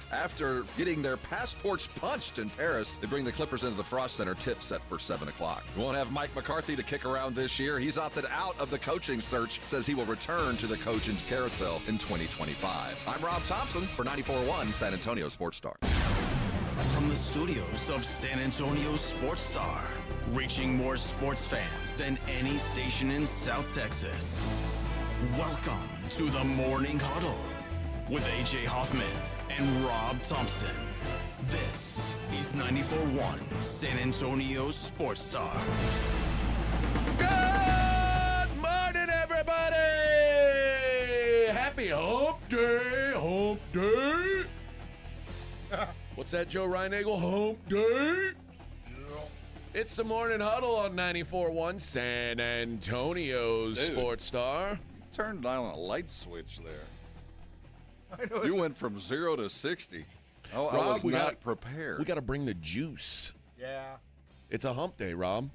After getting their passports punched in Paris, they bring the Clippers into the Frost Center tip set for 7 o'clock. We won't have Mike McCarthy to kick around this year. He's opted out of the coaching search, says he will return to the coaching carousel in 2025. I'm Rob Thompson for 94.1 San Antonio Sports Star. From the studios of San Antonio Sports Star, reaching more sports fans than any station in South Texas. Welcome to the Morning Huddle with AJ Hoffman and Rob Thompson. This is 94.1 San Antonio Sports Star. Good morning, everybody! Happy Hump Day, Hump Day! What's that, Joe Reinagel? Hump Day? It's the Morning Huddle on 94.1 San Antonio Sports Star. Turned on a light switch there. I know you went from 0 to 60. Oh, I was not prepared. We got to bring the juice. Yeah. It's a hump day, Rob.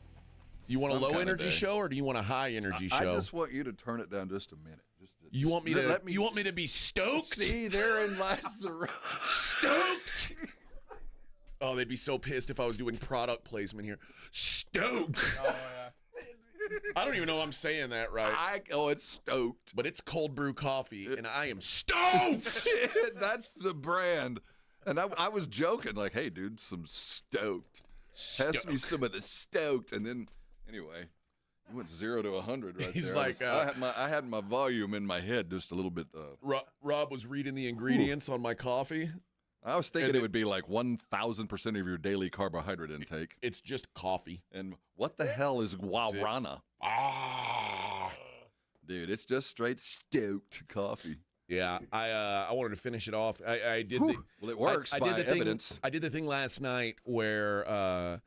You want a low energy show or do you want a high energy show? I just want you to turn it down just a minute. You want me to be stoked? See, therein lies the stoked. Oh, they'd be so pissed if I was doing product placement here. Stoked. Oh, yeah. I don't even know if I'm saying that right. It's stoked. But it's cold brew coffee, and I am stoked. That's the brand. And I was joking, like, hey, dude, some stoked. Pass me some of the stoked. And then, anyway, you went 0 to 100 right He's there. Like, I had my volume in my head just a little bit. Rob was reading the ingredients on my coffee. I was thinking it would be like 1,000% of your daily carbohydrate intake. It's just coffee. And what the hell is guarana? Dude, it's just straight stoked coffee. Yeah, I wanted to finish it off. I did. Well, it works by evidence. I did the thing last night where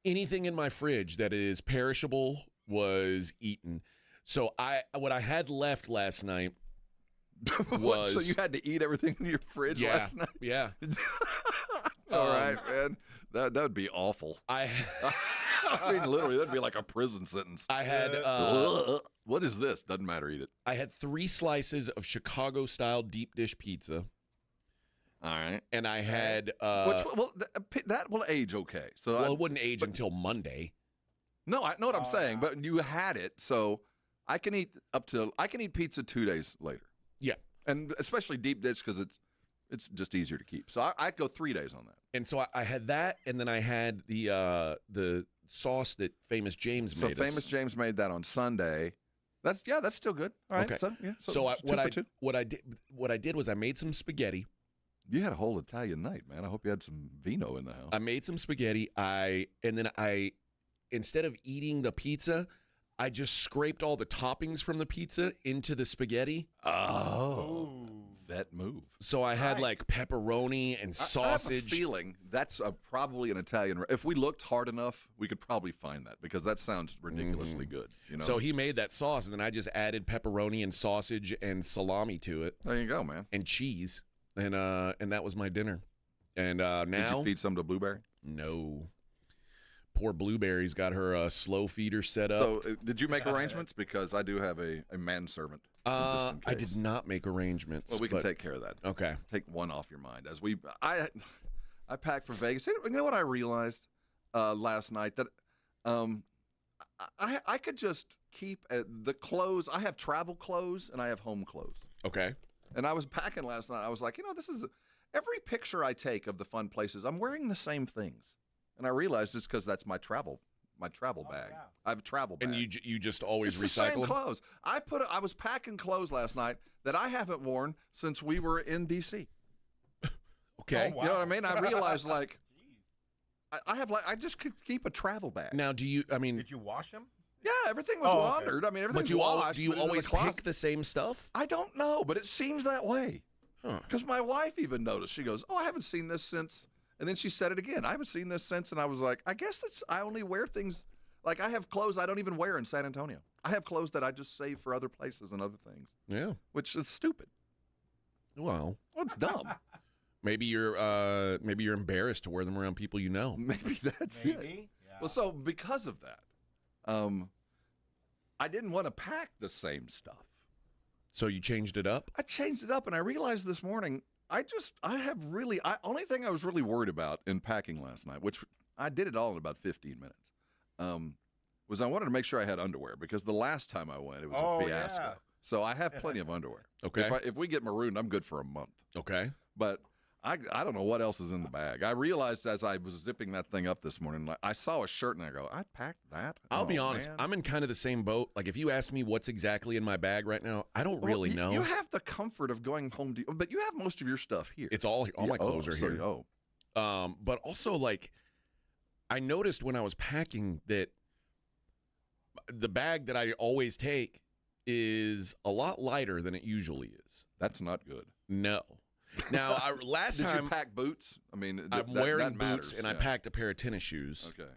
anything in my fridge that is perishable was eaten. So what I had left last night was. So you had to eat everything in your fridge last night? Yeah. All right, man. That would be awful. I mean, literally, that'd be like a prison sentence. I had. What is this? Doesn't matter. Eat it. I had 3 slices of Chicago-style deep dish pizza. All right. And I had. That will age okay. So it wouldn't age until Monday. No, I know what I'm saying, but you had it, so I can eat pizza 2 days later. Yeah. And especially deep dish because it's just easier to keep. So I'd go 3 days on that. And so I had that, and then I had the sauce that Famous James made. So Famous James made that on Sunday. That's still good. All right. Okay. So what I did was I made some spaghetti. You had a whole Italian night, man. I hope you had some vino in the house. I made some spaghetti. Instead of eating the pizza, I just scraped all the toppings from the pizza into the spaghetti. Oh, that move. So I had like pepperoni and sausage. I have a feeling that's probably an Italian. If we looked hard enough, we could probably find that because that sounds ridiculously good. You know. So he made that sauce, and then I just added pepperoni and sausage and salami to it. There you go, man. And cheese, and that was my dinner. And now, did you feed some to Blueberry? No. Poor Blueberry's got her slow feeder set up. So did you make arrangements? Because I do have a manservant. Just in case. I did not make arrangements. Well, we can take care of that. Okay. Take one off your mind. I packed for Vegas. You know what I realized last night? That I could just keep the clothes. I have travel clothes and I have home clothes. Okay. And I was packing last night. I was like, this is every picture I take of the fun places, I'm wearing the same things. And I realized it's because that's my travel bag. Yeah. I have a travel bag. And you just always it's recycle? The same clothes. I was packing clothes last night that I haven't worn since we were in D.C. Okay. Oh, wow. You know what I mean? I realized I just could keep a travel bag. Now, did you wash them? Yeah, everything was laundered. Okay. I mean, everything's washed. Do you always pick the same stuff? I don't know, but it seems that way. Huh. Because my wife even noticed. She goes, I haven't seen this since. And then she said it again. I haven't seen this since. And I was like, I guess I only wear things. Like I have clothes I don't even wear in San Antonio. I have clothes that I just save for other places and other things. Yeah. Which is stupid. Well, it's dumb. Maybe you're embarrassed to wear them around people you know. Maybe that's it. Yeah. Well, so because of that, I didn't want to pack the same stuff. So you changed it up? I changed it up, and I realized this morning only thing I was really worried about in packing last night, which I did it all in about 15 minutes, was I wanted to make sure I had underwear because the last time I went, it was a fiasco. Yeah. So I have plenty of underwear. Okay. If we get marooned, I'm good for a month. Okay. But I don't know what else is in the bag. I realized as I was zipping that thing up this morning, I saw a shirt and I go, I packed that? I'll be honest. Man. I'm in kind of the same boat. Like, if you ask me what's exactly in my bag right now, I don't really know. You have the comfort of going home, but you have most of your stuff here. It's all my clothes are here. But also, like, I noticed when I was packing that the bag that I always take is a lot lighter than it usually is. That's not good. No. Now, last Did time you pack boots? I mean, I'm wearing boots, and I packed a pair of tennis shoes. Okay.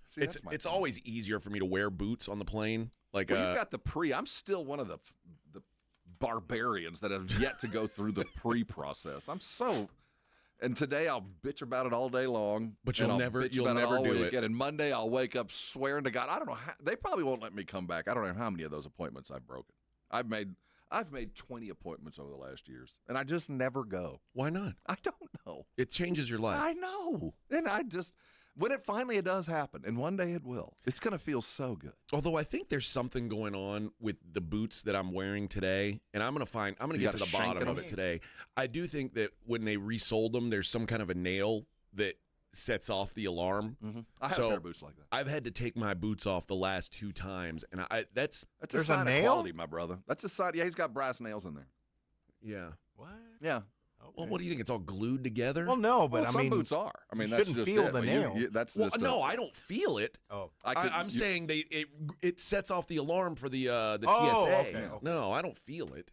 See, it's always easier for me to wear boots on the plane. Like, well, you got the pre. I'm still one of the barbarians that have yet to go through the pre-process. And today I'll bitch about it all day long. But you'll never do it. And Monday I'll wake up swearing to God. I don't know how, they probably won't let me come back. I don't know how many of those appointments I've broken. I've made 20 appointments over the last years, and I just never go. Why not? I don't know. It changes your life. I know. And when it finally does happen, and one day it will, it's going to feel so good. Although I think there's something going on with the boots that I'm wearing today, and I'm going to get to the bottom of it today. I do think that when they resold them, there's some kind of a nail that sets off the alarm. Mm-hmm. I have a pair of boots like that. I've had to take my boots off the last 2 times, and that's a sign of quality, my brother. That's a sign. Yeah, he's got brass nails in there. Yeah. What? Yeah. Okay. Well, what do you think? It's all glued together? Well, no, but some boots are. I mean, you that's shouldn't just feel it. the nail. No, I don't feel it. Oh, I'm saying it sets off the alarm for the TSA. Okay. No, I don't feel it.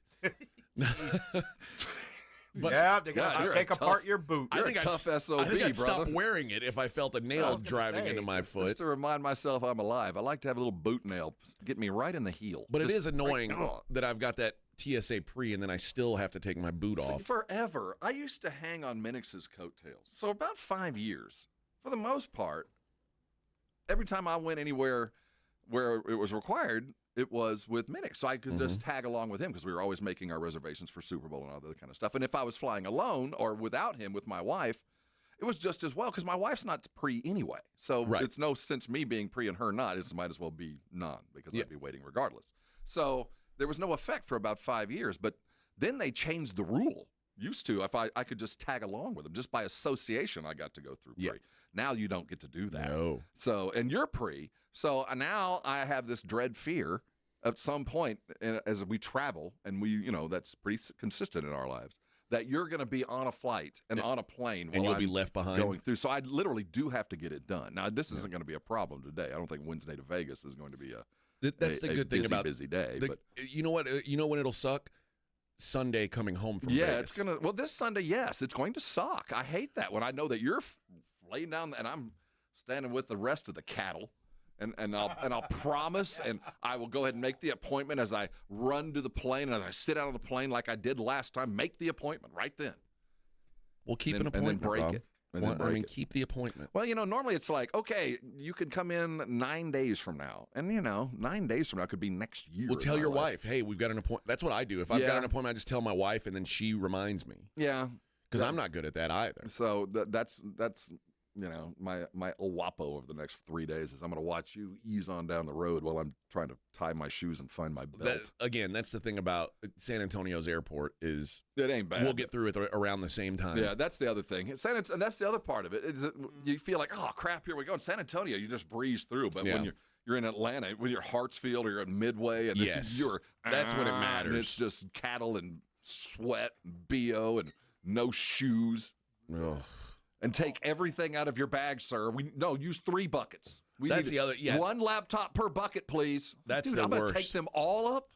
But, yeah, they got to God, take apart your boot. You're a tough SOB, I think I'd brother. stop wearing it if I felt a nail driving into my foot. Just to remind myself I'm alive. I like to have a little boot nail get me right in the heel. But it is annoying that I've got that TSA pre and then I still have to take my boot off. Forever. I used to hang on Minix's coattails. So about 5 years, for the most part, every time I went anywhere where it was required, it was with Minix. So I could just tag along with him because we were always making our reservations for Super Bowl and all that kind of stuff. And if I was flying alone or without him with my wife, it was just as well because my wife's not pre anyway. So it's no sense me being pre and her not. It might as well be non because I'd be waiting regardless. So there was no effect for about 5 years. But then they changed the rule. Used to, if I could just tag along with them. Just by association, I got to go through pre. Yeah. Now you don't get to do that. No. So, and you're pre. So now I have this dread fear at some point as we travel, and that's pretty consistent in our lives, that you're going to be on a flight and on a plane and while you'll be left behind going through. So I literally do have to get it done. Now, this isn't going to be a problem today. I don't think Wednesday to Vegas is going to be that's the good thing about busy day. But you know what? You know when it'll suck? Sunday coming home from yeah, Vegas. it's gonna. Well, this Sunday, yes, it's going to suck. I hate that when I know that you're laying down and I'm standing with the rest of the cattle, and I'll promise, and I will go ahead and make the appointment as I run to the plane and as I sit out on the plane like I did last time. Make the appointment right then. We'll keep an appointment, and then break Rob. it. I mean, keep the appointment. Well, normally it's like, okay, you could come in 9 days from now. And, 9 days from now could be next year. Well, tell your wife, hey, we've got an appointment. That's what I do. If I've got an appointment, I just tell my wife, and then she reminds me. Yeah. Because I'm not good at that either. So that's my Owapo over the next 3 days is I'm going to watch you ease on down the road while I'm trying to tie my shoes and find my belt. That's the thing about San Antonio's airport is it ain't bad. We'll get through it around the same time. Yeah, that's the other thing. And that's the other part of it. Is you feel like, oh, crap, here we go. In San Antonio, you just breeze through. But when you're in Atlanta, when you're Hartsfield or you're in Midway, and that's when it matters. And it's just cattle and sweat and BO and no shoes. Ugh. And take everything out of your bag, sir. Use 3 buckets. That's the other. Yeah. 1 laptop per bucket, please. That's Dude, the I'm worst. Gonna take them all up.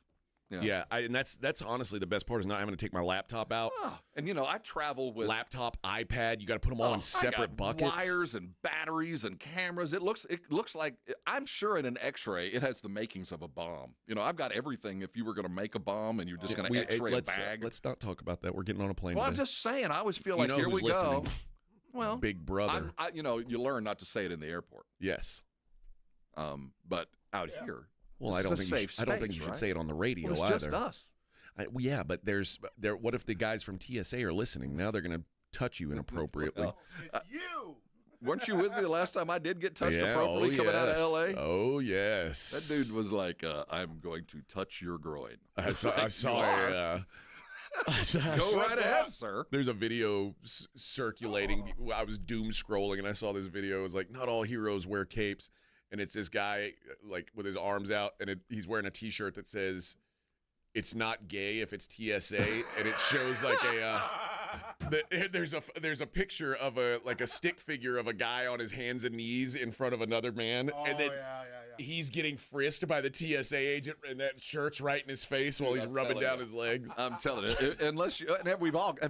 Yeah, and that's honestly the best part is not having to take my laptop out. Oh, and I travel with laptop, iPad. You got to put them all in separate buckets. Wires and batteries and cameras. It looks like I'm sure in an X-ray it has the makings of a bomb. I've got everything. If you were going to make a bomb and you're just going to X-ray a bag. Let's not talk about that. We're getting on a plane. Well, today. I'm just saying. I always feel like here we listening? go. Well, Big Brother. You learn not to say it in the airport. Yes. But out here, well, I don't think you should say it on the radio it's either. Just us. Well, yeah, but what if the guys from TSA are listening? Now they're going to touch you inappropriately. It's you. Weren't you with me the last time I did get touched appropriately coming out of L.A.? Oh, yes. That dude was like, I'm going to touch your groin. I saw Go right ahead, sir. There's a video circulating. I was doom scrolling, and I saw this video. It was like, not all heroes wear capes. And it's this guy, like, with his arms out, and he's wearing a T-shirt that says, "It's not gay if it's TSA," and it shows like there's a picture of a stick figure of a guy on his hands and knees in front of another man, and then he's getting frisked by the TSA agent, and that shirt's right in his face while he's rubbing down his legs. I'm telling you, unless you, have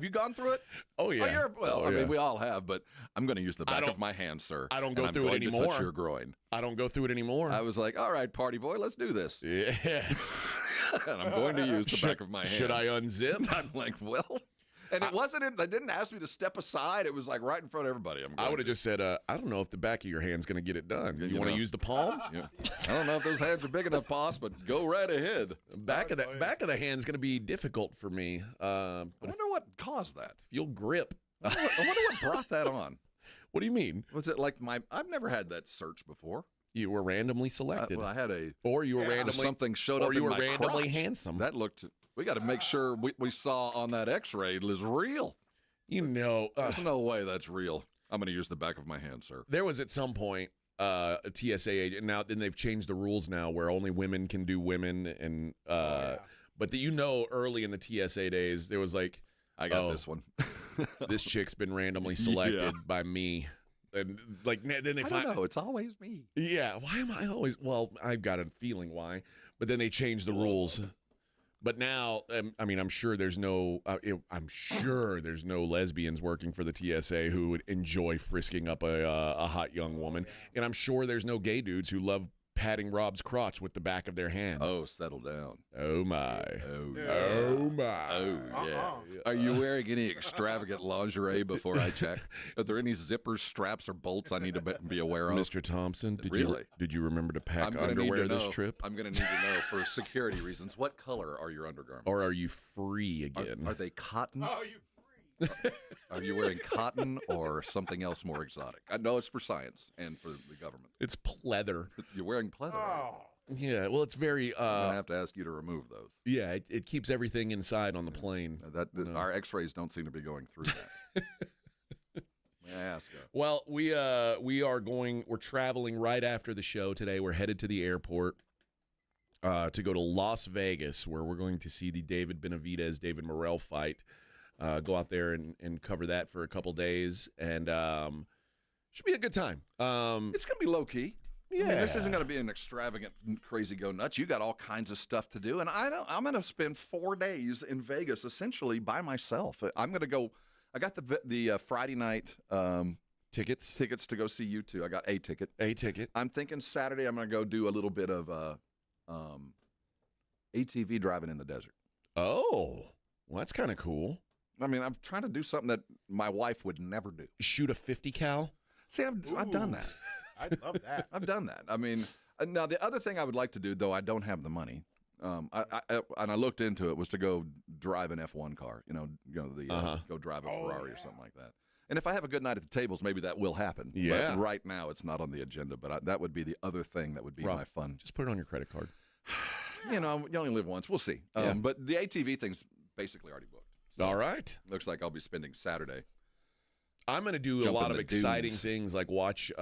you gone through it? Oh yeah. I mean, we all have, but I'm going to use the back of my hand, sir. I don't go and through I'm it going anymore. To touch your groin. I don't go through it anymore. I was like, all right, party boy, let's do this. Yes. And I'm going to use the back of my hand. Should I unzip? I'm like, well. And it wasn't. They didn't ask me to step aside. It was like right in front of everybody. I would have just said, I don't know if the back of your hand's going to get it done. You want to use the palm? Yeah. I don't know if those hands are big enough, boss, but go right ahead. Back of the hand's going to be difficult for me. I wonder what caused that. You'll grip. I wonder what brought that on. What do you mean? Was it like I've never had that search before. You were randomly selected. Well, I had or you were randomly something showed up. Or you in were my randomly crotch. handsome. That looked. We got to make sure we saw on that X-ray is real. There's no way that's real. I'm going to use the back of my hand, sir. There was at some point a TSA agent. Now then they've changed the rules now where only women can do women, and but early in the TSA days there was like, I got this one. This chick's been randomly selected by me. And like then they find, I don't know. It's always me. Yeah. Why am I always? Well, I've got a feeling why. But then they changed the rules. But now, I mean, I'm sure there's no lesbians working for the TSA who would enjoy frisking up a hot young woman, and I'm sure there's no gay dudes who love patting Rob's crotch with the back of their hand. Oh, settle down. Oh my. Oh my. Oh yeah. Are you wearing any extravagant lingerie before I check? Are there any zippers, straps, or bolts I need to be aware of? Mr. Thompson, did you remember to pack I'm underwear this trip? I'm going to need to know for security reasons. What color are your undergarments? Or are you free again? Are they cotton? Oh, you free. Are you wearing cotton or something else more exotic? I know it's for science and for the government. It's pleather. You're wearing pleather. Oh. Yeah, well, it's very. I'm gonna have to ask you to remove those. Yeah, it keeps everything inside on the plane. Our X-rays don't seem to be going through that. May I ask? Well, we're traveling right after the show today. We're headed to the airport to go to Las Vegas, where we're going to see the David Benavidez, David Morrell fight. Go out there and cover that for a couple days, and should be a good time. It's going to be low-key. Yeah. I mean, this isn't going to be an extravagant, crazy go-nuts. You got all kinds of stuff to do, and I'm going to spend 4 days in Vegas essentially by myself. I'm going to go – I got the Friday night tickets to go see you two. I got a ticket. I'm thinking Saturday I'm going to go do a little bit of ATV driving in the desert. Oh, well, that's kind of cool. I mean, I'm trying to do something that my wife would never do. Shoot a 50 cal? See, I've done that. I love that. I've done that. I mean, now the other thing I would like to do, though I don't have the money, I looked into it, was to go drive an F1 car. Go drive a Ferrari or something like that. And if I have a good night at the tables, maybe that will happen. Yeah. But right now, it's not on the agenda. But that would be the other thing that would be my fun. Just put it on your credit card. You only live once. We'll see. But the ATV thing's basically already booked. So all right. Looks like I'll be spending Saturday. I'm going to do a lot of exciting things, like watch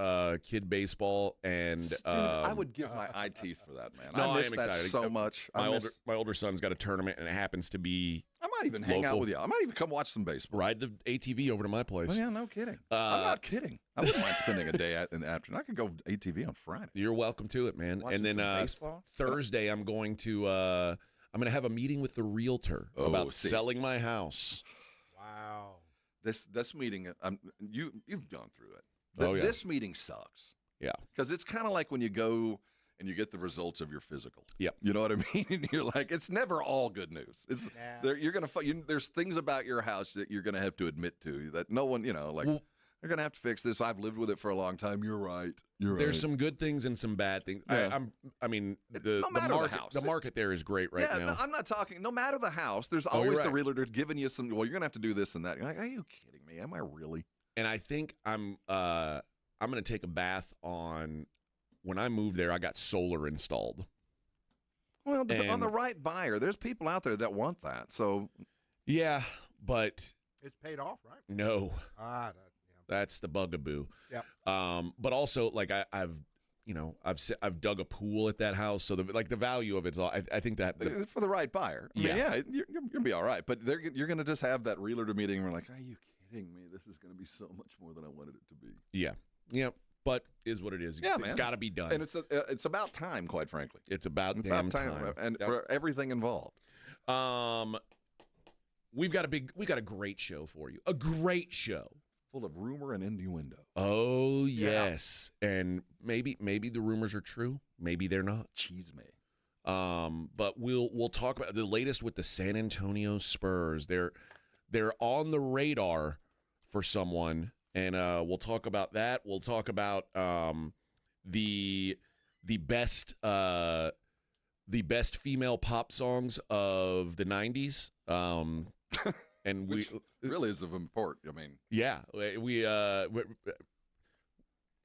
kid baseball, and dude, I would give my eye teeth for that, man. No, I miss am that excited. so much. My older son's got a tournament, and it happens to be. I might even hang out with you. I might even come watch some baseball. Ride the ATV over to my place. Oh, yeah, no kidding. I'm not kidding. I wouldn't mind spending a day in the afternoon. I could go ATV on Friday. You're welcome to it, man. Watching and then Thursday, I'm going to have a meeting with the realtor about selling my house. Wow. This meeting, you've gone through it. Oh, yeah. This meeting sucks. Yeah. Because it's kind of like when you go and you get the results of your physical. Yep. You know what I mean? You're like, it's never all good news. It's you're gonna there's things about your house that you're gonna have to admit to that no one, They're going to have to fix this. I've lived with it for a long time. You're right. There's some good things and some bad things. Yeah. The market there is great right now. I'm not talking. No matter the house, there's always the realtor giving you some. Well, you're gonna have to do this and that. You're like, are you kidding me? Am I really? And I think I'm gonna take a bath on. When I moved there, I got solar installed. Well, on the right buyer, there's people out there that want that. So yeah, but it's paid off, right? No. That's the bugaboo. Yeah. But also, like I've dug a pool at that house, so the value of it's all. I think that for the right buyer. I mean, you're gonna be all right. But you're gonna just have that realtor meeting, and we're like, are you kidding me? This is gonna be so much more than I wanted it to be. Yeah. But is what it is. It's got to be done, and it's about time, quite frankly. It's about damn time, and for everything involved. We've got a great show for you. A great show. Full of rumor and innuendo. Oh, yes. And maybe the rumors are true. Maybe they're not. Cheese me. But we'll talk about the latest with the San Antonio Spurs. They're on the radar for someone, and we'll talk about that. We'll talk about the best female pop songs of the 90s. And which really is of import. I mean, yeah,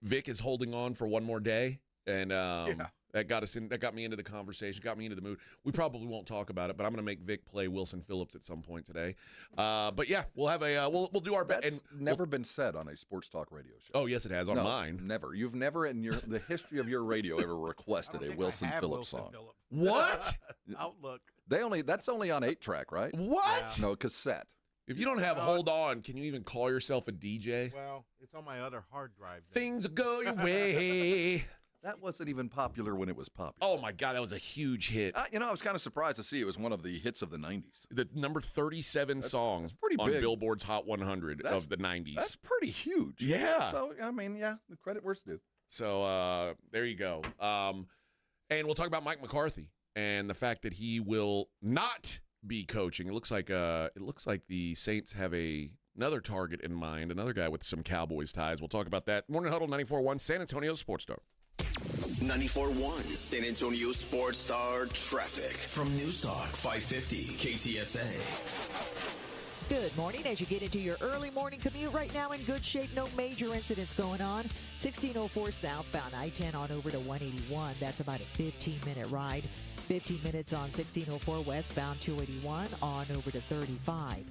Vic is holding on for one more day, and that got me into the conversation, got me into the mood. We probably won't talk about it, but I'm going to make Vic play Wilson Phillips at some point today. But yeah, we'll have we'll do our best. That's never been said on a sports talk radio show. Oh yes, it has on mine. Never. You've never in the history of your radio ever requested a Wilson Phillips song. What? Outlook. That's only on 8-track, right? What? No, cassette. If you don't have Hold On, can you even call yourself a DJ? Well, it's on my other hard drive. Things go your way. That wasn't even popular when it was popular. Oh, my God, that was a huge hit. I was kind of surprised to see it was one of the hits of the 90s. The number 37 song on Billboard's Hot 100 of the 90s. That's pretty huge. Yeah. So, I mean, the credit where it's due. So, there you go. And we'll talk about Mike McCarthy and the fact that he will not be coaching. It looks like the Saints have another target in mind, another guy with some Cowboys ties. We'll talk about that. Morning Huddle 94.1 San Antonio Sports Star. 94.1 San Antonio Sports Star traffic from News Talk 550 KTSA. Good morning. As you get into your early morning commute right now, in good shape, no major incidents going on. 1604 southbound I-10 on over to 181. That's about a 15-minute ride. 15 minutes on 1604 westbound 281 on over to 35.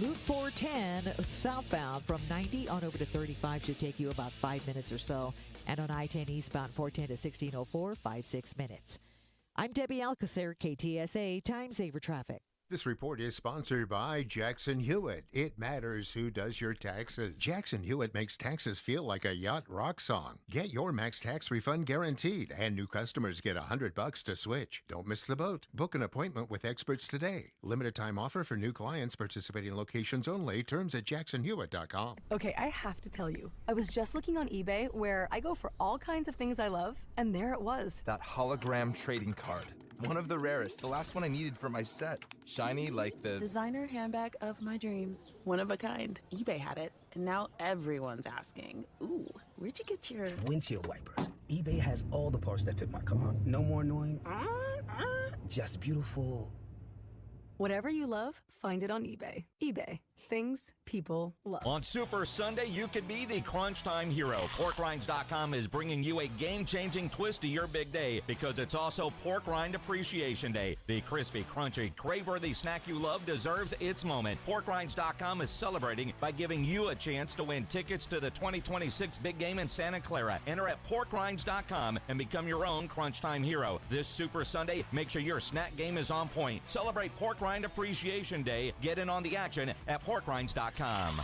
Loop 410 southbound from 90 on over to 35 should take you about 5 minutes or so. And on I-10 eastbound 410 to 1604, 5-6 minutes. I'm Debbie Alcacer, KTSA Time Saver Traffic. This report is sponsored by Jackson Hewitt. It matters who does your taxes. Jackson Hewitt makes taxes feel like a yacht rock song. Get your max tax refund guaranteed, and new customers get $100 to switch. Don't miss the boat. Book an appointment with experts today. Limited time offer for new clients. Participating locations only. Terms at jacksonhewitt.com. Okay, I have to tell you, I was just looking on eBay where I go for all kinds of things I love, and there it was. That hologram trading card. One of the rarest, the last one I needed for my set. Shiny like the designer handbag of my dreams. One of a kind. eBay had it, and now everyone's asking, ooh, where'd you get your windshield wipers? eBay has all the parts that fit my car. No more annoying, just beautiful. Whatever you love, find it on eBay. eBay. Things people love. On Super Sunday, you could be the crunch time hero. PorkRinds.com is bringing you a game-changing twist to your big day because it's also Pork Rind Appreciation Day. The crispy, crunchy, crave-worthy snack you love deserves its moment. PorkRinds.com is celebrating by giving you a chance to win tickets to the 2026 big game in Santa Clara. Enter at PorkRinds.com and become your own crunch time hero. This Super Sunday, make sure your snack game is on point. Celebrate Pork Rind Appreciation Day. Get in on the action at PorkRinds.com.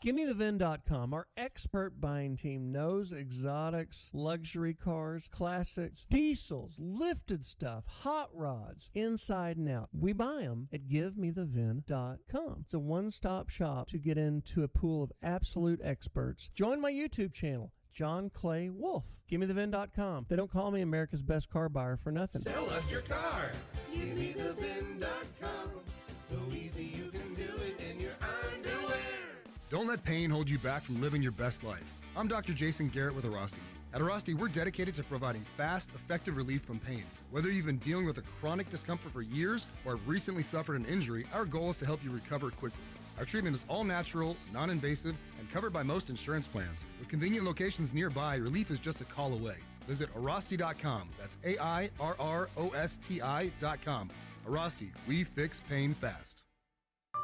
GiveMeTheVin.com. Our expert buying team knows exotics, luxury cars, classics, diesels, lifted stuff, hot rods, inside and out. We buy them at GiveMeTheVin.com. It's a one-stop shop to get into a pool of absolute experts. Join my YouTube channel, John Clay Wolf. GiveMeTheVin.com. They don't call me America's best car buyer for nothing. Sell us your car. GiveMeTheVin.com. So easy you can do it in your underwear. Don't let pain hold you back from living your best life. I'm Dr. Jason Garrett with Airrosti. At Airrosti, we're dedicated to providing fast, effective relief from pain. Whether you've been dealing with a chronic discomfort for years or have recently suffered an injury, our goal is to help you recover quickly. Our treatment is all natural, non-invasive, and covered by most insurance plans. With convenient locations nearby, relief is just a call away. Visit Airrosti.com. That's AIRROSTI.com. Airrosti, we fix pain fast.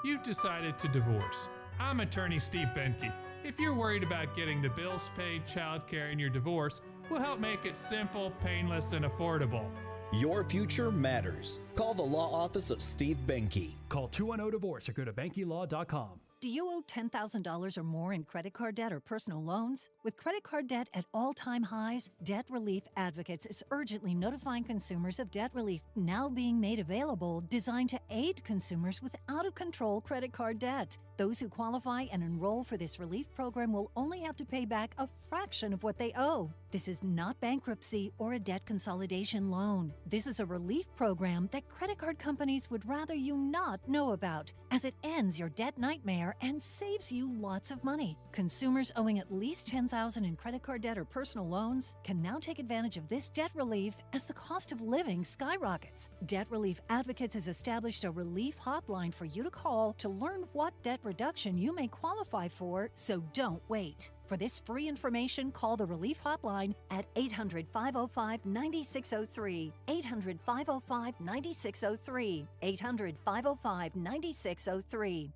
You've decided to divorce. I'm attorney Steve Benke. If you're worried about getting the bills paid, childcare, and your divorce, we'll help make it simple, painless, and affordable. Your future matters. Call the law office of Steve Benke. Call 210-DIVORCE or go to BenkeLaw.com. Do you owe $10,000 or more in credit card debt or personal loans? With credit card debt at all-time highs, Debt Relief Advocates is urgently notifying consumers of debt relief now being made available, designed to aid consumers with out-of-control credit card debt. Those who qualify and enroll for this relief program will only have to pay back a fraction of what they owe. This is not bankruptcy or a debt consolidation loan. This is a relief program that credit card companies would rather you not know about, as it ends your debt nightmare and saves you lots of money. Consumers owing at least $10,000 in credit card debt or personal loans can now take advantage of this debt relief as the cost of living skyrockets. Debt Relief Advocates has established a relief hotline for you to call to learn what debt reduction you may qualify for, so don't wait. For this free information, call the Relief Hotline at 800-505-9603, 800-505-9603, 800-505-9603.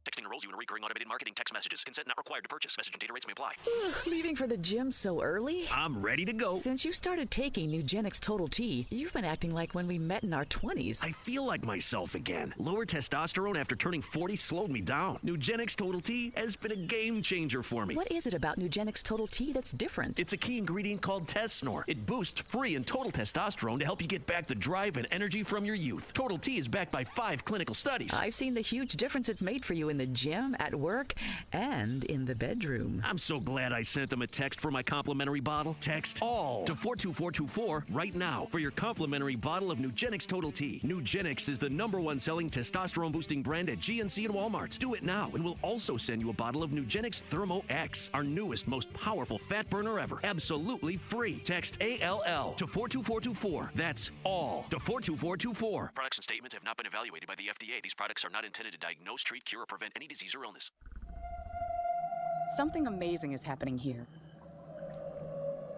Texting enrolls you in recurring automated marketing text messages. Consent not required to purchase. Message and data rates may apply. Leaving for the gym so early? I'm ready to go. Since you started taking Nugenix Total T, you've been acting like when we met in our 20s. I feel like myself again. Lower testosterone after turning 40 slowed me down. Nugenix Total T has been a game changer for me. What is it about Nugenix Total T that's different? It's a key ingredient called Tesnor. It boosts free and total testosterone to help you get back the drive and energy from your youth. Total T is backed by 5 clinical studies. I've seen the huge difference it's made for you in the gym, at work, and in the bedroom. I'm so glad I sent them a text for my complimentary bottle. Text ALL to 42424 right now for your complimentary bottle of Nugenix Total T. Nugenix is the #1 selling testosterone boosting brand at GNC and Walmart. Do it now, and we'll also send you a bottle of Nugenix Thermo X, our newest, most powerful fat burner ever. Absolutely free. Text ALL to 42424. That's ALL to 42424. Products and statements have not been evaluated by the FDA. These products are not intended to diagnose, treat, cure, or prevent any disease or illness. Something amazing is happening here.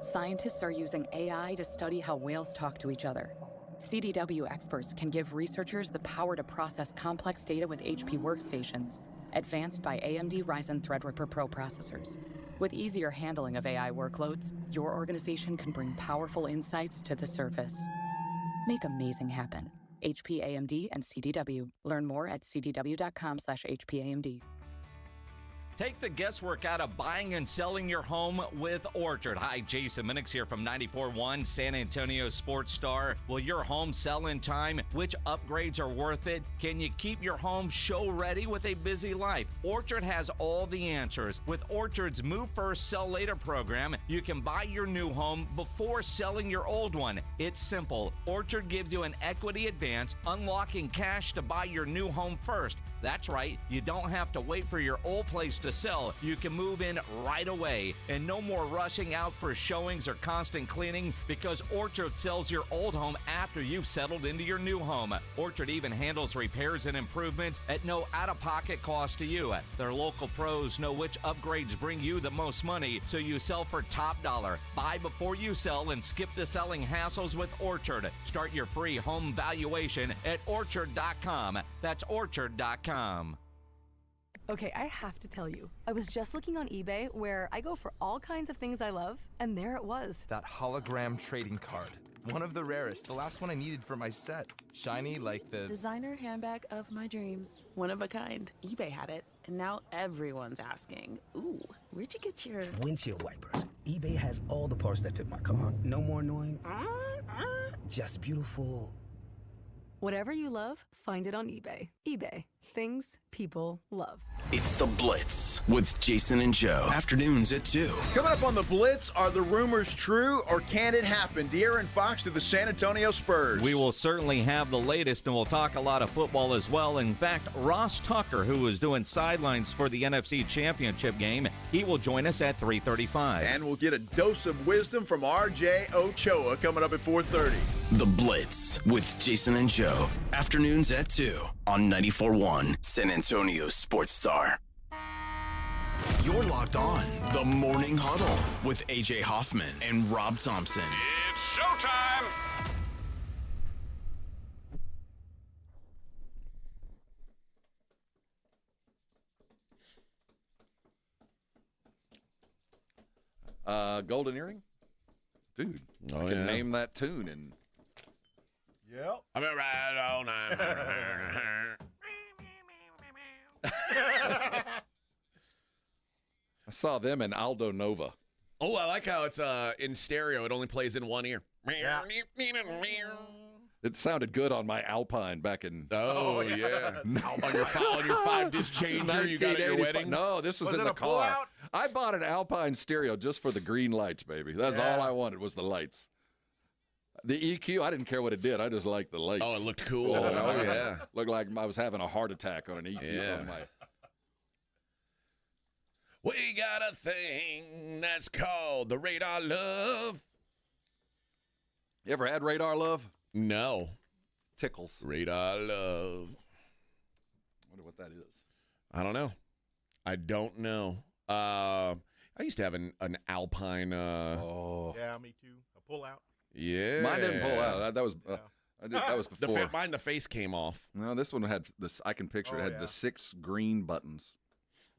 Scientists are using AI to study how whales talk to each other. CDW experts can give researchers the power to process complex data with HP workstations, advanced by AMD Ryzen Threadripper Pro processors. With easier handling of AI workloads, your organization can bring powerful insights to the surface. Make amazing happen. HP, AMD, and CDW. Learn more at cdw.com/HPAMD. Take the guesswork out of buying and selling your home with Orchard. Hi, Jason Minix here from 94.1 San Antonio Sports Star. Will your home sell in time? Which upgrades are worth it? Can you keep your home show ready with a busy life? Orchard has all the answers. With Orchard's Move First, Sell Later program, you can buy your new home before selling your old one. It's simple. Orchard gives you an equity advance, unlocking cash to buy your new home first. That's right, you don't have to wait for your old place to sell. You can move in right away. And no more rushing out for showings or constant cleaning, because Orchard sells your old home after you've settled into your new home. Orchard even handles repairs and improvements at no out-of-pocket cost to you. Their local pros know which upgrades bring you the most money, so you sell for top dollar. Buy before you sell and skip the selling hassles with Orchard. Start your free home valuation at Orchard.com. That's Orchard.com. Okay, I have to tell you, I was just looking on eBay where I go for all kinds of things I love, and there it was. That hologram trading card. One of the rarest, the last one I needed for my set. Shiny like the designer handbag of my dreams. One of a kind. eBay had it, and now everyone's asking, ooh, where'd you get your windshield wipers? eBay has all the parts that fit my car. No more annoying, just beautiful. Whatever you love, find it on eBay. eBay. Things people love. It's The Blitz with Jason and Joe. Afternoons at 2. Coming up on The Blitz, are the rumors true or can it happen? De'Aaron Fox to the San Antonio Spurs. We will certainly have the latest, and we'll talk a lot of football as well. In fact, Ross Tucker, who was doing sidelines for the NFC Championship game, he will join us at 3:35. And we'll get a dose of wisdom from R.J. Ochoa coming up at 4:30. The Blitz with Jason and Joe. Afternoons at 2 on 94.1 San Antonio Sports Star. You're locked on The Morning Huddle with A.J. Hoffman and Rob Thompson. It's showtime! Golden Earring? Dude, I can name that tune. And Yep. I've been right all night. I saw them in Aldo Nova. Oh, I like how it's in stereo. It only plays in one ear. Yeah. It sounded good on my Alpine back in... Oh, yeah. on your 5-disc changer you got at your wedding? No, this was in the car. I bought an Alpine stereo just for the green lights, baby. That's all I wanted was the lights. The EQ, I didn't care what it did. I just liked the lights. Oh, it looked cool. Oh, yeah. Looked like I was having a heart attack on an EQ. Yeah. On my... We got a thing that's called the Radar Love. You ever had Radar Love? No. Tickles. Radar Love. I wonder what that is. I don't know. I don't know. I used to have an Alpine. Yeah, me too. A pull out. Yeah. Mine didn't pull out. That was that was before. Mine, the face came off. No, this one had this. I can picture it had the 6 green buttons.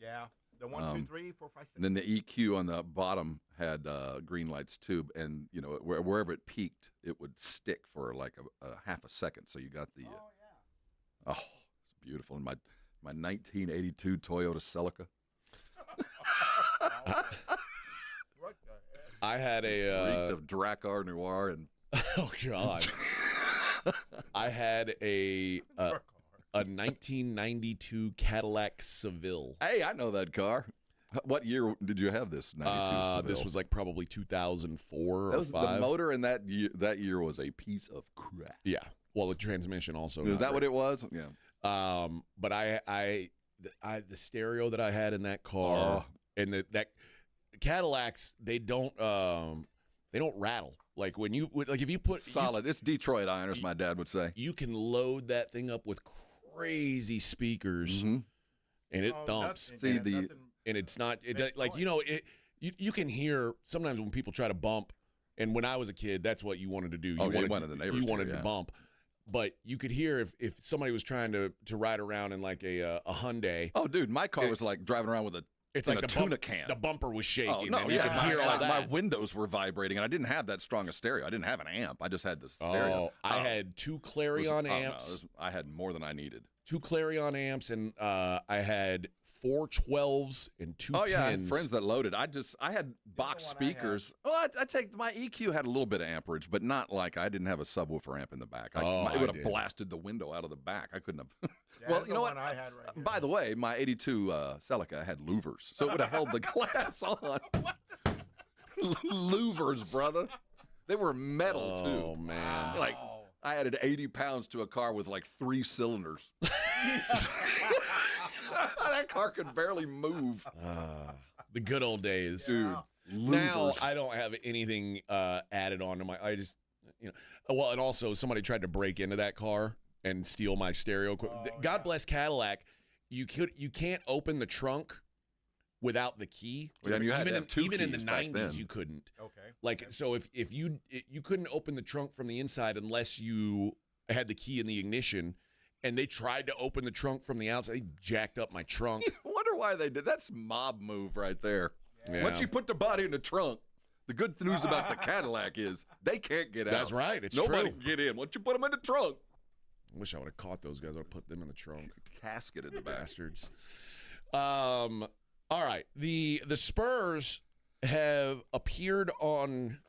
Yeah. The 1, 2, 3, 4, 5, 6. Then the EQ on the bottom had green lights too, and you know wherever it peaked, it would stick for like a half a second. So you got the. Oh, it's beautiful. And my 1982 Toyota Celica. I had a reeked of Drakkar Noir and. Oh God. I had a 1992 Cadillac Seville. Hey, I know that car. What year did you have this 92 Seville? This was like probably 2004 that or was 5. The motor in that year was a piece of crap. Yeah. Well, the transmission also. Is that what it was? Yeah. But I the stereo that I had in that car and that Cadillacs, they don't rattle. Like when you if you put solid, it's Detroit iron, as my dad would say. You can load that thing up with crazy speakers, and it thumps. See and it's not you can hear sometimes when people try to bump. And when I was a kid, that's what you wanted to do. You wanted the neighbors. You wanted to bump, but you could hear if somebody was trying to ride around in like a Hyundai. Oh, dude, my car was like driving around with a. It's like a tuna can. The bumper was shaking. Oh, no, and you could hear all that. My windows were vibrating, and I didn't have that strong a stereo. I didn't have an amp. I just had the stereo. I had 2 Clarion amps. I had more than I needed. 2 Clarion amps, and I had 4 12s and 2 10s. Oh, yeah, I had friends that loaded. I had box speakers. I take my EQ had a little bit of amperage, but not like I didn't have a subwoofer amp in the back. It would have blasted the window out of the back. I couldn't have. Well, you know what? By the way, my 82 Celica had louvers, so it would have held the glass on. Louvers, brother. They were metal, too. Oh, man. Like, I added 80 pounds to a car with like 3 cylinders. That car could barely move. The good old days. Dude. Now I don't have anything added on to I just, well, and also somebody tried to break into that car and steal my stereo. God bless Cadillac. You can't open the trunk without the key. Well, you had even in the keys back 90s, then. you couldn't. Okay. Like, so if you couldn't open the trunk from the inside unless you had the key in the ignition. And they tried to open the trunk from the outside. They jacked up my trunk. I wonder why they did. That's mob move right there. Yeah. Once you put the body in the trunk, the good news about the Cadillac is they can't get out. That's right. It's Nobody true. can get in. Once you put them in the trunk. I wish I would have caught those guys. I would have put them in the trunk. Casket in the bastards. All right. The Spurs have appeared on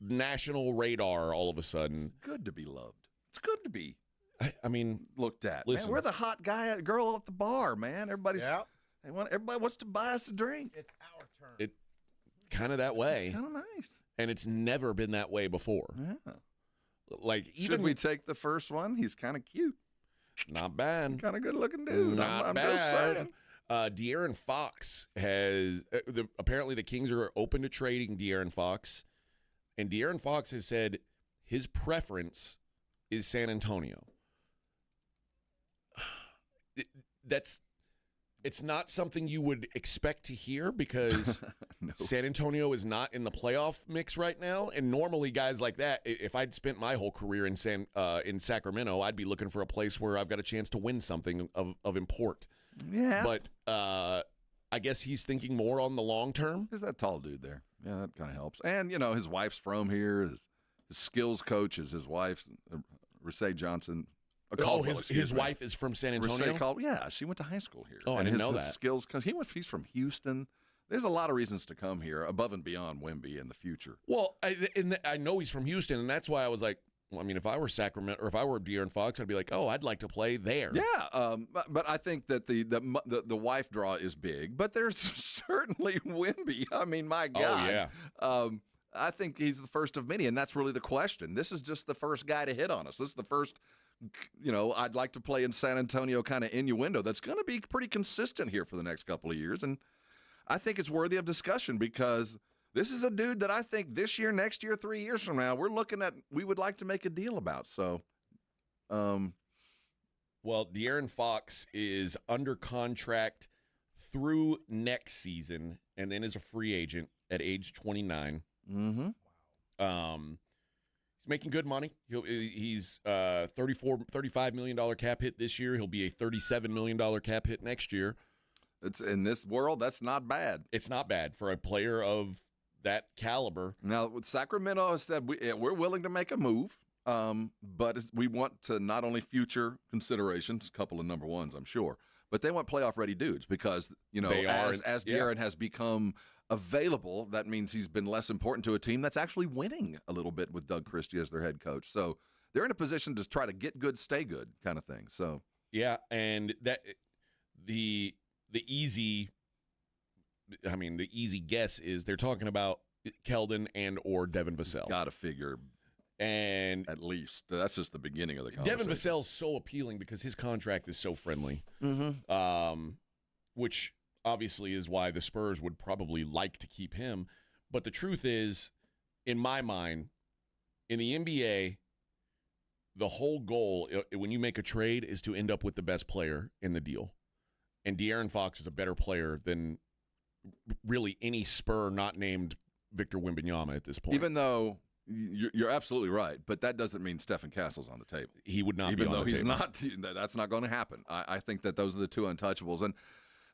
national radar all of a sudden. It's good to be loved. It's good to be. I mean, looked at. Listen, man, we're the hot girl at the bar, man. Everybody wants to buy us a drink. It's our turn. It kind of that way. It's kind of nice. And it's never been that way before. Yeah. Like, even should we take the first one? He's kind of cute. Not bad. Kind of good looking dude. Not I'm bad. just saying. De'Aaron Fox has apparently the Kings are open to trading De'Aaron Fox, and De'Aaron Fox has said his preference is San Antonio. It's not something you would expect to hear because San Antonio is not in the playoff mix right now. And normally guys like that, if I'd spent my whole career in Sacramento, I'd be looking for a place where I've got a chance to win something of import. Yeah. But I guess he's thinking more on the long term. There's that tall dude there. Yeah, that kind of helps. And, his wife's from here. His skills coach is his wife, Rasay Johnson. His wife is from San Antonio? Yeah, she went to high school here. Oh, I didn't know that. Skills coach, he's from Houston. There's a lot of reasons to come here above and beyond Wemby in the future. Well, I know he's from Houston, and that's why I was like, well, I mean, if I were Sacramento or if I were De'Aaron Fox, I'd be like, oh, I'd like to play there. Yeah, but I think that the wife draw is big, but there's certainly Wemby. I mean, my God. Oh, yeah. I think he's the first of many, and that's really the question. This is just the first guy to hit on us. This is the first, I'd like to play in San Antonio kind of innuendo that's going to be pretty consistent here for the next couple of years. And I think it's worthy of discussion because this is a dude that I think this year, next year, 3 years from now, we would like to make a deal about. So, well, De'Aaron Fox is under contract through next season and then is a free agent at age 29. Mm-hmm. He's making good money. He's $35 million cap hit this year. He'll be a $37 million cap hit next year. It's in this world, that's not bad. It's not bad for a player of that caliber. Now, with Sacramento has said we're willing to make a move, but we want to not only future considerations, a couple of number ones, I'm sure, but they want playoff-ready dudes because, as Garrett has become available, that means he's been less important to a team that's actually winning a little bit with Doug Christie as their head coach. So they're in a position to try to get good, stay good kind of thing. So yeah, and that the easy guess is they're talking about Keldon and or Devin Vassell. Got to figure, and at least that's just the beginning of the conversation. Devin Vassell's so appealing because his contract is so friendly, which obviously is why the Spurs would probably like to keep him. But the truth is, in my mind, in the NBA, the whole goal when you make a trade is to end up with the best player in the deal. And De'Aaron Fox is a better player than really any Spur not named Victor Wembanyama at this point. Even though you're absolutely right, but that doesn't mean Stephen Castle's on the table. He would not be on the table. Even though he's not, that's not going to happen. I think that those are the two untouchables. And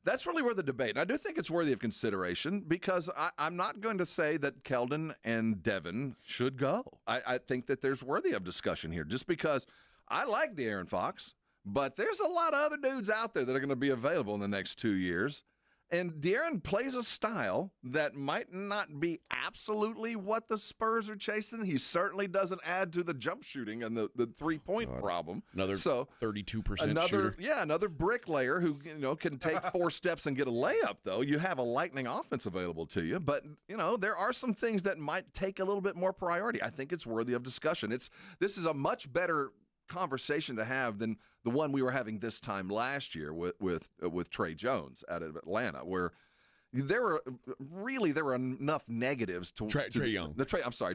that's really where the debate, and I do think it's worthy of consideration because I'm not going to say that Keldon and Devin should go. I think that there's worthy of discussion here just because I like De'Aaron Fox, but there's a lot of other dudes out there that are going to be available in the next 2 years. And De'Aaron plays a style that might not be absolutely what the Spurs are chasing. He certainly doesn't add to the jump shooting and the three-point problem. Another 32% shooter. Yeah, another bricklayer who can take 4 steps and get a layup, though. You have a lightning offense available to you. But, there are some things that might take a little bit more priority. I think it's worthy of discussion. This is a much better conversation to have than the one we were having this time last year with Trey Jones out of Atlanta, where there were enough negatives to Trey Young.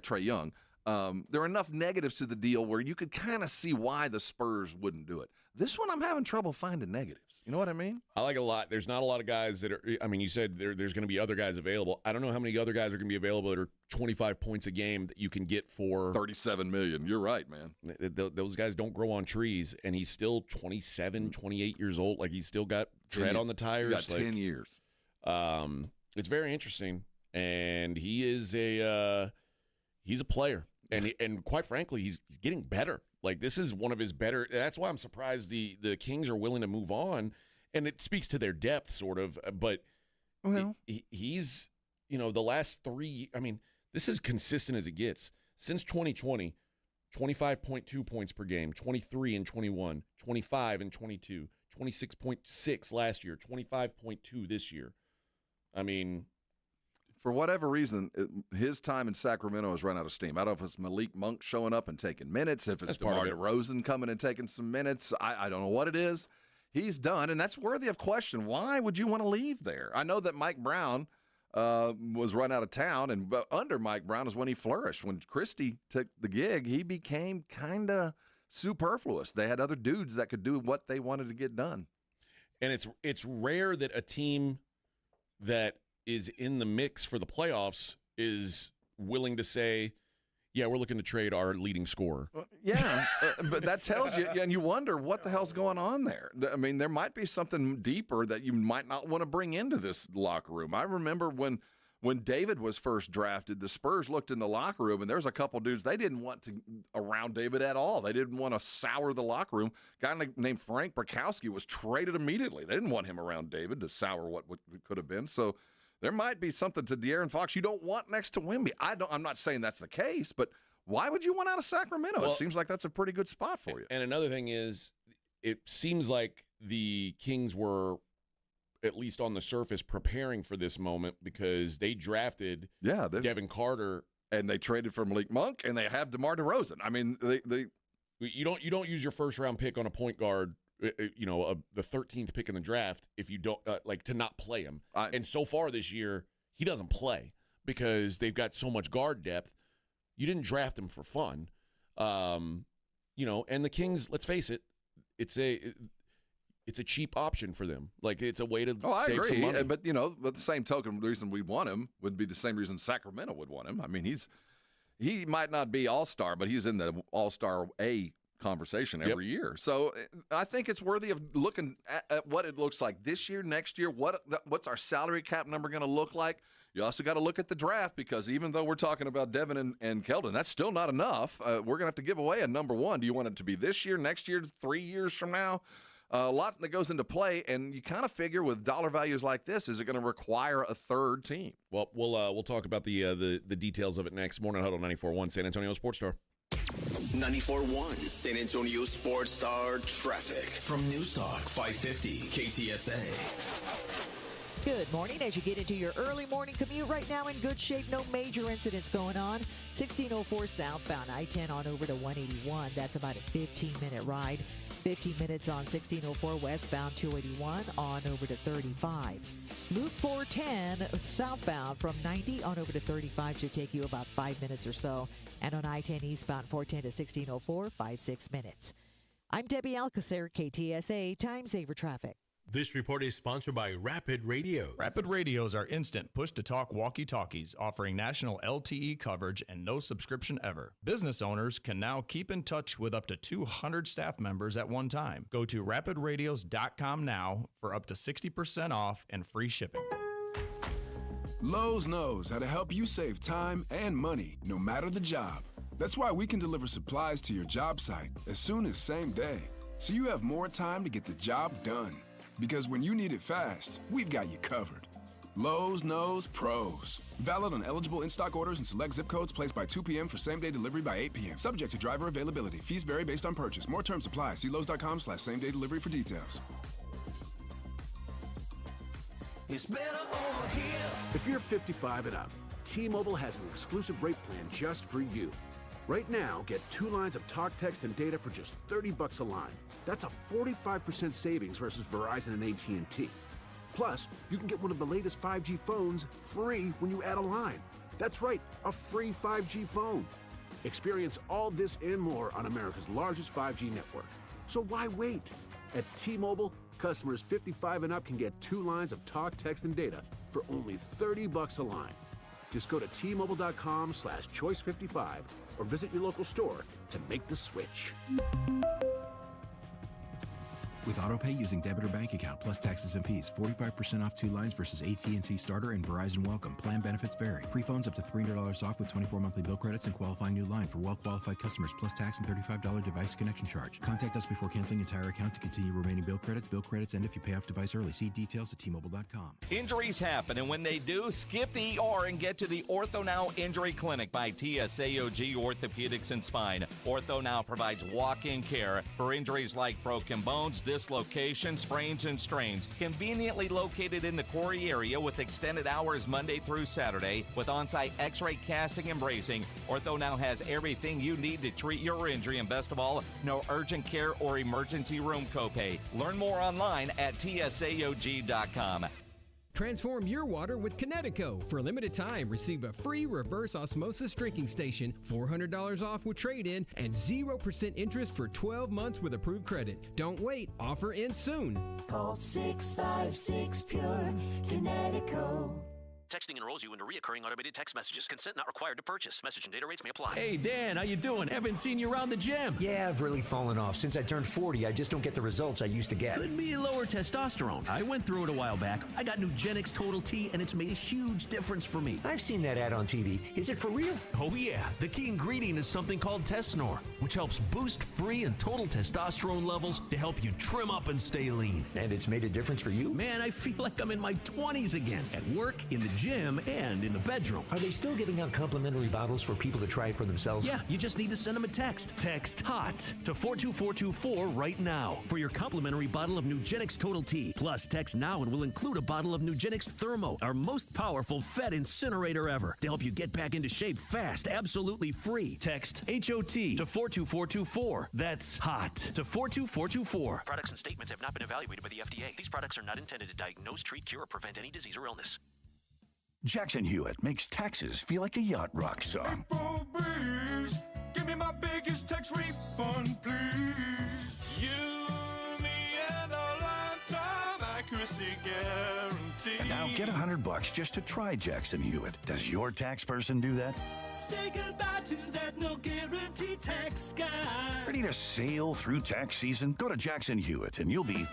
Trey Young. There were enough negatives to the deal where you could kind of see why the Spurs wouldn't do it. This one, I'm having trouble finding negatives. You know what I mean? I like it a lot. There's not a lot of guys that are. I mean, you said there's going to be other guys available. I don't know how many other guys are going to be available that are 25 points a game that you can get for $37 million. You're right, man. Those guys don't grow on trees, and he's still 27, 28 years old. Like he's still got tread on the tires. He's got 10 years. It's very interesting, and he's a player, and quite frankly, he's getting better. Like this is one of his better. That's why I'm surprised the Kings are willing to move on, and it speaks to their depth, sort of. But he's the last 3. I mean, this is consistent as it gets since 2020. 25.2 points per game, 23 and 21, 25 and 22, 26.6 last year, 25.2 this year. I mean, for whatever reason, his time in Sacramento has run out of steam. I don't know if it's Malik Monk showing up and taking minutes, if it's DeMar DeRozan coming and taking some minutes. I don't know what it is. He's done, and that's worthy of question. Why would you want to leave there? I know that Mike Brown was run out of town, and under Mike Brown is when he flourished. When Christie took the gig, he became kind of superfluous. They had other dudes that could do what they wanted to get done. And it's rare that a team that is in the mix for the playoffs is willing to say, yeah, we're looking to trade our leading scorer. Yeah, but that tells you, and you wonder what the hell's going on there. I mean, there might be something deeper that you might not want to bring into this locker room. I remember when David was first drafted, the Spurs looked in the locker room, and there's a couple dudes they didn't want to around David at all. They didn't want to sour the locker room. A guy named Frank Brakowski was traded immediately. They didn't want him around David to sour what could have been. So there might be something to De'Aaron Fox you don't want next to Wemby. I'm not saying that's the case, but why would you want out of Sacramento? Well, it seems like that's a pretty good spot for you. And another thing is, it seems like the Kings were, at least on the surface, preparing for this moment because they drafted Devin Carter. And they traded for Malik Monk, and they have DeMar DeRozan. I mean, you don't use your first-round pick on a point guard, the 13th pick in the draft if you don't to not play him. And so far this year, he doesn't play because they've got so much guard depth. You didn't draft him for fun, and the Kings. Let's face it, it's a cheap option for them. Like, it's a way to save some money. But the same token, the reason we want him would be the same reason Sacramento would want him. I mean, he might not be all-star, but he's in the all-star A conversation every year. So I think it's worthy of looking at what it looks like this year, next year. What's our salary cap number going to look like? You also got to look at the draft, because even though we're talking about Devin and Keldon, that's still not enough. We're going to have to give away a number one. Do you want it to be this year, next year, 3 years from now? A lot that goes into play, and you kind of figure with dollar values like this, is it going to require a third team? Well, we'll talk about the details of it next. Morning Huddle 94.1 San Antonio Sports Star. 94.1 San Antonio Sports Star traffic from News Talk 550 KTSA. Good morning. As you get into your early morning commute right now, in good shape, no major incidents going on. 1604 southbound I-10 on over to 181. That's about a 15-minute ride. 15 minutes on 1604 westbound 281 on over to 35. Loop 410 southbound from 90 on over to 35 should take you about 5 minutes or so. And on I-10 eastbound 410 to 1604, 5-6 minutes. I'm Debbie Alcacer, KTSA Time Saver Traffic. This report is sponsored by Rapid Radios. Rapid Radios are instant push-to-talk walkie-talkies offering national LTE coverage and no subscription ever. Business owners can now keep in touch with up to 200 staff members at one time. Go to rapidradios.com now for up to 60% off and free shipping. Lowe's knows how to help you save time and money, no matter the job. That's why we can deliver supplies to your job site as soon as same day, so you have more time to get the job done. Because when you need it fast, we've got you covered. Lowe's knows pros. Valid on eligible in-stock orders and select zip codes, placed by 2 p.m. for same-day delivery by 8 p.m. Subject to driver availability. Fees vary based on purchase. More terms apply. See Lowe's.com/same-day delivery for details. It's better over here. If you're 55 and up, T-Mobile has an exclusive rate plan just for you. Right now, get 2 lines of talk, text, and data for just $30 a line. That's a 45% savings versus Verizon and AT&T. Plus, you can get one of the latest 5G phones free when you add a line. That's right, a free 5G phone. Experience all this and more on America's largest 5G network. So why wait? At T-Mobile, customers 55 and up can get 2 lines of talk, text, and data for only $30 a line. Just go to T-Mobile.com/choice55 or visit your local store to make the switch. With AutoPay using debit or bank account plus taxes and fees. 45% off 2 lines versus AT&T Starter and Verizon Welcome. Plan benefits vary. Free phones up to $300 off with 24 monthly bill credits and qualifying new line for well-qualified customers plus tax and $35 device connection charge. Contact us before canceling entire account to continue remaining bill credits. Bill credits end if you pay off device early. See details at T-Mobile.com. Injuries happen, and when they do, skip the ER and get to the Ortho Now Injury Clinic by TSAOG Orthopedics and Spine. Ortho Now provides walk-in care for injuries like broken bones, dislocations, sprains, and strains. Conveniently located in the Quarry area with extended hours Monday through Saturday with on-site x-ray casting and bracing, Ortho Now has everything you need to treat your injury, and best of all, no urgent care or emergency room copay. Learn more online at tsaog.com. Transform your water with Connecticut. For a limited time, receive a free reverse osmosis drinking station, $400 off with trade-in, and 0% interest for 12 months with approved credit. Don't wait. Offer ends soon. Call 656-PURE, Connecticut. Texting enrolls you into reoccurring automated text messages. Consent not required to purchase. Message and data rates may apply. Hey, Dan, how you doing? Haven't seen you around the gym. Yeah, I've really fallen off. Since I turned 40, I just don't get the results I used to get. Could be lower testosterone. I went through it a while back. I got Nugenix Total T, and it's made a huge difference for me. I've seen that ad on TV. Is it for real? Oh, yeah. The key ingredient is something called Tesnor, which helps boost free and total testosterone levels to help you trim up and stay lean. And it's made a difference for you? Man, I feel like I'm in my 20s again. At work, in the gym, and in the bedroom. Are they still giving out complimentary bottles for people to try it for themselves? Yeah, you just need to send them a text. Text HOT to 42424 right now for your complimentary bottle of Nugenix Total T. Plus, text now and we'll include a bottle of Nugenix Thermo, our most powerful fat incinerator ever, to help you get back into shape fast, absolutely free. Text HOT to 42424. That's HOT to 42424. Products and statements have not been evaluated by the FDA. These products are not intended to diagnose, treat, cure, or prevent any disease or illness. Jackson Hewitt makes taxes feel like a yacht rock song. April breeze, give me my biggest tax refund, please. You, me, and a lifetime accuracy guarantee. And now get $100 just to try Jackson Hewitt. Does your tax person do that? Say goodbye to that no guarantee tax guy. Ready to sail through tax season? Go to Jackson Hewitt and you'll be...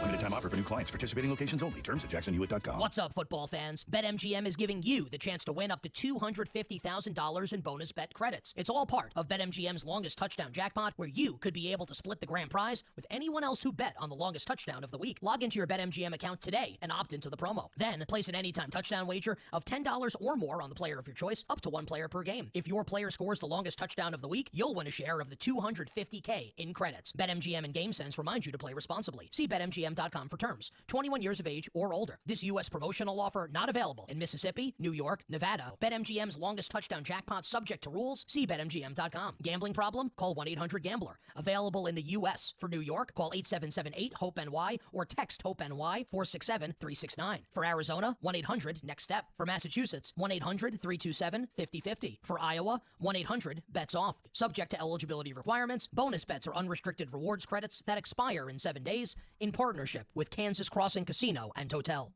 Limited time offer for new clients. Participating locations only. Terms at jacksonhewitt.com. What's up, football fans? BetMGM is giving you the chance to win up to $250,000 in bonus bet credits. It's all part of BetMGM's longest touchdown jackpot, where you could be able to split the grand prize with anyone else who bet on the longest touchdown of the week. Log into your BetMGM account today and opt into the promo. Then place an anytime touchdown wager of $10 or more on the player of your choice, up to one player per game. If your player scores the longest touchdown of the week, you'll win a share of the $250K in credits. BetMGM and GameSense remind you to play responsibly. See BetMGM.com for terms. 21 years of age or older. This U.S. promotional offer not available in Mississippi, New York, Nevada. BetMGM's longest touchdown jackpot subject to rules. See BetMGM.com. Gambling problem? Call 1-800-GAMBLER. Available in the U.S. For New York, call 877-8-HOPE-NY or text HOPE-NY 467-369. For Arizona, 1-800-NEXT-STEP. For Massachusetts, 1-800-327-5050. For Iowa, 1-800-BETS-OFF. Subject to eligibility requirements. Bonus bets are unrestricted rewards credits that expire in 7 days in partnership with Kansas Crossing Casino and Hotel.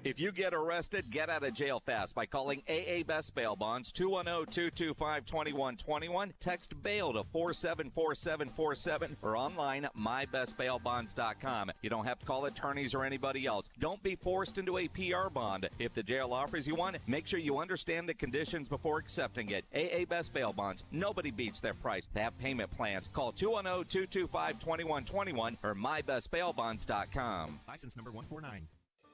If you get arrested, get out of jail fast by calling AA Best Bail Bonds, 210-225-2121. Text bail to 474747 or online at mybestbailbonds.com. You don't have to call attorneys or anybody else. Don't be forced into a PR bond. If the jail offers you one, make sure you understand the conditions before accepting it. AA Best Bail Bonds. Nobody beats their price. They have payment plans. Call 210-225-2121 or mybestbailbonds.com. License number 149.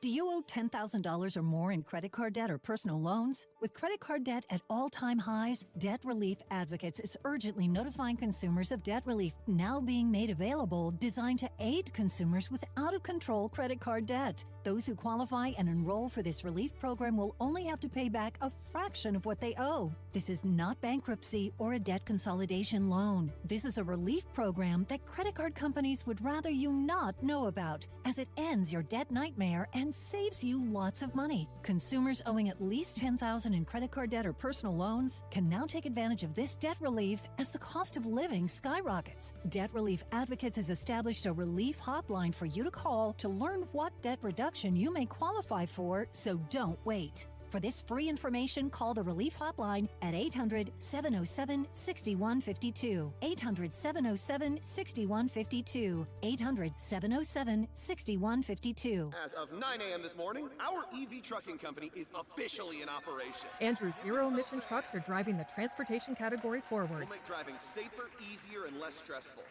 Do you owe $10,000 or more in credit card debt or personal loans? With credit card debt at all-time highs, Debt Relief Advocates is urgently notifying consumers of debt relief now being made available, designed to aid consumers with out-of-control credit card debt. Those who qualify and enroll for this relief program will only have to pay back a fraction of what they owe. This is not bankruptcy or a debt consolidation loan. This is a relief program that credit card companies would rather you not know about, as it ends your debt nightmare and saves you lots of money. Consumers owing at least $10,000 in credit card debt or personal loans can now take advantage of this debt relief as the cost of living skyrockets. Debt Relief Advocates has established a relief hotline for you to call to learn what debt reduction you may qualify for, so don't wait. For this free information, call the Relief Hotline at 800-707-6152. 800-707-6152. 800-707-6152. As of 9 a.m. this morning, our EV trucking company is officially in operation. Andrew's zero-emission trucks are driving the transportation category forward. We'll make driving safer, easier, and less stressful.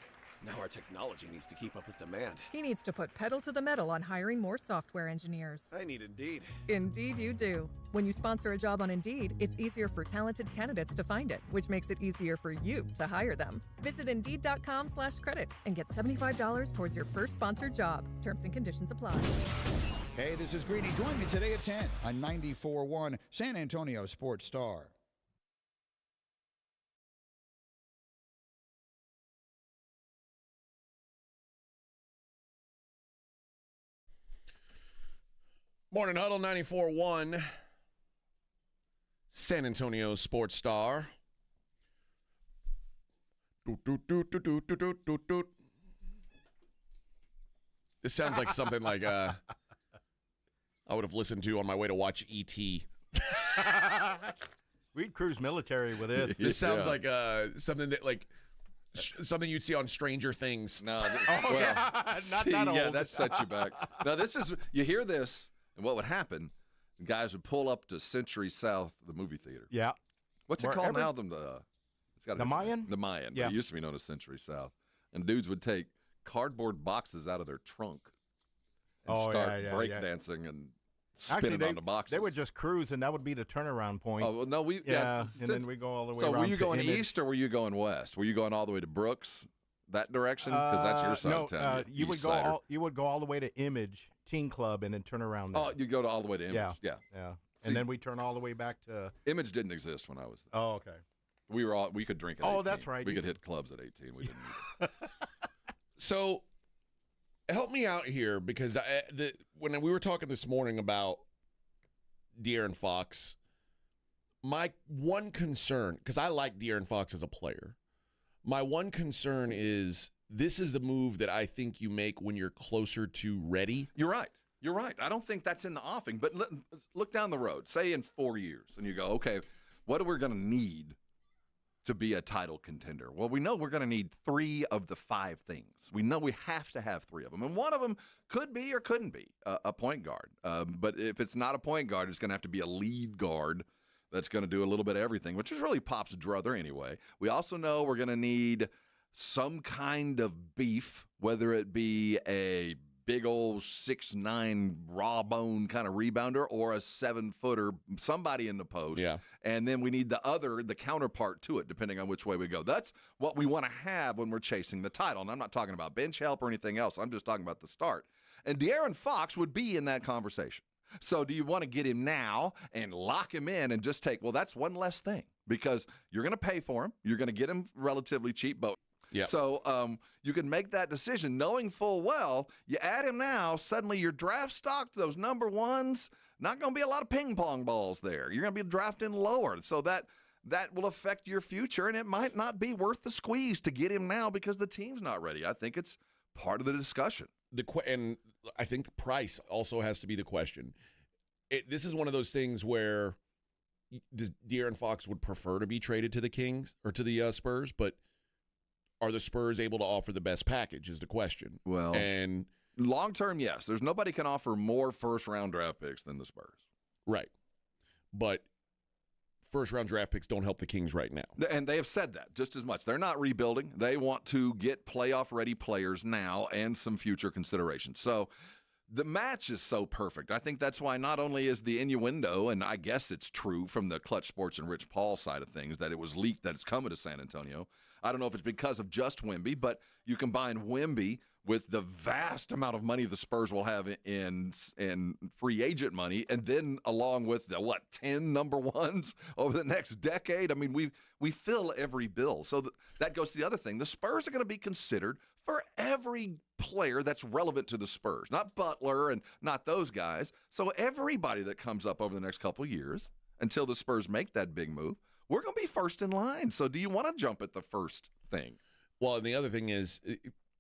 Now our technology needs to keep up with demand. He needs to put pedal to the metal on hiring more software engineers. I need Indeed. Indeed you do. When you sponsor a job on Indeed, it's easier for talented candidates to find it, which makes it easier for you to hire them. Visit Indeed.com/credit and get $75 towards your first sponsored job. Terms and conditions apply. Hey, this is Greeny. Join me today at 10 on 94.1 San Antonio Sports Star. Morning Huddle 94.1 San Antonio Sports Star. This sounds like something like I would have listened to on my way to watch E.T. We'd cruise military with this. This sounds like something that something you'd see on Stranger Things. No, not that old. Yeah, that sets you back. Now you hear this. And what would happen, the guys would pull up to Century South, the movie theater. Yeah. What's it called now? It's got the Mayan? The Mayan. Yeah. It used to be known as Century South. And dudes would take cardboard boxes out of their trunk and start breakdancing and spinning on the boxes. They would just cruise, and that would be the turnaround point. Oh, well, no, and then we go all the way around. So were you going Image. east or were you going west? Were you going all the way to Brooks, that direction? Because that's your side of town. You would go all the way to Image Teen Club and then turn around there. Oh, you go all the way to Image. Yeah. And then we turn all the way back to Image didn't exist when I was there. Oh, okay. We could drink at 18. Oh, that's right. We could hit clubs at 18. We didn't. So help me out here, because when we were talking this morning about De'Aaron Fox, my one concern, because I like De'Aaron Fox as a player, my one concern is this is the move that I think you make when you're closer to ready. You're right. I don't think that's in the offing. But look down the road, say in 4 years, and you go, okay, what are we going to need to be a title contender? Well, we know we're going to need 3 of the 5 things. We know we have to have 3 of them. And one of them could be or couldn't be a point guard. But if it's not a point guard, it's going to have to be a lead guard that's going to do a little bit of everything, which is really Pop's druther anyway. We also know we're going to need some kind of beef, whether it be a big old 6'9" raw bone kind of rebounder or a 7-footer, somebody in the post. Yeah. And then we need the counterpart to it, depending on which way we go. That's what we want to have when we're chasing the title. And I'm not talking about bench help or anything else. I'm just talking about the start. And De'Aaron Fox would be in that conversation. So do you want to get him now and lock him in and just take, well, that's one less thing, because you're going to pay for him. You're going to get him relatively cheap, but yeah. So you can make that decision knowing full well you add him now, suddenly your draft stock, those number ones, not going to be a lot of ping pong balls there. You're going to be drafting lower. So that will affect your future, and it might not be worth the squeeze to get him now because the team's not ready. I think it's part of the discussion. And I think the price also has to be the question. This is one of those things where De'Aaron Fox would prefer to be traded to the Kings or to the Spurs, but are the Spurs able to offer the best package is the question. Well, and long term, yes. There's nobody can offer more first-round draft picks than the Spurs. Right. But first-round draft picks don't help the Kings right now. And they have said that just as much. They're not rebuilding. They want to get playoff-ready players now and some future considerations. So the match is so perfect. I think that's why not only is the innuendo, and I guess it's true from the Clutch Sports and Rich Paul side of things, that it was leaked that it's coming to San Antonio. I don't know if it's because of just Wemby, but you combine Wemby with the vast amount of money the Spurs will have in free agent money, and then along with the 10 number ones over the next decade. I mean, we fill every bill. So that goes to the other thing. The Spurs are going to be considered for every player that's relevant to the Spurs, not Butler and not those guys. So everybody that comes up over the next couple of years until the Spurs make that big move, we're going to be first in line. So do you want to jump at the first thing? Well, and the other thing is,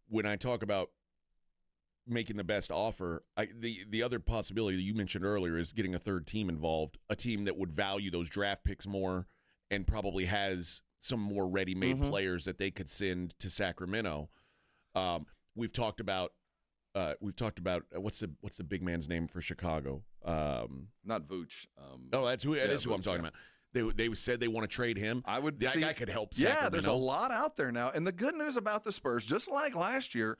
when I talk about making the best offer. The other possibility that you mentioned earlier is getting a third team involved, a team that would value those draft picks more and probably has some more ready-made players that they could send to Sacramento. We've talked about what's the big man's name for Chicago? Not Vooch. That's who I'm talking about. They said they want to trade him. That guy could help Sacramento. Yeah, there's a lot out there now. And the good news about the Spurs, just like last year,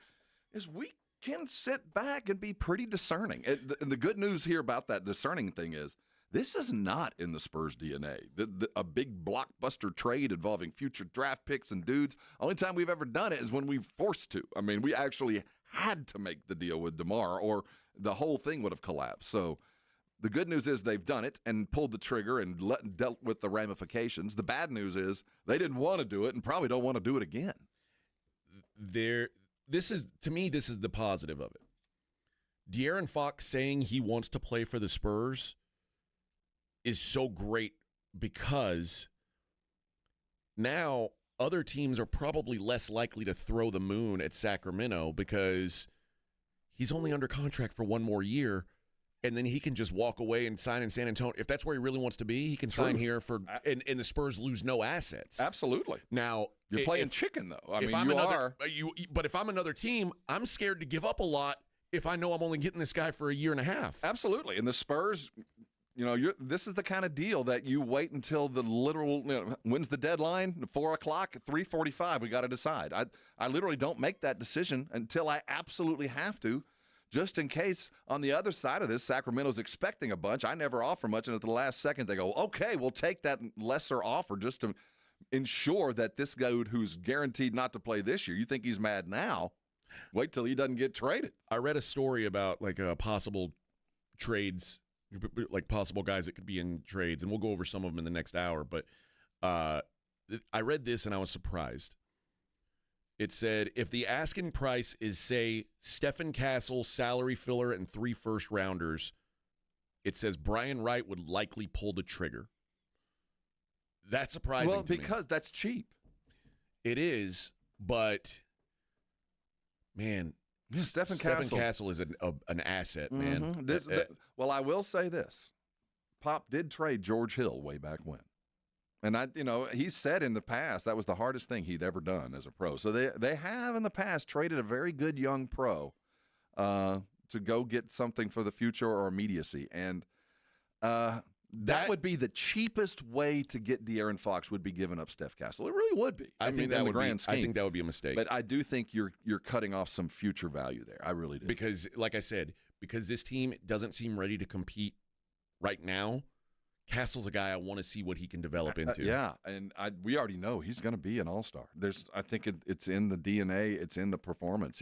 is we can sit back and be pretty discerning. And the good news here about that discerning thing is this is not in the Spurs DNA. A big blockbuster trade involving future draft picks and dudes. Only time we've ever done it is when we were forced to. I mean, we actually had to make the deal with DeMar or the whole thing would have collapsed. So the good news is they've done it and pulled the trigger and dealt with the ramifications. The bad news is they didn't want to do it and probably don't want to do it again. This is the positive of it. De'Aaron Fox saying he wants to play for the Spurs is so great because now other teams are probably less likely to throw the moon at Sacramento because he's only under contract for one more year. And then he can just walk away and sign in San Antonio. If that's where he really wants to be, he can sign here and the Spurs lose no assets. Absolutely. Now you're playing chicken, though. But if I'm another team, I'm scared to give up a lot if I know I'm only getting this guy for a year and a half. Absolutely. And the Spurs, this is the kind of deal that you wait until the literal. When's the deadline? 4 o'clock, 3:45. We got to decide. I literally don't make that decision until I absolutely have to. Just in case on the other side of this, Sacramento's expecting a bunch. I never offer much, and at the last second they go, okay, we'll take that lesser offer just to ensure that this guy who's guaranteed not to play this year, you think he's mad now, wait till he doesn't get traded. I read a story about possible trades, like possible guys that could be in trades, and we'll go over some of them in the next hour. But I read this, and I was surprised. It said, if the asking price is, say, Stephen Castle, salary filler, and 3 first-rounders, it says Brian Wright would likely pull the trigger. That's surprising to me. Well, because that's cheap. It is, but, man, Stephen Castle is an asset, man. Well, I will say this. Pop did trade George Hill way back when. And he said in the past that was the hardest thing he'd ever done as a pro. So they have in the past traded a very good young pro to go get something for the future or immediacy. And that would be the cheapest way to get De'Aaron Fox would be giving up Steph Castle. It really would be. I think that would be a mistake. But I do think you're cutting off some future value there. I really do. Because, like I said, because this team doesn't seem ready to compete right now. Castle's a guy I want to see what he can develop into. Yeah, and we already know he's going to be an all-star. I think it's in the DNA. It's in the performance.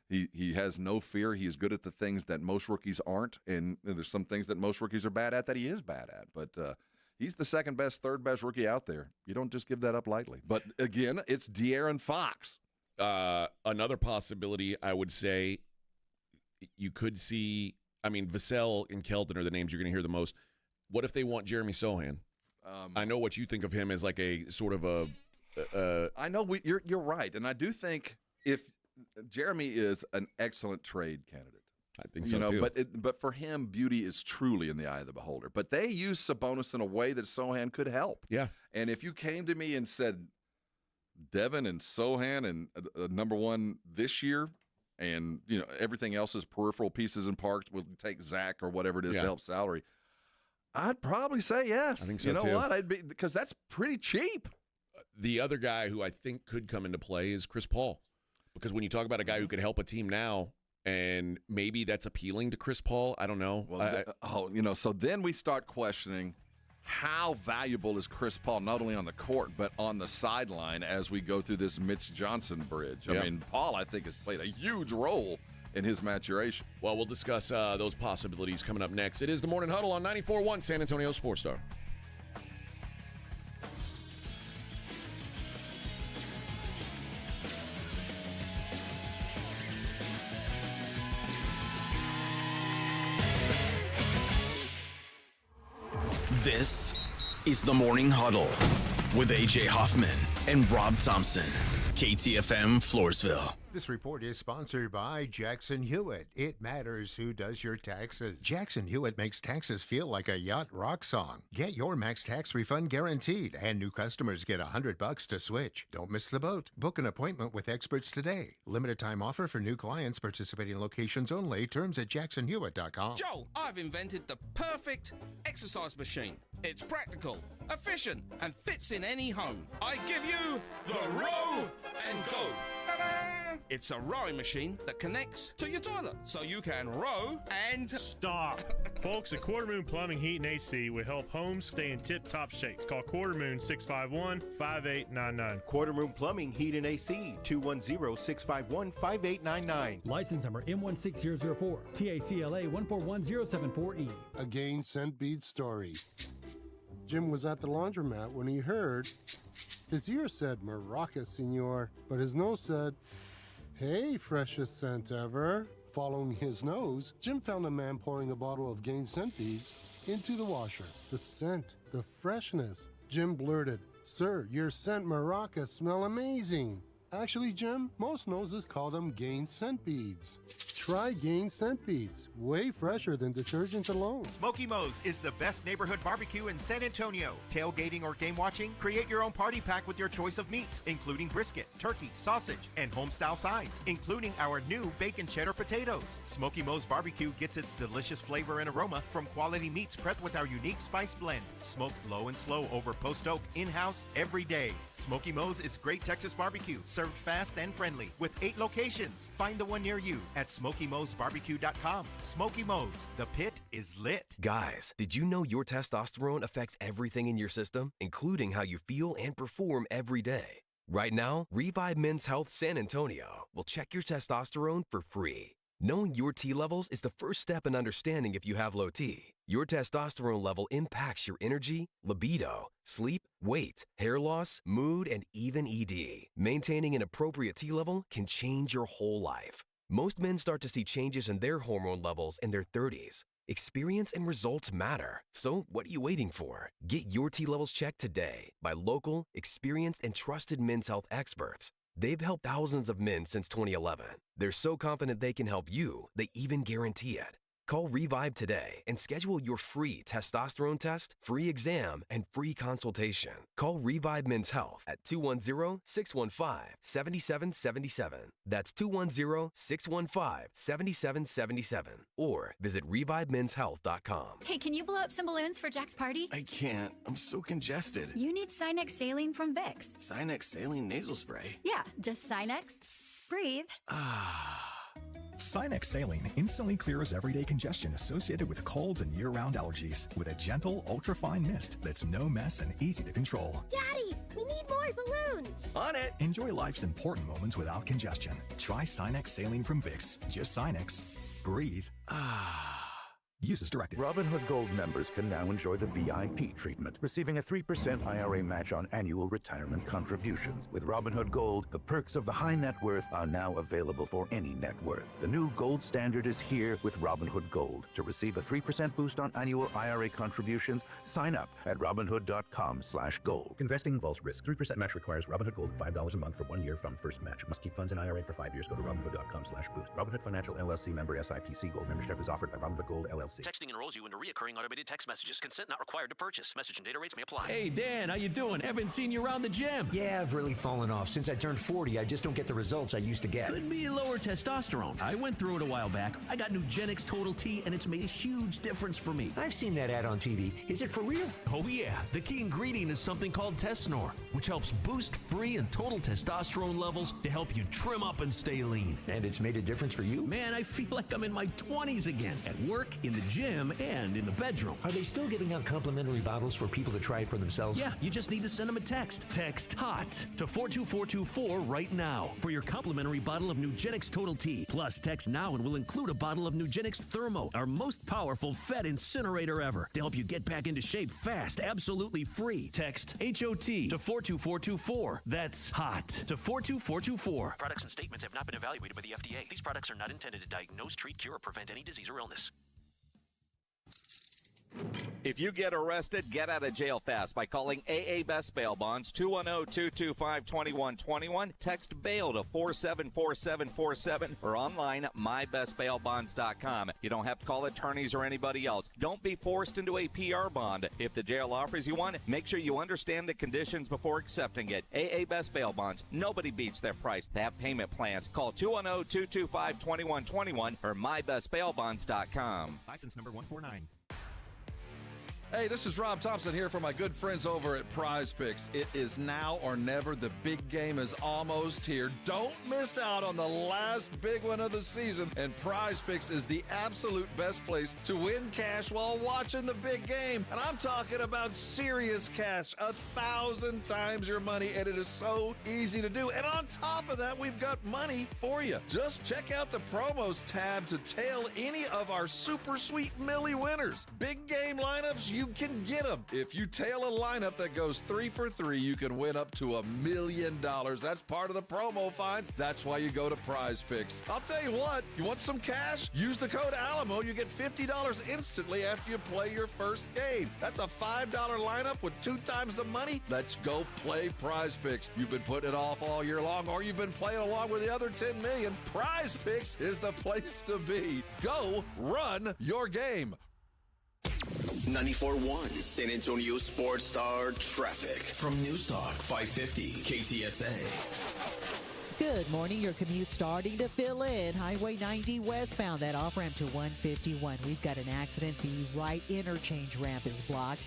He has no fear. He is good at the things that most rookies aren't, and there's some things that most rookies are bad at that he is bad at. But he's the second best, third best rookie out there. You don't just give that up lightly. But again, it's De'Aaron Fox. Another possibility, I would say, you could see. I mean, Vassell and Keldon are the names you're going to hear the most. What if they want Jeremy Sohan? I know what you think of him as like a sort of a. I know you're right, and I do think if Jeremy is an excellent trade candidate. I think so too. But for him, beauty is truly in the eye of the beholder. But they use Sabonis in a way that Sohan could help. Yeah. And if you came to me and said Devin and Sohan and number one this year, and everything else is peripheral pieces and parts, we'll take Zach or whatever it is to help salary. I'd probably say yes. I think so you know too. what? Because that's pretty cheap. The other guy who I think could come into play is Chris Paul. Because when you talk about a guy who could help a team now, and maybe that's appealing to Chris Paul, I don't know. Well, so then we start questioning how valuable is Chris Paul, not only on the court, but on the sideline as we go through this Mitch Johnson bridge. Yeah. I mean, Paul, I think, has played a huge role in his maturation. Well, we'll discuss those possibilities coming up next. It is the Morning Huddle on 94.1 San Antonio Sports Star. This is the Morning Huddle with A.J. Hoffman and Rob Thompson. KTFM Floresville. This report is sponsored by Jackson Hewitt. It matters who does your taxes. Jackson Hewitt makes taxes feel like a yacht rock song. Get your max tax refund guaranteed, and new customers get $100 to switch. Don't miss the boat. Book an appointment with experts today. Limited time offer for new clients. Participating locations only. Terms at jacksonhewitt.com. Joel, I've invented the perfect exercise machine. It's practical, efficient, and fits in any home. I give you the Row and Go. Ta-da! It's a rowing machine that connects to your toilet, so you can row and... Stop. Folks, at Quarter Moon Plumbing, Heat, and AC will help homes stay in tip-top shape. Call Quarter Moon 651-5899. Quarter Moon Plumbing, Heat, and AC, 210-651-5899. License number M16004, TACLA 141074E. A Gain Scent Bead story. Jim was at the laundromat when he heard his ear said, "Maraca, senor," but his nose said, "Hey, freshest scent ever." Following his nose, Jim found a man pouring a bottle of Gain scent beads into the washer. The scent, the freshness. Jim blurted, "Sir, your scent Maraca smell amazing." Actually, Jim, most noses call them Gain scent beads. Try Gain scent beads. Way fresher than detergent alone. Smoky Moe's is the best neighborhood barbecue in San Antonio. Tailgating or game watching? Create your own party pack with your choice of meats, including brisket, turkey, sausage, and home-style sides, including our new bacon cheddar potatoes. Smoky Moe's barbecue gets its delicious flavor and aroma from quality meats prepped with our unique spice blend. Smoked low and slow over post oak, in-house, every day. Smoky Moe's is great Texas barbecue, served fast and friendly, with 8 locations. Find the one near you at SmokyMoe'sBarbecue.com. Smoky Moe's, the pit is lit. Guys, did you know your testosterone affects everything in your system, including how you feel and perform every day? Right now, Revive Men's Health San Antonio will check your testosterone for free. Knowing your T levels is the first step in understanding if you have low T. Your testosterone level impacts your energy, libido, sleep, weight, hair loss, mood, and even ED. Maintaining an appropriate T level can change your whole life. Most men start to see changes in their hormone levels in their 30s. Experience and results matter. So what are you waiting for? Get your T levels checked today by local, experienced, and trusted men's health experts. They've helped thousands of men since 2011. They're so confident they can help you, they even guarantee it. Call Revive today and schedule your free testosterone test, free exam, and free consultation. Call Revive Men's Health at 210-615-7777. That's 210-615-7777. Or visit ReviveMen'sHealth.com. Hey, can you blow up some balloons for Jack's party? I can't. I'm so congested. You need Sinex Saline from Vicks. Sinex Saline nasal spray? Yeah, just Sinex. Breathe. Sinex Saline instantly clears everyday congestion associated with colds and year-round allergies with a gentle, ultra-fine mist that's no mess and easy to control. Daddy, we need more balloons. On it. Enjoy life's important moments without congestion. Try Sinex Saline from Vicks. Just Sinex. Breathe. Use as directed. Robinhood Gold members can now enjoy the VIP treatment, receiving a 3% IRA match on annual retirement contributions. With Robinhood Gold, the perks of the high net worth are now available for any net worth. The new gold standard is here with Robinhood Gold. To receive a 3% boost on annual IRA contributions, sign up at Robinhood.com/gold. Investing involves risk. 3% match requires Robinhood Gold $5 a month for 1 year from first match. Must keep funds in IRA for 5 years. Go to Robinhood.com/boost. Robinhood Financial LLC member SIPC. Gold membership is offered by Robinhood Gold LLC. Texting enrolls you into reoccurring automated text messages. Consent not required to purchase. Message and data rates may apply. Hey, Dan, how you doing? Haven't seen you around the gym. Yeah, I've really fallen off. Since I turned 40, I just don't get the results I used to get. Could be lower testosterone. I went through it a while back. I got Nugenix Total T, and it's made a huge difference for me. I've seen that ad on TV. Is it for real? Oh, yeah. The key ingredient is something called Tesnor, which helps boost free and total testosterone levels to help you trim up and stay lean. And it's made a difference for you? Man, I feel like I'm in my 20s again. At work, in the gym, and in the bedroom. Are they still giving out complimentary bottles for people to try it for themselves? Yeah, you just need to send them a text. Text HOT to 42424 right now for your complimentary bottle of Nugenix Total T. Plus, text now and we'll include a bottle of Nugenix Thermo, our most powerful fat incinerator ever, to help you get back into shape fast, absolutely free. Text HOT to 42424. That's HOT to 42424. Products and statements have not been evaluated by the FDA. These products are not intended to diagnose, treat, cure, or prevent any disease or illness. If you get arrested, get out of jail fast by calling AA Best Bail Bonds, 210-225-2121. Text bail to 474747 or online mybestbailbonds.com. You don't have to call attorneys or anybody else. Don't be forced into a PR bond. If the jail offers you one, make sure you understand the conditions before accepting it. AA Best Bail Bonds. Nobody beats their price. They have payment plans. Call 210-225-2121 or mybestbailbonds.com. License number 149. Hey, this is Rob Thompson here for my good friends over at Prize Picks. It is now or never. The big game is almost here. Don't miss out on the last big one of the season. And Prize Picks is the absolute best place to win cash while watching the big game. And I'm talking about serious cash, 1,000 times your money. And it is so easy to do. And on top of that, we've got money for you. Just check out the promos tab to tail any of our super sweet Millie winners. Big game lineups, you can get them. If you tail a lineup that goes 3 for 3, you can win up to $1 million. That's part of the promo finds. That's why you go to Prize Picks. I'll tell you what, you want some cash? Use the code Alamo. You get $50 instantly after you play your first game. That's a $5 lineup with 2 times the money. Let's go play Prize Picks. You've been putting it off all year long, or you've been playing along with the other 10 million. Prize Picks is the place to be. Go run your game. 94.1 San Antonio Sports Star traffic from News Talk 550 KTSA. Good morning. Your commute starting to fill in. Highway 90 westbound, that off-ramp to 151. We've got an accident. The right interchange ramp is blocked.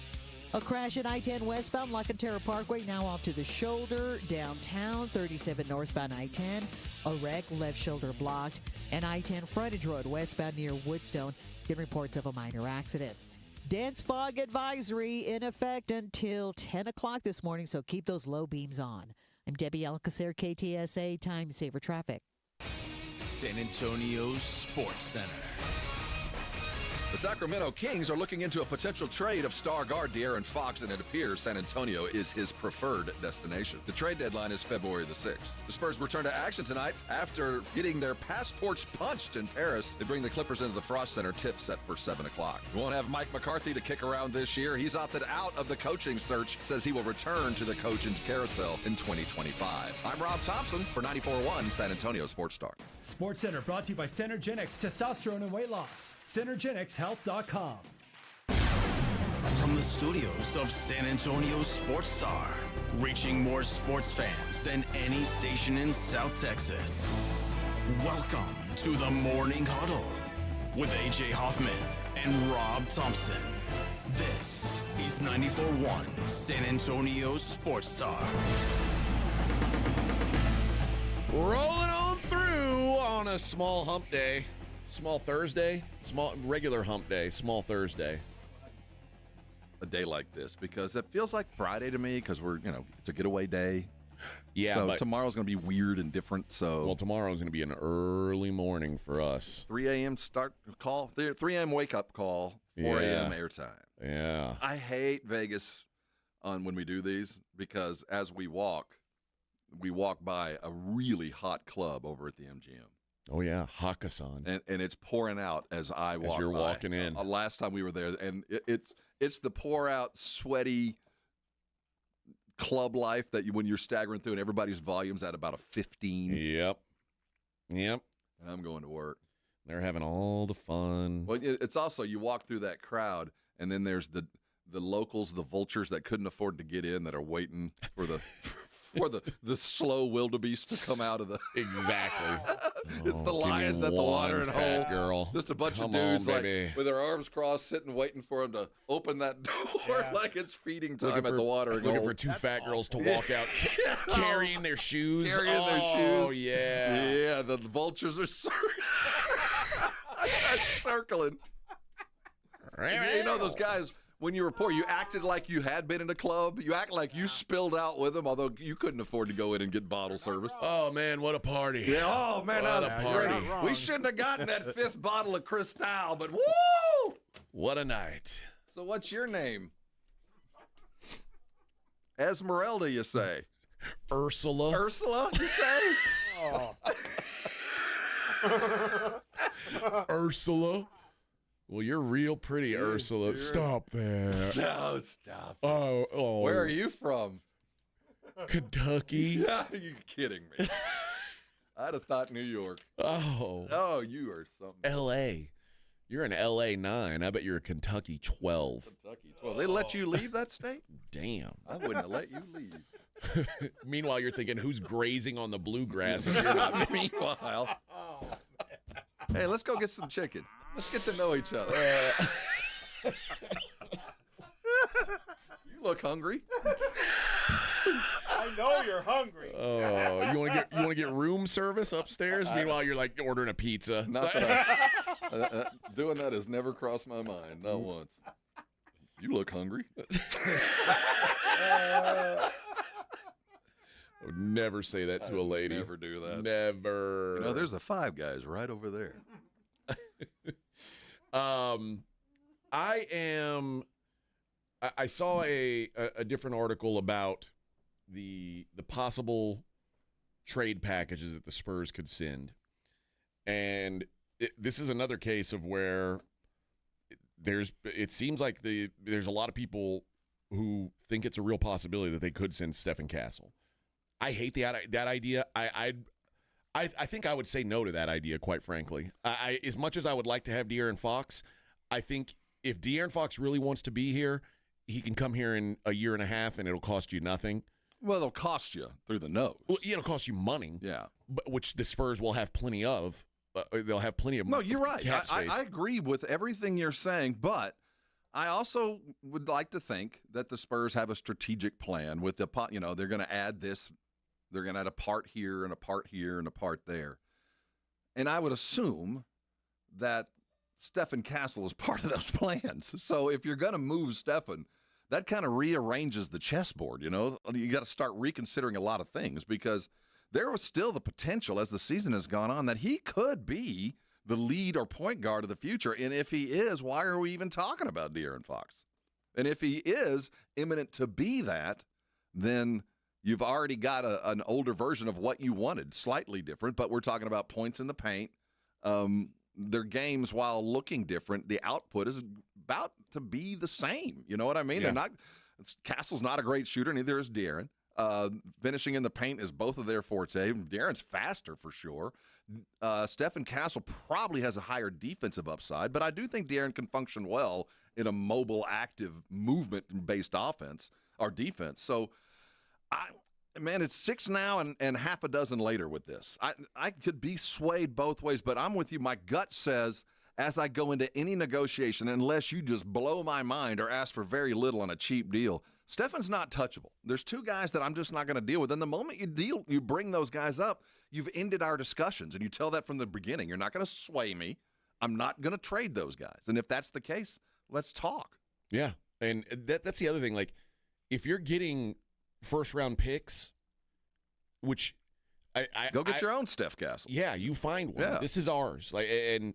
A crash at I-10 westbound, La Cantera Parkway, now off to the shoulder. Downtown, 37 northbound I-10. A wreck, left shoulder blocked. And I-10 frontage road westbound near Woodstone. Get reports of a minor accident. Dense fog advisory in effect until 10 o'clock this morning, so keep those low beams on. I'm Debbie Alcacer, KTSA Time Saver Traffic. San Antonio Sports Center. The Sacramento Kings are looking into a potential trade of star guard De'Aaron Fox, and it appears San Antonio is his preferred destination. The trade deadline is February the 6th. The Spurs return to action tonight after getting their passports punched in Paris. They bring the Clippers into the Frost Center, tip set for 7 o'clock. We won't have Mike McCarthy to kick around this year. He's opted out of the coaching search, says he will return to the coaching carousel in 2025. I'm Rob Thompson for 94.1 San Antonio Sports Star. Sports Center brought to you by Synergenics Testosterone and Weight Loss. Synergenicshealth.com. From the studios of San Antonio Sports Star, reaching more sports fans than any station in South Texas. Welcome to the Morning Huddle with AJ Hoffman and Rob Thompson. This is 94.1 San Antonio Sports Star. Rolling on through on a small hump day. Small Thursday, regular hump day, small Thursday. A day like this, because it feels like Friday to me, because it's a getaway day. Yeah, so but tomorrow's going to be weird and different. So well, tomorrow's going to be an early morning for us. 3 a.m. start call, 3 a.m. wake up call, 4 a.m. airtime. Yeah. I hate Vegas when we do these, because as we walk by a really hot club over at the MGM. Oh, yeah, Hakkasan. And it's pouring out as I walk by. As you're walking in. Last time we were there, and it's the pour out, sweaty club life that when you're staggering through and everybody's volume's at about a 15. Yep. And I'm going to work. They're having all the fun. Well, it's also, you walk through that crowd, and then there's the locals, the vultures that couldn't afford to get in that are waiting for the... for the slow wildebeest to come out of the... Exactly. It's the lions at the watering hole. Girl. Just a bunch of dudes with their arms crossed sitting waiting for them to open that door like it's feeding time at the watering hole. Looking for 2 fat girls to walk out carrying their shoes. Oh, yeah. Yeah, the vultures are circling. You know those guys... When you were poor, you acted like you had been in a club. You act like you spilled out with them, although you couldn't afford to go in and get bottle service. Oh, man, what a party. Yeah, oh, man, what a party. We shouldn't have gotten that 5th bottle of Cristal, but woo! What a night. So what's your name? Esmeralda, you say? Ursula. Ursula, you say? Ursula. Well, you're real pretty, Ursula. Stop that. No, stop. Oh. Where are you from? Kentucky. Are you kidding me? I'd have thought New York. Oh, you are something. L.A. You're an L.A. 9. I bet you're a Kentucky 12. Kentucky 12. They let you leave that state? Damn. I wouldn't have let you leave. Meanwhile, you're thinking, who's grazing on the bluegrass? If you're not? Meanwhile. Hey, let's go get some chicken. Let's get to know each other. You look hungry. I know you're hungry. Oh, you want to get room service upstairs? Meanwhile, you're like ordering a pizza. Not that doing that has never crossed my mind, not once. You look hungry. I would never say that to a lady. Never do that. Never. You know, there's a Five Guys right over there. I saw a different article about the possible trade packages that the Spurs could send, and this is another case of where it seems like there's a lot of people who think it's a real possibility that they could send Stephen Castle. I hate that idea. I think I would say no to that idea, quite frankly. As much as I would like to have De'Aaron Fox, I think if De'Aaron Fox really wants to be here, he can come here in a year and a half, and it'll cost you nothing. Well, it'll cost you through the nose. Well, it'll cost you money. Yeah, which the Spurs will have plenty of. They'll have plenty of. No, you're right. Cap space. I agree with everything you're saying, but I also would like to think that the Spurs have a strategic plan with they're going to add this. They're going to add a part here and a part here and a part there. And I would assume that Stephen Castle is part of those plans. So if you're going to move Stephen, that kind of rearranges the chessboard, You got to start reconsidering a lot of things because there was still the potential as the season has gone on that he could be the lead or point guard of the future. And if he is, why are we even talking about De'Aaron Fox? And if he is imminent to be that, then you've already got an older version of what you wanted, slightly different, but we're talking about points in the paint. Their games, while looking different, the output is about to be the same. You know what I mean? Yeah. Castle's not a great shooter, neither is De'Aaron. Finishing in the paint is both of their forte. De'Aaron's faster for sure. Stephen Castle probably has a higher defensive upside, but I do think De'Aaron can function well in a mobile, active, movement-based offense or defense. So, it's 6 now and half a dozen later with this. I could be swayed both ways, but I'm with you. My gut says as I go into any negotiation, unless you just blow my mind or ask for very little on a cheap deal, Stephen's not touchable. There's 2 guys that I'm just not going to deal with. And the moment you bring those guys up, you've ended our discussions, and you tell that from the beginning. You're not going to sway me. I'm not going to trade those guys. And if that's the case, let's talk. Yeah, and that's the other thing. Like, if you're getting first-round picks, which go get your own Steph Castle. Yeah, you find one. Yeah. This is ours. Like, and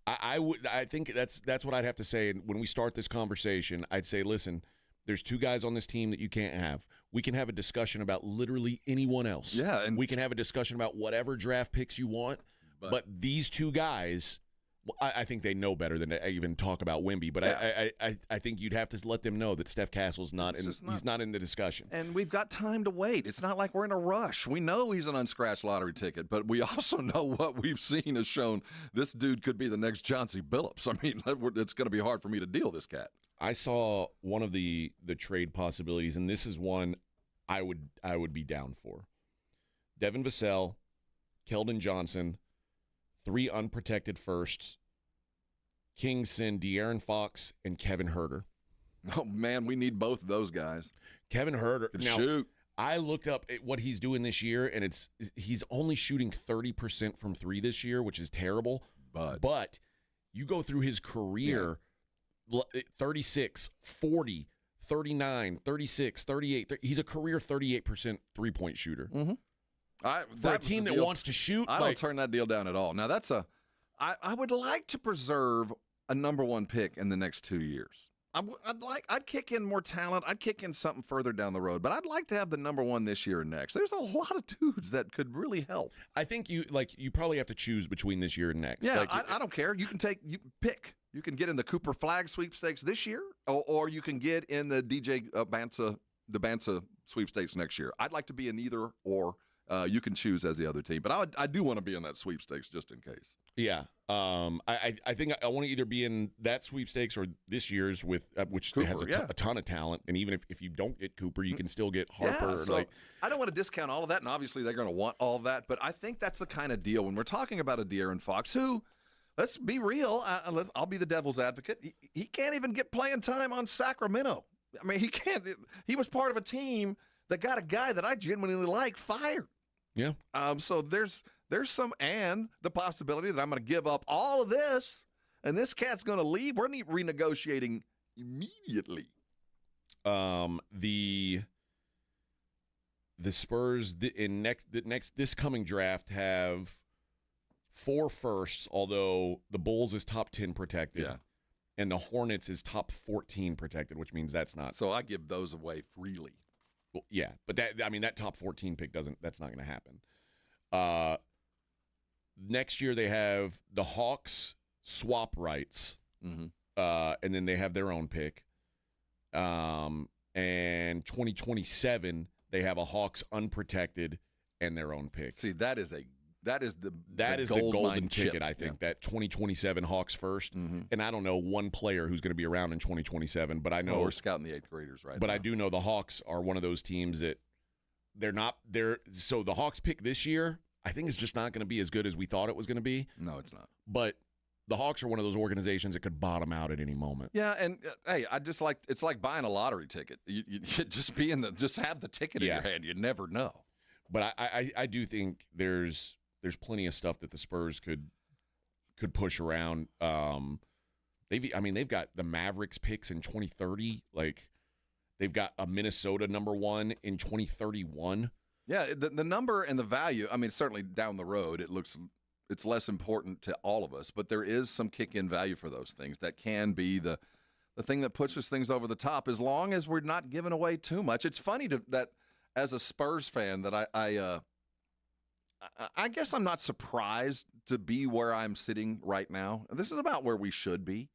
I think that's what I'd have to say. And when we start this conversation, I'd say, listen, there's 2 guys on this team that you can't have. We can have a discussion about literally anyone else. Yeah, and we can have a discussion about whatever draft picks you want. But these 2 guys, I think they know better than to even talk about Wemby. But yeah. I think you'd have to let them know that Steph Castle's he's not in the discussion. And we've got time to wait. It's not like we're in a rush. We know he's an unscratched lottery ticket, but we also know what we've seen has shown this dude could be the next Chauncey Billups. I mean, it's going to be hard for me to deal this cat. I saw one of the trade possibilities, and this is one I would be down for. Devin Vassell, Keldon Johnson, 3 unprotected firsts. Kings send De'Aaron Fox and Kevin Huerter. Oh, man, we need both of those guys. Kevin Huerter. Now, shoot. I looked up at what he's doing this year, and he's only shooting 30% from 3 this year, which is terrible. But you go through his career, 36, 40, 39, 36, 38. He's a career 38% three-point shooter. Mm-hmm. For a team that wants to shoot. I don't turn that deal down at all. Now, I would like to preserve a number 1 pick in the next 2 years. I'd kick in more talent. I'd kick in something further down the road, but I'd like to have the number 1 this year and next. There's a lot of dudes that could really help. I think you probably have to choose between this year and next. Yeah, I don't care. You can pick. You can get in the Cooper Flag sweepstakes this year, or you can get in the DJ Bansa sweepstakes next year. I'd like to be in either, or you can choose as the other team. But I do want to be in that sweepstakes just in case. Yeah. I think I want to either be in that sweepstakes or this year's with which Cooper, has a ton of talent. And even if you don't get Cooper, you can still get Harper. Yeah, so I don't want to discount all of that, and obviously they're going to want all of that. But I think that's the kind of deal when we're talking about a De'Aaron Fox who, let's be real, I'll be the devil's advocate. He can't even get playing time on Sacramento. I mean, he can't. He was part of a team that got a guy that I genuinely like fired. Yeah. So there's some, and the possibility that I'm going to give up all of this, and this cat's going to leave. We're renegotiating immediately. The Spurs this coming draft have 4 firsts, although the Bulls is top 10 protected. Yeah. And the Hornets is top 14 protected, which means that's not. So I give those away freely. Well, yeah, but that top 14 pick that's not going to happen. Next year they have the Hawks swap rights, and then they have their own pick. And 2027 they have a Hawks unprotected and their own pick. See, that is the golden ticket, chip. I think, that 2027 Hawks first. And I don't know one player who's going to be around in 2027, but I know we're scouting the 8th graders right now. But I do know the Hawks are one of those teams that so the Hawks pick this year, I think, is just not going to be as good as we thought it was going to be. No, it's not. But the Hawks are one of those organizations that could bottom out at any moment. Yeah, and hey, it's like buying a lottery ticket. You just have the ticket in your hand. You never know. But I do think there's plenty of stuff that the Spurs could push around. They've got the Mavericks picks in 2030. Like, they've got a Minnesota number 1 in 2031. Yeah, the number and the value. I mean, certainly down the road, it's less important to all of us, but there is some kick-in value for those things that can be the thing that pushes things over the top, as long as we're not giving away too much. It's funny that as a Spurs fan that I guess I'm not surprised to be where I'm sitting right now. This is about where we should be.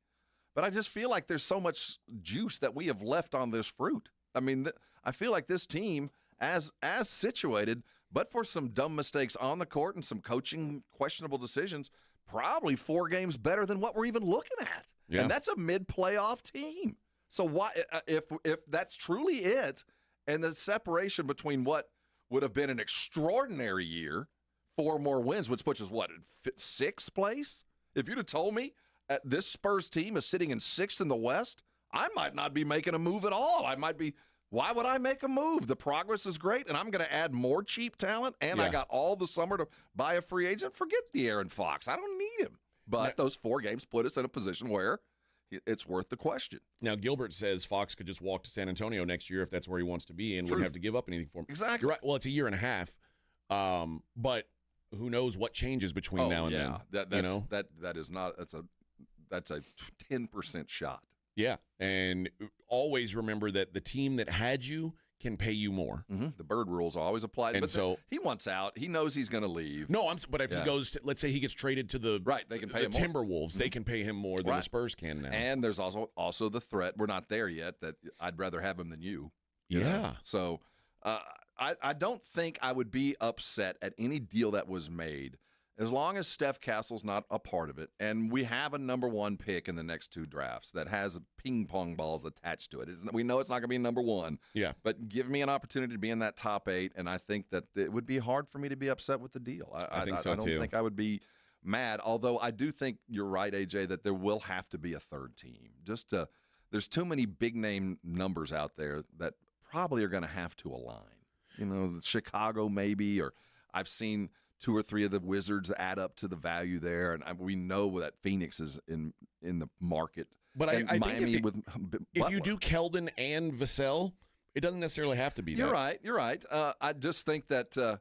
But I just feel like there's so much juice that we have left on this fruit. I mean, I feel like this team, as situated, but for some dumb mistakes on the court and some coaching questionable decisions, probably 4 games better than what we're even looking at. Yeah. And that's a mid-playoff team. So why, if that's truly it, and the separation between what would have been an extraordinary year, 4 more wins, which puts us, in 6th place? If you'd have told me this Spurs team is sitting in 6th in the West, I might not be making a move at all. I might be, why would I make a move? The progress is great, and I'm going to add more cheap talent, and I got all the summer to buy a free agent. Forget De'Aaron Fox. I don't need him. But those 4 games put us in a position where it's worth the question. Now, Gilbert says Fox could just walk to San Antonio next year if that's where he wants to be and wouldn't have to give up anything for him. Exactly. You're right. Well, it's a year and a half, but who knows what changes between now and then? That's a 10% shot. Yeah, and always remember that the team that had you can pay you more. The Bird rules always apply. And but so he wants out. He knows he's going to leave. No, but if he goes to, let's say he gets traded to the they can pay him more. Timberwolves. They can pay him more than the Spurs can now. And there's also the threat. We're not there yet. That I'd rather have him than you. Yeah. So I don't think I would be upset at any deal that was made, as long as Steph Castle's not a part of it, and we have a number 1 pick in the next 2 drafts that has ping pong balls attached to it. We know it's not going to be number 1. Yeah. But give me an opportunity to be in that top 8, and I think that it would be hard for me to be upset with the deal. I think so, I don't too. think I would be mad, although I do think you're right, AJ, that there will have to be a 3rd team. There's too many big-name numbers out there that probably are going to have to align. Chicago maybe, or I've seen 2 or 3 of the Wizards add up to the value there, and we know that Phoenix is in the market. But I Miami think if you do Keldon and Vassell, it doesn't necessarily have to be You're that. You're right. I just think that a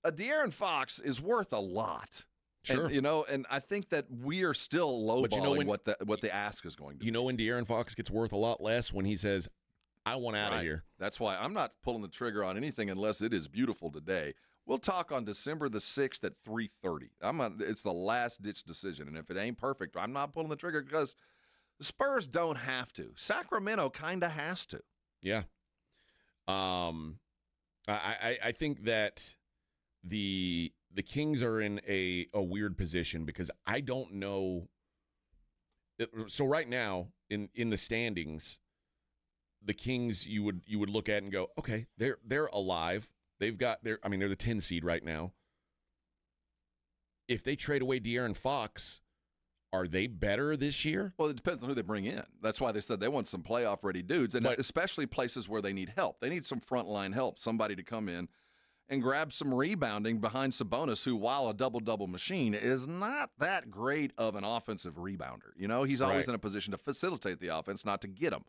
De'Aaron Fox is worth a lot. Sure. And I think that we are still lowballing what the ask is going to be. You know when De'Aaron Fox gets worth a lot less? When he says, I want out of here. That's why I'm not pulling the trigger on anything unless it is beautiful today. We'll talk on December the 6th at 3:30. It's the last-ditch decision, and if it ain't perfect, I'm not pulling the trigger because the Spurs don't have to. Sacramento kind of has to. Yeah. I think that the Kings are in a weird position because I don't know. So right now in the standings, the Kings you would look at and go, okay, they're alive. They're the 10 seed right now. If they trade away De'Aaron Fox, are they better this year? Well, it depends on who they bring in. That's why they said they want some playoff-ready dudes, and especially places where they need help. They need some frontline help, somebody to come in and grab some rebounding behind Sabonis, who, while a double-double machine, is not that great of an offensive rebounder. You know, he's always in a position to facilitate the offense, not to get them.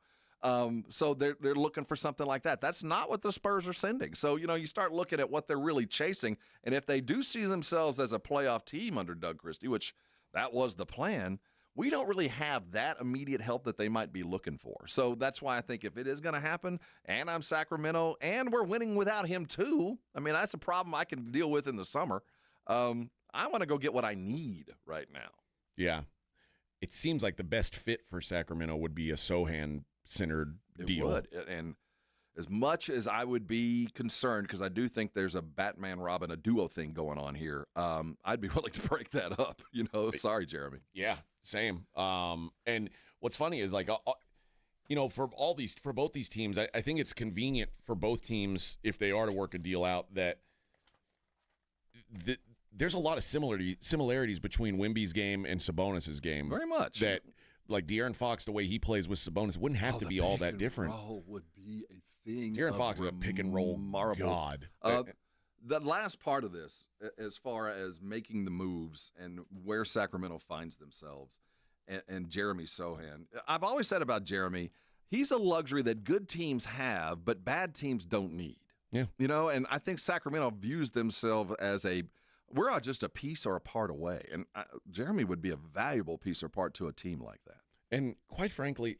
So they're looking for something like that. That's not what the Spurs are sending. So, you know, you start looking at what they're really chasing, and if they do see themselves as a playoff team under Doug Christie, which that was the plan, we don't really have that immediate help that they might be looking for. So that's why I think if it is going to happen, and I'm Sacramento, and we're winning without him too, I mean, that's a problem I can deal with in the summer. I want to go get what I need right now. Yeah. It seems like the best fit for Sacramento would be a Sohan-centered deal. It would. And as much as I would be concerned, because I do think there's a Batman-Robin, a duo thing going on here, I'd be willing to break that up. You know, sorry, Jeremy. Yeah, same. And what's funny is, like, you know, for both these teams, I think it's convenient for both teams, if they are to work a deal out, that there's a lot of similarities between Wemby's game and Sabonis's game. Very much. That, like, De'Aaron Fox, the way he plays with Sabonis, wouldn't have to be all that different. Roll would be a thing. De'Aaron Fox is a pick and roll god. The last part of this, as far as making the moves and where Sacramento finds themselves, and Jeremy Sohan, I've always said about Jeremy, he's a luxury that good teams have, but bad teams don't need. Yeah. You know, and I think Sacramento views themselves as we're not just a piece or a part away. And Jeremy would be a valuable piece or part to a team like that. And quite frankly,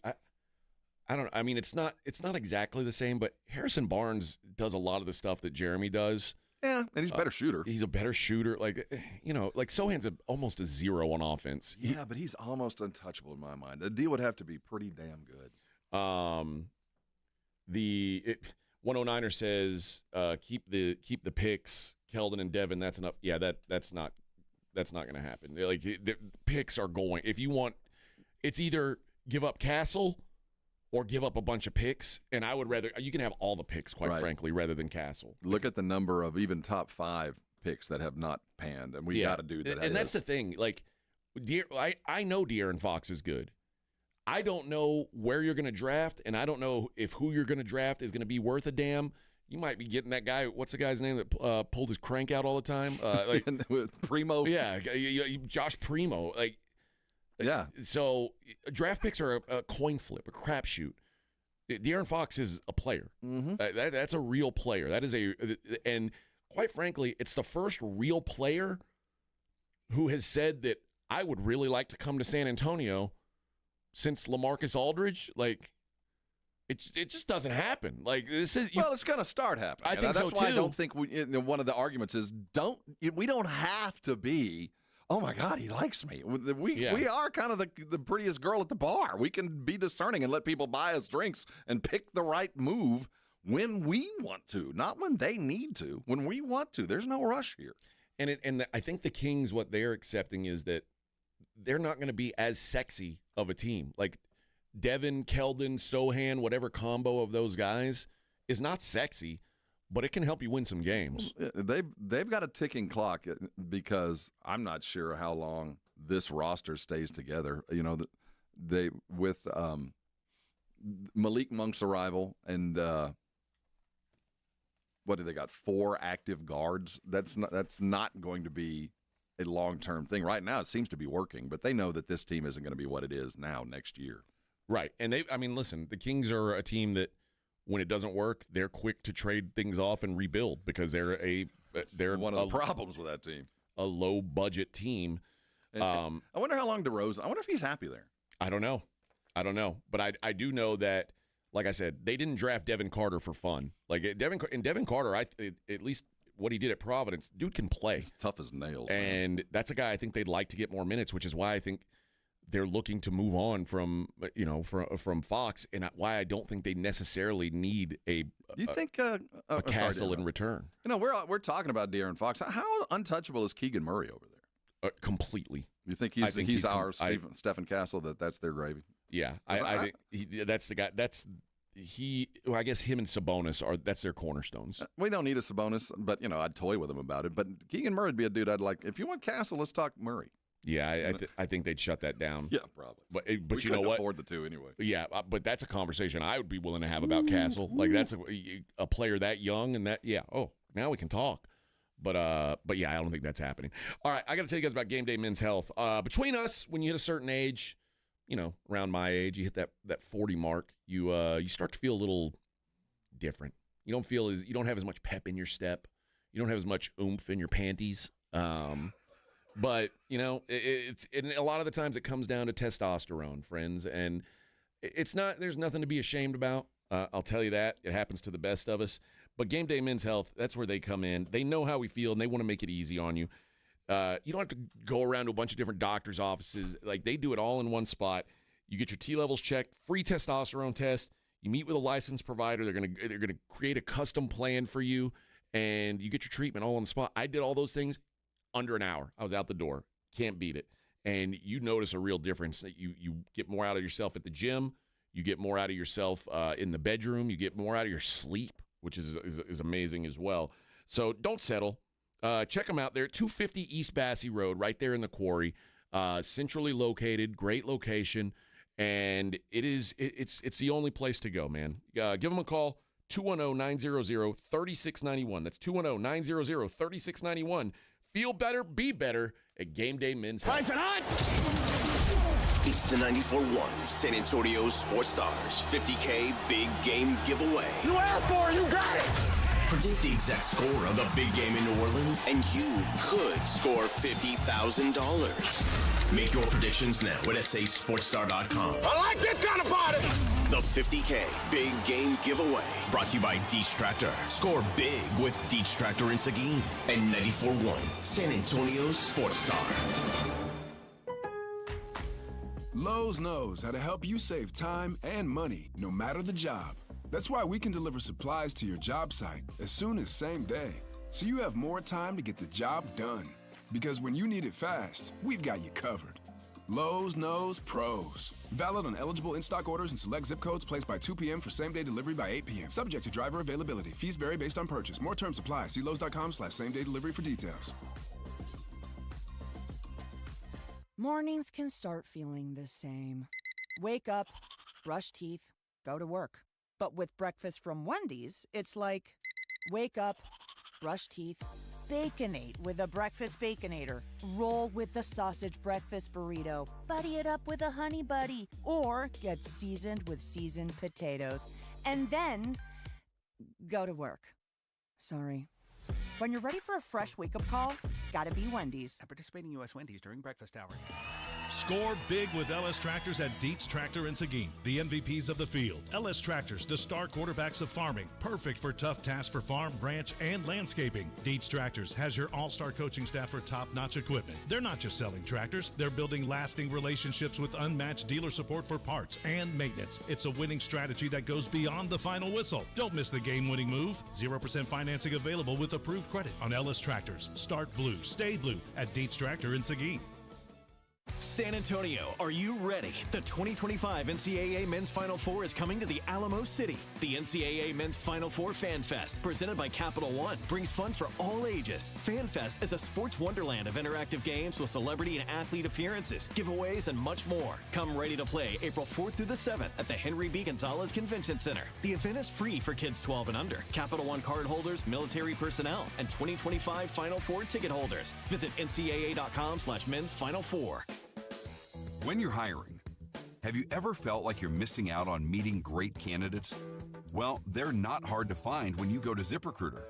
I mean, it's not exactly the same, but Harrison Barnes does a lot of the stuff that Jeremy does. Yeah, and he's a better shooter. He's a better shooter. Like, you know, like Sohan's almost a zero on offense. Yeah, but he's almost untouchable in my mind. The deal would have to be pretty damn good. 109er says keep the picks, Keldon and Devin. That's enough. Yeah, that's not going to happen. Like, the picks are going. If you want, it's either give up Castle or give up a bunch of picks, and I would rather you can have all the picks, quite frankly, rather than Castle. Look at the number of even top 5 picks that have not panned, and we got a dude that has. And that's the thing. Like, I know De'Aaron Fox is good. I don't know where you're going to draft, and I don't know if who you're going to draft is going to be worth a damn. You might be getting that guy. What's the guy's name that pulled his crank out all the time? Primo. Yeah, Josh Primo. Like, yeah. So draft picks are a coin flip, a crapshoot. De'Aaron Fox is a player. Mm-hmm. That's a real player. That is and quite frankly, it's the first real player who has said that I would really like to come to San Antonio since LaMarcus Aldridge. Like, it just doesn't happen. Like, this is it's going to start happening. I think that's so why too. I don't think one of the arguments is we don't have to be. Oh my God, he likes me. We are kind of the prettiest girl at the bar. We can be discerning and let people buy us drinks and pick the right move when we want to, not when they need to. When we want to, there's no rush here. And I think the Kings, what they're accepting is that they're not going to be as sexy of a team. Like, Devin, Keldon, Sohan, whatever combo of those guys is not sexy, but it can help you win some games. They've got a ticking clock because I'm not sure how long this roster stays together. You know, they with Malik Monk's arrival and what do they got? 4 active guards. That's not going to be a long-term thing. Right now, it seems to be working, but they know that this team isn't going to be what it is now next year. Right, and listen, the Kings are a team that, when it doesn't work, they're quick to trade things off and rebuild because they're one of the problems with that team. A low budget team. I wonder how long DeRozan. I wonder if he's happy there. I don't know, but I do know that, like I said, they didn't draft Devin Carter for fun. Like, Devin Carter, at least what he did at Providence, dude can play. He's tough as nails. And that's a guy I think they'd like to get more minutes, which is why I think they're looking to move on from Fox, and why I don't think they necessarily need a Castle in return. We're talking about De'Aaron Fox. How untouchable is Keegan Murray over there? Completely. You think he's our Stephen Castle? That's their gravy. Yeah, I think that's the guy. I guess him and Sabonis that's their cornerstones. We don't need a Sabonis, but I'd toy with him about it. But Keegan Murray would be a dude I'd like. If you want Castle, let's talk Murray. Yeah, I think they'd shut that down. Yeah, probably. But we you know what? Afford the two anyway. Yeah, but that's a conversation I would be willing to have about Castle. Like that's a player that young and that. Yeah. Oh, now we can talk. But yeah, I don't think that's happening. All right, I got to tell you guys about Game Day Men's Health. Between us, when you hit a certain age, around my age, you hit that 40 mark, you start to feel a little different. You don't have as much pep in your step. You don't have as much oomph in your panties. But it's a lot of the times it comes down to testosterone, friends, and there's nothing to be ashamed about. I'll tell you that. It happens to the best of us. But Game Day Men's Health, that's where they come in. They know how we feel, and they want to make it easy on you. You don't have to go around to a bunch of different doctors' offices. Like, they do it all in one spot. You get your T levels checked, free testosterone test. You meet with a licensed provider. They're gonna create a custom plan for you, and you get your treatment all on the spot. I did all those things under an hour. I was out the door. Can't beat it. And you notice a real difference. You get more out of yourself at the gym. You get more out of yourself in the bedroom. You get more out of your sleep, which is amazing as well. So don't settle. Check them out. They're at 250 East Bassey Road, right there in the Quarry. Centrally located, great location, and it's the only place to go, man. Give them a call, 210-900-3691. That's 210-900-3691. Feel better, be better at Game Day Men's Health. Rise and hunt! It's the 94.1 San Antonio Sports Stars 50K Big Game Giveaway. You asked for it, you got it! Predict the exact score of the big game in New Orleans, and you could score $50,000. Make your predictions now at sasportstar.com. I like this kind of party! The 50K Big Game Giveaway, brought to you by Dietz Tractor. Score big with Dietz Tractor in Seguin and 94.1 San Antonio Sports Star. Lowe's knows how to help you save time and money, no matter the job. That's why we can deliver supplies to your job site as soon as same day, so you have more time to get the job done. Because when you need it fast, we've got you covered. Lowe's knows pros. Valid on eligible in-stock orders and select zip codes placed by 2 p.m. for same-day delivery by 8 p.m. Subject to driver availability. Fees vary based on purchase. More terms apply. See Lowe's.com/same-day delivery for details. Mornings can start feeling the same. Wake up, brush teeth, go to work. But with breakfast from Wendy's, it's like, wake up, brush teeth, Baconate with a breakfast Baconator. Roll with the sausage breakfast burrito. Buddy it up with a honey buddy. Or get seasoned with seasoned potatoes. And then go to work. Sorry. When you're ready for a fresh wake-up call, gotta be Wendy's. At participating U.S. Wendy's during breakfast hours. Score big with LS Tractors at Dietz Tractor in Seguin, the MVPs of the field. LS Tractors, the star quarterbacks of farming, perfect for tough tasks for farm, ranch, and landscaping. Dietz Tractors has your all-star coaching staff for top-notch equipment. They're not just selling tractors, they're building lasting relationships with unmatched dealer support for parts and maintenance. It's a winning strategy that goes beyond the final whistle. Don't miss the game-winning move. 0% financing available with approved credit on LS Tractors. Start blue, stay blue at Dietz Tractor in Seguin. San Antonio, are you ready? The 2025 NCAA Men's Final Four is coming to the Alamo City. The NCAA Men's Final Four Fan Fest, presented by Capital One, brings fun for all ages. Fan Fest is a sports wonderland of interactive games with celebrity and athlete appearances, giveaways, and much more. Come ready to play April 4th through the 7th at the Henry B. Gonzalez Convention Center. The event is free for kids 12 and under, Capital One card holders, military personnel, and 2025 Final Four ticket holders. Visit ncaa.com/men's Final Four. When you're hiring, have you ever felt like you're missing out on meeting great candidates? Well, they're not hard to find when you go to ZipRecruiter.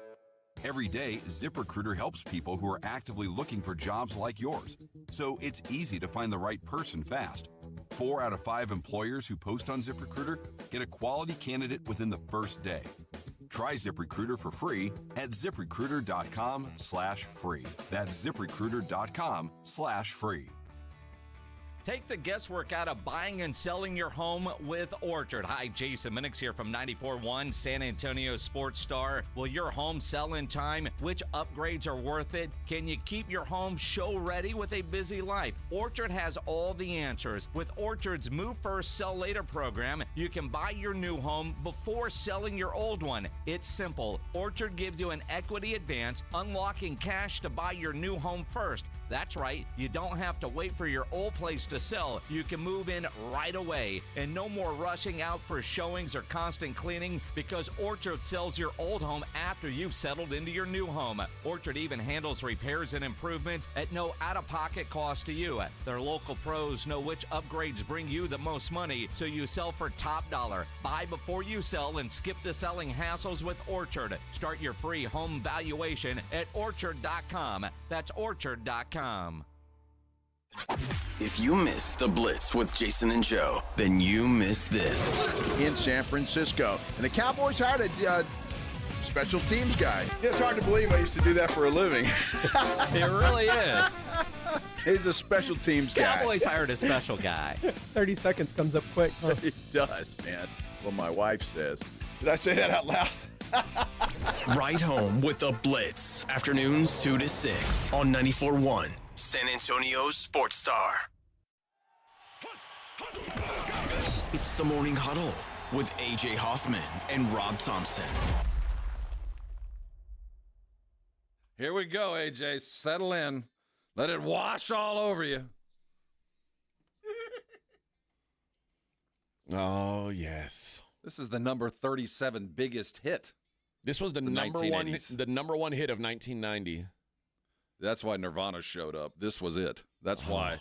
Every day, ZipRecruiter helps people who are actively looking for jobs like yours, so it's easy to find the right person fast. 4 out of 5 employers who post on ZipRecruiter get a quality candidate within the first day. Try ZipRecruiter for free at ZipRecruiter.com/free. That's ZipRecruiter.com/free. Take the guesswork out of buying and selling your home with Orchard. Hi, Jason Minix here from 94.1 San Antonio Sports Star. Will your home sell in time? Which upgrades are worth it? Can you keep your home show ready with a busy life? Orchard has all the answers. With Orchard's Move First, Sell Later program, you can buy your new home before selling your old one. It's simple. Orchard gives you an equity advance, unlocking cash to buy your new home first. That's right, you don't have to wait for your old place to sell. You can move in right away. And no more rushing out for showings or constant cleaning, because Orchard sells your old home after you've settled into your new home. Orchard even handles repairs and improvements at no out-of-pocket cost to you. Their local pros know which upgrades bring you the most money, so you sell for top dollar. Buy before you sell and skip the selling hassles with Orchard. Start your free home valuation at Orchard.com. That's Orchard.com. If you missed the Blitz with Jason and Joe, then you missed this. In San Francisco. And the Cowboys hired a special teams guy. It's hard to believe I used to do that for a living. It really is. He's a special teams guy. Cowboys hired a special guy. 30 seconds comes up quick. Huh? He does, man. Well, my wife says. Did I say that out loud? Right home with the Blitz. Afternoons 2 to 6 on 94.1 San Antonio Sports Star. It's the Morning Huddle with AJ Hoffman and Rob Thompson. Here we go, AJ. Settle in. Let it wash all over you. Oh, yes. This is the number 37 biggest hit. This was the number one hit of 1990. That's why Nirvana showed up. This was it. That's why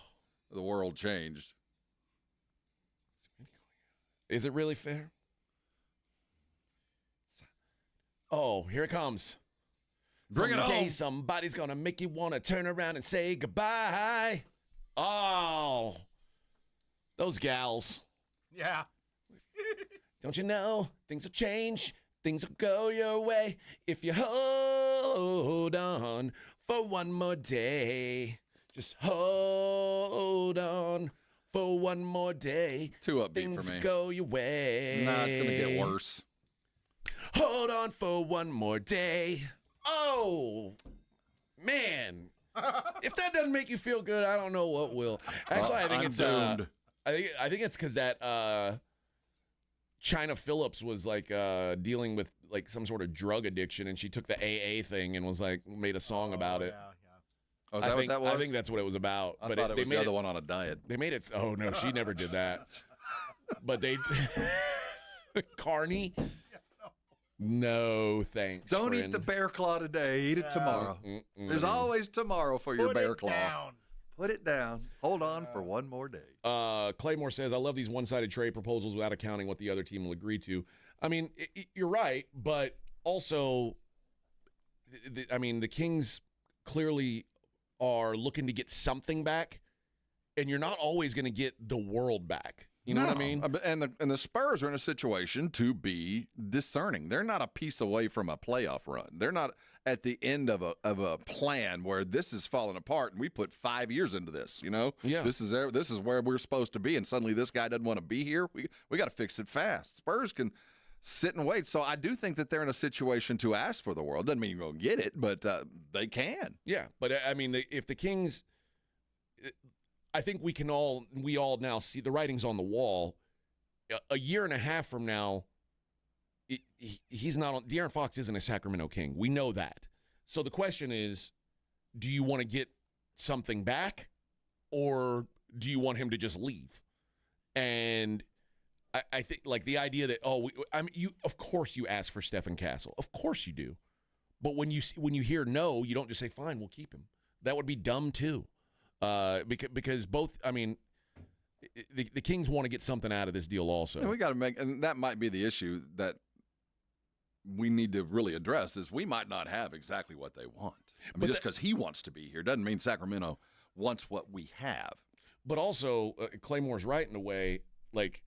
the world changed. Is it really fair? Oh, here it comes. Bring it Someday on. somebody's going to make you want to turn around and say goodbye. Oh, those gals. Yeah. Don't you know things will change, things will go your way if you hold on for one more day. Just hold on for one more day. Too upbeat things for me. Go your way. Nah, it's going to get worse. Hold on for one more day. Oh, man. If that doesn't make you feel good, I don't know what will. Actually, I think I'm it's doomed. I think it's because that China Phillips was like dealing with like some sort of drug addiction, and she took the AA thing and was like made a song about it. Oh, is that what that was? I think that's what it was about. I thought it was the other one on a diet. They made it. Oh no, she never did that. But they, Carney. No thanks. Don't friend. eat the bear claw today. Eat it tomorrow. There's always tomorrow for your bear claw. Down. Put it down. Hold on for one more day. Claymore says, I love these one-sided trade proposals without accounting what the other team will agree to. I mean, you're right, but also, the Kings clearly are looking to get something back, and you're not always going to get the world back. You know what I mean? And the Spurs are in a situation to be discerning. They're not a piece away from a playoff run. They're not at the end of a plan where this is falling apart and we put 5 years into this. You know, Yeah. This is where we're supposed to be, and suddenly this guy doesn't want to be here. We got to fix it fast. Spurs can sit and wait. So I do think that they're in a situation to ask for the world. Doesn't mean you're going to get it, but they can. Yeah, but I mean, if the Kings, I think we all now see the writing's on the wall. A year and a half from now, he's not on. De'Aaron Fox isn't a Sacramento King. We know that. So the question is, do you want to get something back, or do you want him to just leave? And I think like the idea that of course you ask for Stephen Castle, of course you do, but when you hear no, you don't just say fine, we'll keep him. That would be dumb too. Because both, I mean, the Kings want to get something out of this deal also. And we got to make, and that might be the issue that we need to really address is we might not have exactly what they want. I mean, just because he wants to be here doesn't mean Sacramento wants what we have. But also, Claymore's right in a way, like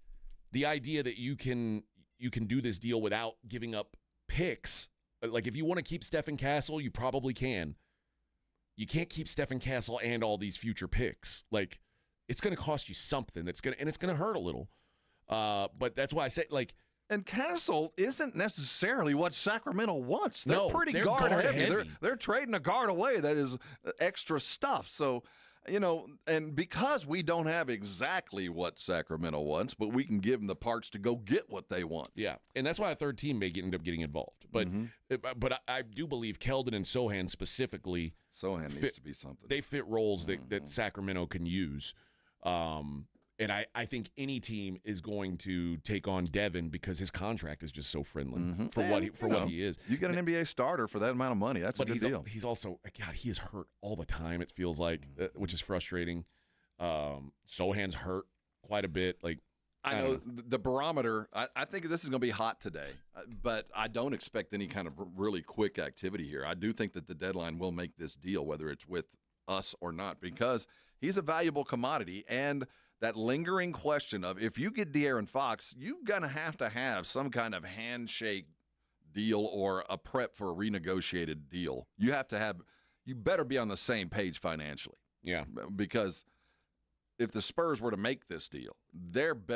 the idea that you can do this deal without giving up picks, like if you want to keep Stephen Castle, you probably can. You can't keep Stephen Castle and all these future picks. Like, it's going to cost you something. It's going to hurt a little. But that's why I say, like, and Castle isn't necessarily what Sacramento wants. They're pretty they're guard heavy. heavy. They're trading a guard away that is extra stuff. So, and because we don't have exactly what Sacramento wants, but we can give them the parts to go get what they want. Yeah, and that's why a third team may end up getting involved. But but I do believe Keldon and Sohan specifically. Sohan needs to be something. They fit roles that Sacramento can use. And I think any team is going to take on Devin because his contract is just so friendly for what he is. You get an NBA starter for that amount of money. That's a good deal. He's also, God, he is hurt all the time, it feels like, which is frustrating. Sohan's hurt quite a bit. Like, I know the barometer, I think this is going to be hot today, but I don't expect any kind of really quick activity here. I do think that the deadline will make this deal, whether it's with us or not, because he's a valuable commodity. And that lingering question of if you get De'Aaron Fox, you're going to have some kind of handshake deal or a prep for a renegotiated deal. You better be on the same page financially. Yeah. Because if the Spurs were to make this deal, it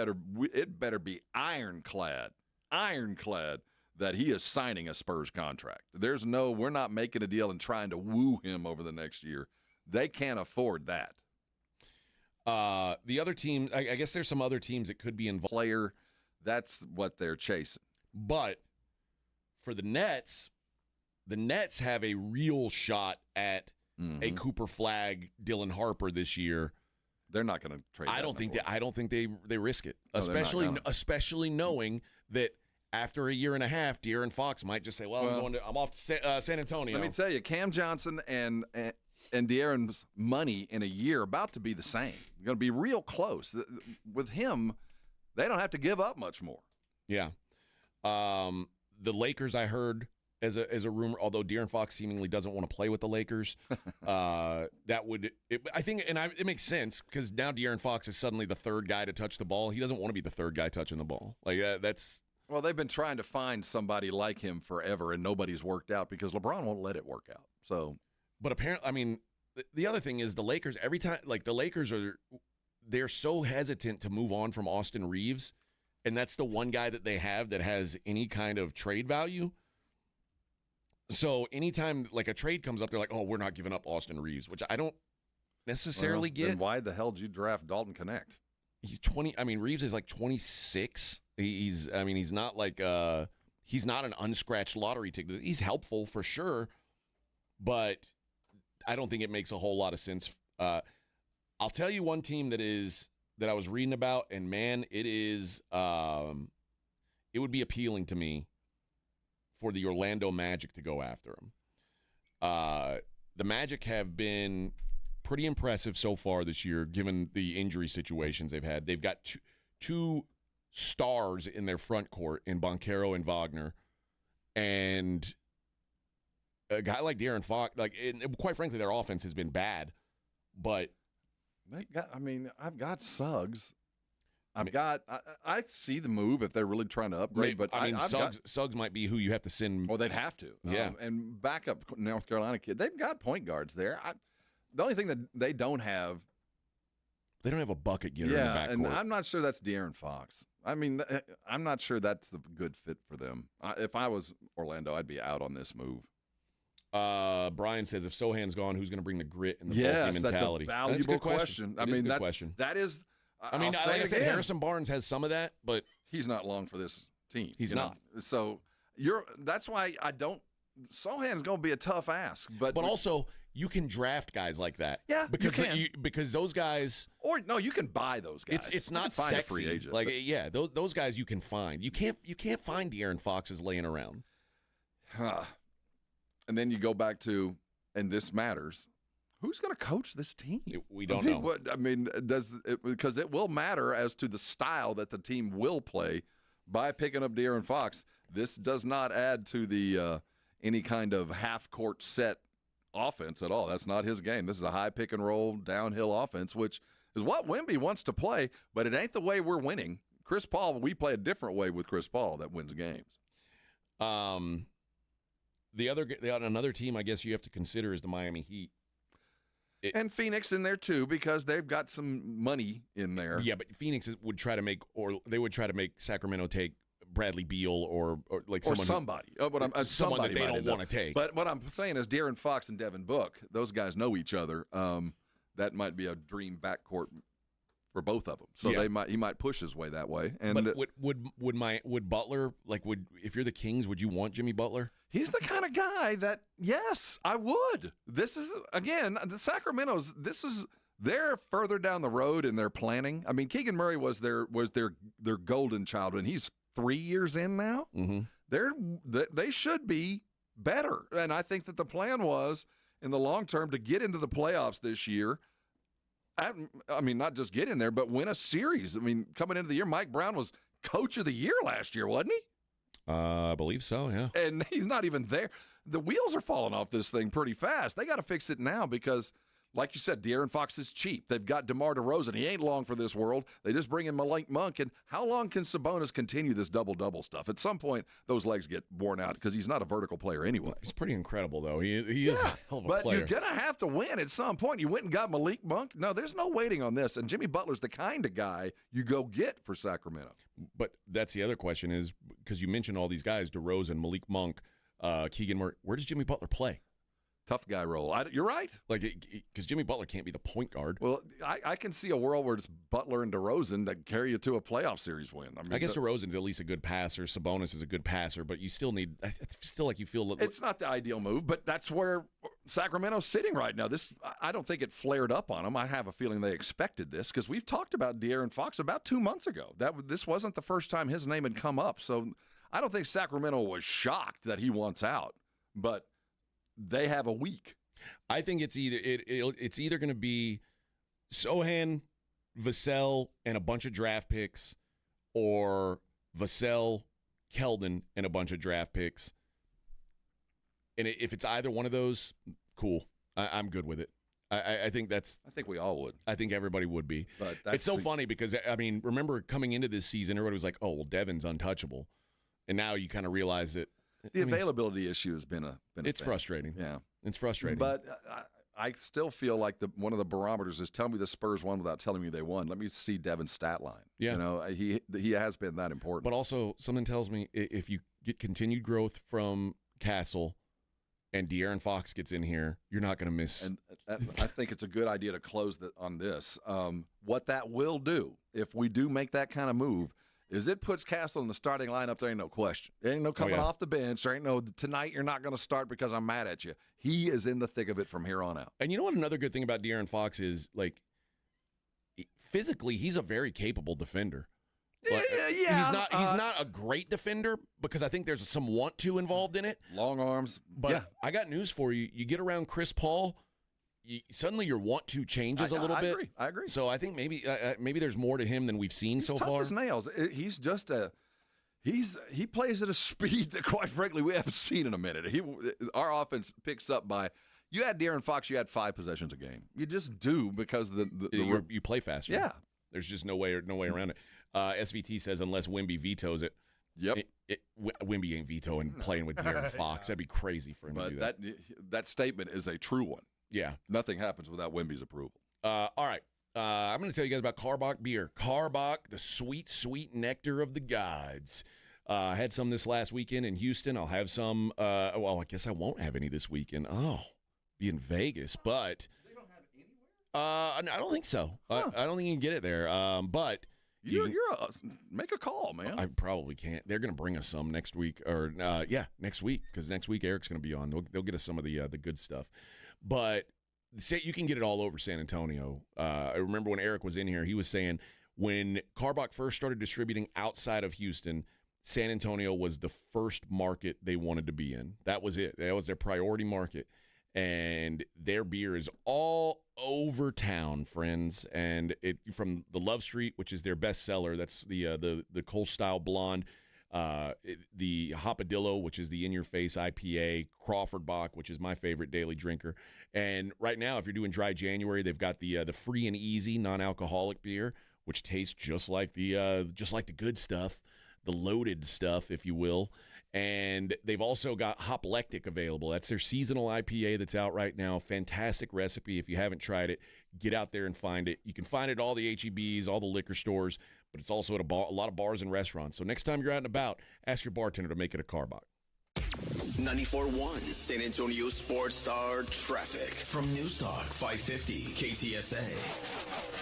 better be ironclad that he is signing a Spurs contract. We're not making a deal and trying to woo him over the next year. They can't afford that. The other team, I guess there's some other teams that could be involved. Player, that's what they're chasing. But for the Nets have a real shot at a Cooper Flagg, Dylan Harper this year. They're not going to trade. I don't think they risk it, No, especially knowing that after a year and a half, De'Aaron Fox might just say, "Well, I'm off to San Antonio." Let me tell you, Cam Johnson and De'Aaron's money in a year about to be the same. Going to be real close. With him, they don't have to give up much more. Yeah. The Lakers, I heard as a rumor, although De'Aaron Fox seemingly doesn't want to play with the Lakers, it makes sense because now De'Aaron Fox is suddenly the third guy to touch the ball. He doesn't want to be the third guy touching the ball. Like that's. Well, they've been trying to find somebody like him forever, and nobody's worked out because LeBron won't let it work out. So. But apparently, I mean, the other thing is the Lakers, every time, like the Lakers they're so hesitant to move on from Austin Reeves, and that's the one guy that they have that has any kind of trade value. So anytime like a trade comes up, they're like, oh, we're not giving up Austin Reeves, which I don't necessarily get. Then why the hell did you draft Dalton Connect? He's 20. I mean, Reeves is like 26. He's not like he's not an unscratched lottery ticket. He's helpful for sure, but I don't think it makes a whole lot of sense. I'll tell you one team that I was reading about, and man, it would be appealing to me for the Orlando Magic to go after him. The Magic have been pretty impressive so far this year, given the injury situations they've had. They've got two stars in their front court in Banchero and Wagner, and a guy like De'Aaron Fox, quite frankly, their offense has been bad, but I've got Suggs. I see the move if they're really trying to upgrade, but Suggs might be who you have to send. Well, they'd have to. Yeah, and backup North Carolina kid. They've got point guards there. The only thing that they don't have a bucket getter in the backcourt. And I'm not sure that's De'Aaron Fox. I mean, I'm not sure that's the good fit for them. If I was Orlando, I'd be out on this move. Brian says, if Sohan's gone, who's going to bring the grit and the bulky mentality? That's a valuable question. That is a good question. That is. Like I said, Harrison Barnes has some of that, but he's not long for this team. He's not. So that's why I don't. Sohan's going to be a tough ask, but also you can draft guys like that. Yeah, because those guys. Or no, you can buy those guys. It's not sexy. A free agent, those guys you can find. You can't find De'Aaron Foxes laying around. And then you go back to, and this matters. Who's going to coach this team? We don't know. Because it will matter as to the style that the team will play by picking up De'Aaron Fox. This does not add to the any kind of half-court set offense at all. That's not his game. This is a high pick-and-roll, downhill offense, which is what Wemby wants to play, but it ain't the way we're winning. Chris Paul, we play a different way with Chris Paul that wins games. Another team I guess you have to consider is the Miami Heat. And Phoenix in there too, because they've got some money in there. Yeah, but Phoenix would try to make Sacramento take Bradley Beal or like someone somebody. Someone that they don't want to take. But what I'm saying is De'Aaron Fox and Devin Book, those guys know each other. That might be a dream backcourt for both of them. So he might push his way that way. And but would Butler, if you're the Kings, would you want Jimmy Butler? He's the kind of guy that, yes, I would. This is, again, the Sacramento's, they're further down the road in their planning. I mean, Keegan Murray was their golden child, and he's 3 years in now. Mm-hmm. They should be better. And I think that the plan was, in the long term, to get into the playoffs this year. I mean, not just get in there, but win a series. I mean, coming into the year, Mike Brown was coach of the year last year, wasn't he? I believe so, yeah. And he's not even there. The wheels are falling off this thing pretty fast. They got to fix it now because, like you said, De'Aaron Fox is cheap. They've got DeMar DeRozan. He ain't long for this world. They just bring in Malik Monk. And how long can Sabonis continue this double-double stuff? At some point, those legs get worn out because he's not a vertical player anyway. He's pretty incredible, though. He is a hell of a player. But you're going to have to win at some point. You went and got Malik Monk. No, there's no waiting on this. And Jimmy Butler's the kind of guy you go get for Sacramento. But that's the other question is, because you mentioned all these guys, DeRozan, Malik Monk, Keegan Murray, where does Jimmy Butler play? Tough guy role. You're right. Because Jimmy Butler can't be the point guard. Well, I can see a world where it's Butler and DeRozan that carry you to a playoff series win. I guess DeRozan's at least a good passer. Sabonis is a good passer, but you still need. It's still like you feel. It's not the ideal move, but that's where Sacramento's sitting right now. I don't think it flared up on them. I have a feeling they expected this because we've talked about De'Aaron Fox about 2 months ago. This wasn't the first time his name had come up, so I don't think Sacramento was shocked that he wants out, but they have a week. I think it's either going to be Sohan, Vassell, and a bunch of draft picks, or Vassell, Keldon, and a bunch of draft picks. And if it's either one of those, cool. I'm good with it. I think that's. I think we all would. I think everybody would be. But it's so funny because I mean, remember coming into this season, everybody was like, "Oh, well, Devin's untouchable," and now you kind of realize that. The availability issue has been it's thing. Frustrating. Yeah. It's frustrating. But I still feel like one of the barometers is tell me the Spurs won without telling me they won. Let me see Devin's stat line. Yeah. You know, he has been that important. But also, something tells me if you get continued growth from Castle and De'Aaron Fox gets in here, you're not going to miss. And I think it's a good idea to close on this. What that will do, if we do make that kind of move, is it puts Castle in the starting lineup. There ain't no question. There ain't no coming off the bench. There ain't no tonight you're not going to start because I'm mad at you. He is in the thick of it from here on out. And you know what another good thing about De'Aaron Fox is, like, physically he's a very capable defender. Yeah. He's not a great defender because I think there's some want-to involved in it. Long arms. But I got news for you. You get around Chris Paul, suddenly your want-to changes a little bit. I agree. So I think maybe there's more to him than we've seen so tough far. As nails. He's just he plays at a speed that, quite frankly, we haven't seen in a minute. Our offense picks up by. You had De'Aaron Fox, you had 5 possessions a game. You just do because you play faster. Yeah, there's just no way around it. SVT says unless Wemby vetoes it. Yep. Wemby ain't vetoing playing with De'Aaron Fox. That'd be crazy for him to do that. That statement is a true one. Yeah. Nothing happens without Wemby's approval. All right. I'm going to tell you guys about Karbach beer. Karbach, the sweet, sweet nectar of the gods. I had some this last weekend in Houston. I'll have some. Well, I guess I won't have any this weekend. Oh, be in Vegas. But they don't have it anywhere? I don't think so. Huh. I don't think you can get it there. But make a call, man. I probably can't. They're going to bring us some next week. Or next week, because next week Eric's going to be on. They'll get us some of the good stuff. But you can get it all over San Antonio. I remember when Eric was in here, he was saying when Karbach first started distributing outside of Houston, San Antonio was the first market they wanted to be in. That was it. That was their priority market. And their beer is all over town, friends. And from the Love Street, which is their best seller, that's the Cole Style Blonde, the Hopadillo, which is the in-your-face IPA, Crawford Bock, which is my favorite daily drinker. And right now, if you're doing dry January, they've got the free and easy non-alcoholic beer, which tastes just like the good stuff, the loaded stuff, if you will. And they've also got Hoplectic available. That's their seasonal IPA that's out right now. Fantastic recipe. If you haven't tried it, get out there and find it. You can find it at all the H-E-Bs, all the liquor stores, but it's also at a lot of bars and restaurants. So next time you're out and about, ask your bartender to make it a Carbach. 94.1 San Antonio Sports Star traffic from News Talk 550 KTSA.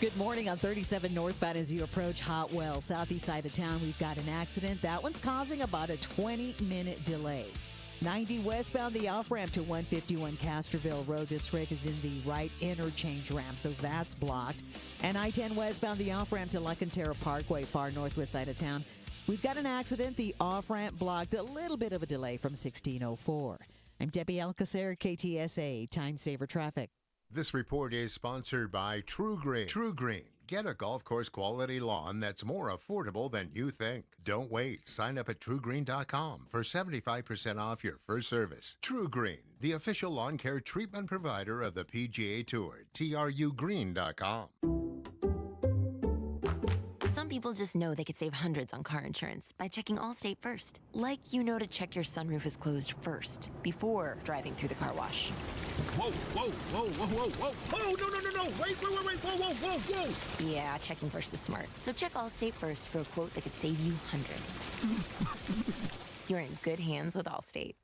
Good morning on 37 northbound as you approach Hotwell, southeast side of town. We've got an accident. That one's causing about a 20-minute delay. 90 westbound, the off-ramp to 151 Castroville Road. This wreck is in the right interchange ramp, so that's blocked. And I-10 westbound, the off-ramp to Luckentera Parkway, far northwest side of town. We've got an accident. The off-ramp blocked. A little bit of a delay from 1604. I'm Debbie Alcacer, KTSA, Time Saver Traffic. This report is sponsored by True Green. True Green. Get a golf course quality lawn that's more affordable than you think. Don't wait. Sign up at truegreen.com for 75% off your first service. True Green, the official lawn care treatment provider of the PGA Tour. TRUgreen.com. Some people just know they could save hundreds on car insurance by checking Allstate first. Like you know to check your sunroof is closed first before driving through the car wash. Whoa, whoa, whoa, whoa, whoa, whoa. Oh, no. Wait, whoa. Yeah, checking first is smart. So check Allstate first for a quote that could save you hundreds. You're in good hands with Allstate.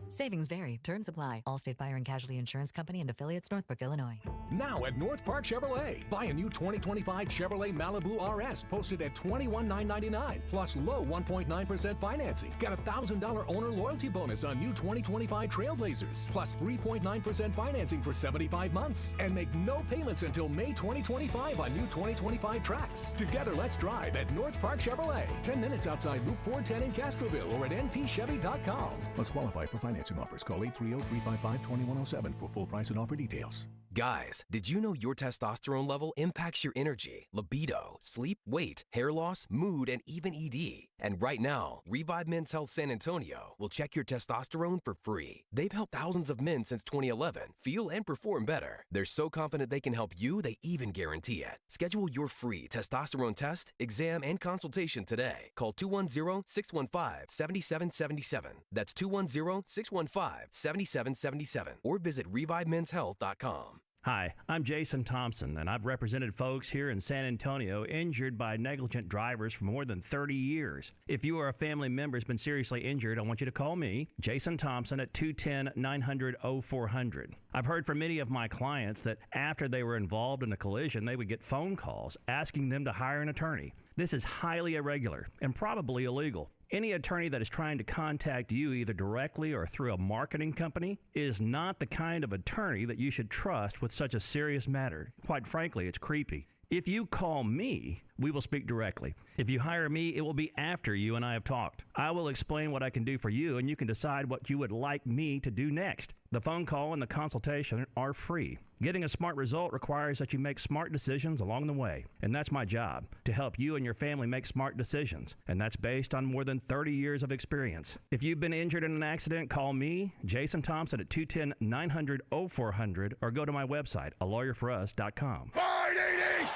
Savings vary. Terms apply. Allstate Fire and Casualty Insurance Company and affiliates, Northbrook, Illinois. Now at North Park Chevrolet. Buy a new 2025 Chevrolet Malibu RS posted at $21,999 plus low 1.9% financing. Got a $1,000 owner loyalty bonus on new 2025 Trailblazers plus 3.9% financing for 75 months. And make no payments until May 2025 on new 2025 Trax. Together, let's drive at North Park Chevrolet. 10 minutes outside Loop 410 in Castroville or at npchevy.com. Must qualify for financing offers. Call 830-355-2107 for full price and offer details. Guys, did you know your testosterone level impacts your energy, libido, sleep, weight, hair loss, mood, and even ED? And right now, Revive Men's Health San Antonio will check your testosterone for free. They've helped thousands of men since 2011 feel and perform better. They're so confident they can help you, they even guarantee it. Schedule your free testosterone test, exam, and consultation today. Call 210-615-7777. That's 210-615-7777. Or visit ReviveMen'sHealth.com. Hi, I'm Jason Thompson, and I've represented folks here in San Antonio injured by negligent drivers for more than 30 years. If you or a family member has been seriously injured, I want you to call me, Jason Thompson, at 210-900-0400. I've heard from many of my clients that after they were involved in a collision, they would get phone calls asking them to hire an attorney. This is highly irregular and probably illegal. Any attorney that is trying to contact you either directly or through a marketing company is not the kind of attorney that you should trust with such a serious matter. Quite frankly, it's creepy. If you call me, we will speak directly. If you hire me, it will be after you and I have talked. I will explain what I can do for you, and you can decide what you would like me to do next. The phone call and the consultation are free. Getting a smart result requires that you make smart decisions along the way, and that's my job, to help you and your family make smart decisions, and that's based on more than 30 years of experience. If you've been injured in an accident, call me, Jason Thompson, at 210-900-0400, or go to my website, alawyerforus.com.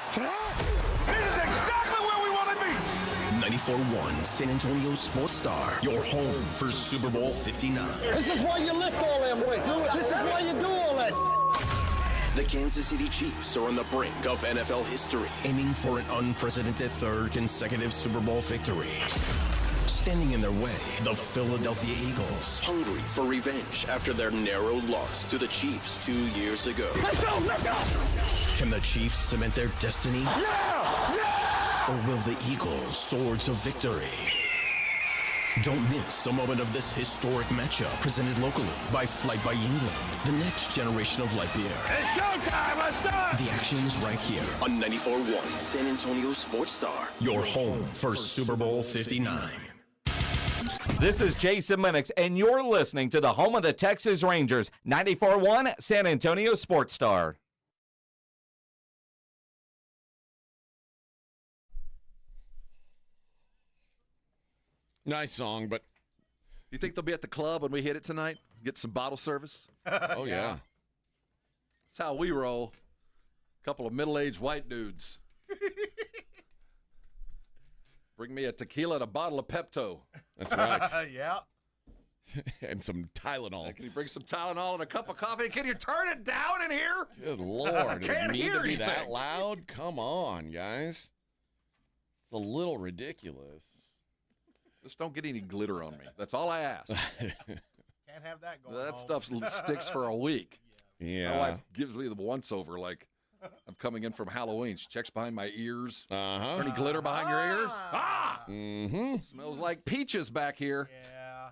This is exactly where we want to be. 94.1 San Antonio Sports Star, your home for Super Bowl 59. This is why you lift all them weights. This is why you do all that. The Kansas City Chiefs are on the brink of NFL history, aiming for an unprecedented third consecutive Super Bowl victory. Standing in their way, the Philadelphia Eagles, hungry for revenge after their narrow loss to the Chiefs 2 years ago. Let's go, let's go! Can the Chiefs cement their destiny? Yeah! Yeah! Or will the Eagles soar to victory? Don't miss a moment of this historic matchup presented locally by Flight by England, the next generation of light beer. It's showtime, let's start! The action's right here on 94.1 San Antonio Sports Star, your home for Super Bowl 59. This is Jason Minix, and you're listening to the home of the Texas Rangers, 94.1 San Antonio Sports Star. Nice song, but you think they'll be at the club when we hit it tonight? Get some bottle service? Oh, yeah. That's how we roll. A couple of middle-aged white dudes. Bring me a tequila and a bottle of Pepto. That's right. Yeah. And some Tylenol. Can you bring some Tylenol and a cup of coffee? Can you turn it down in here? Good Lord. Does it need to be that loud? Come on, guys. It's a little ridiculous. Just don't get any glitter on me. That's all I ask. Can't have that going That home. stuff sticks for a week. Yeah. My wife gives me the once-over like I'm coming in from Halloween. She checks behind my ears. Uh-huh. Any glitter behind your ears? Ah! Mm-hmm. Smells like peaches back here. Yeah.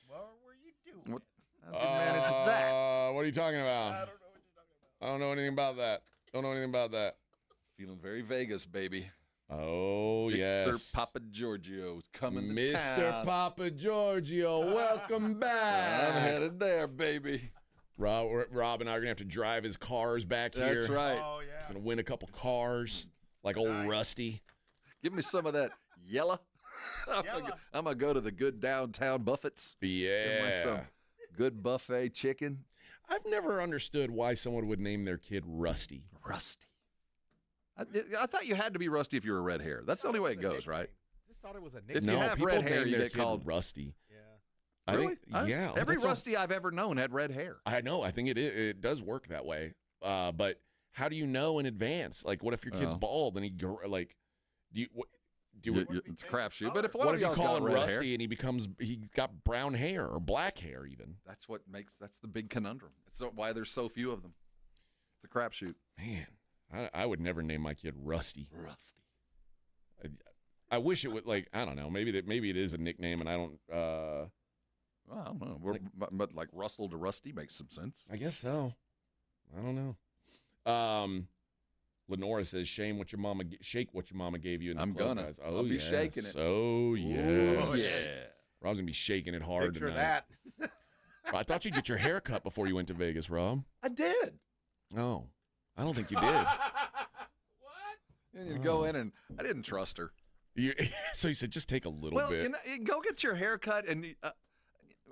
What were you doing? What? How'd you manage that? What are you talking about? I don't know what you're talking about. I don't know anything about that. Don't know anything about that. Feeling very Vegas, baby. Oh, yes. Mr. Papa Giorgio's coming to Mr. town. Papa Giorgio, welcome back. I'm headed there, baby. Rob and I are going to have to drive his cars back here. That's right. Oh, yeah. Going to win a couple cars like old Rusty. Give me some of that yella. I'm going to go to the good downtown Buffets. Give me some Yeah. good buffet chicken. I've never understood why someone would name their kid Rusty. Rusty. I thought you had to be Rusty if you were red hair. That's the only way it goes, right? Just thought it was a If nickname. you have people red hair, name you their get kid called Rusty. Yeah. I Really? think, yeah. Every that's all- Rusty I've ever known had red hair. I know. I think it does work that way. But how do you know in advance? Like, what if your kid's Well. bald and It's a crapshoot. But if one what of if you y'all's call got him red Rusty hair, and he got brown hair or black hair even? that's the big conundrum. It's why there's so few of them. It's a crapshoot. Man, I would never name my kid Rusty. Rusty. I wish it would, like, I don't know. Maybe it is a nickname and I don't. Well, I don't know. But like Russell to Rusty makes some sense. I guess so. I don't know. Lenora says, shake what your mama gave you. In the I'm club, gonna. guys. Oh, I'll be yes. shaking it. Oh, yes. Oh, yeah. Rob's gonna be shaking it hard Picture tonight. that. I thought you'd get your hair cut before you went to Vegas, Rob. I did. Oh, I don't think you did. And you go in and I didn't trust her. So you said just take a little Well, bit. you go get your hair cut, and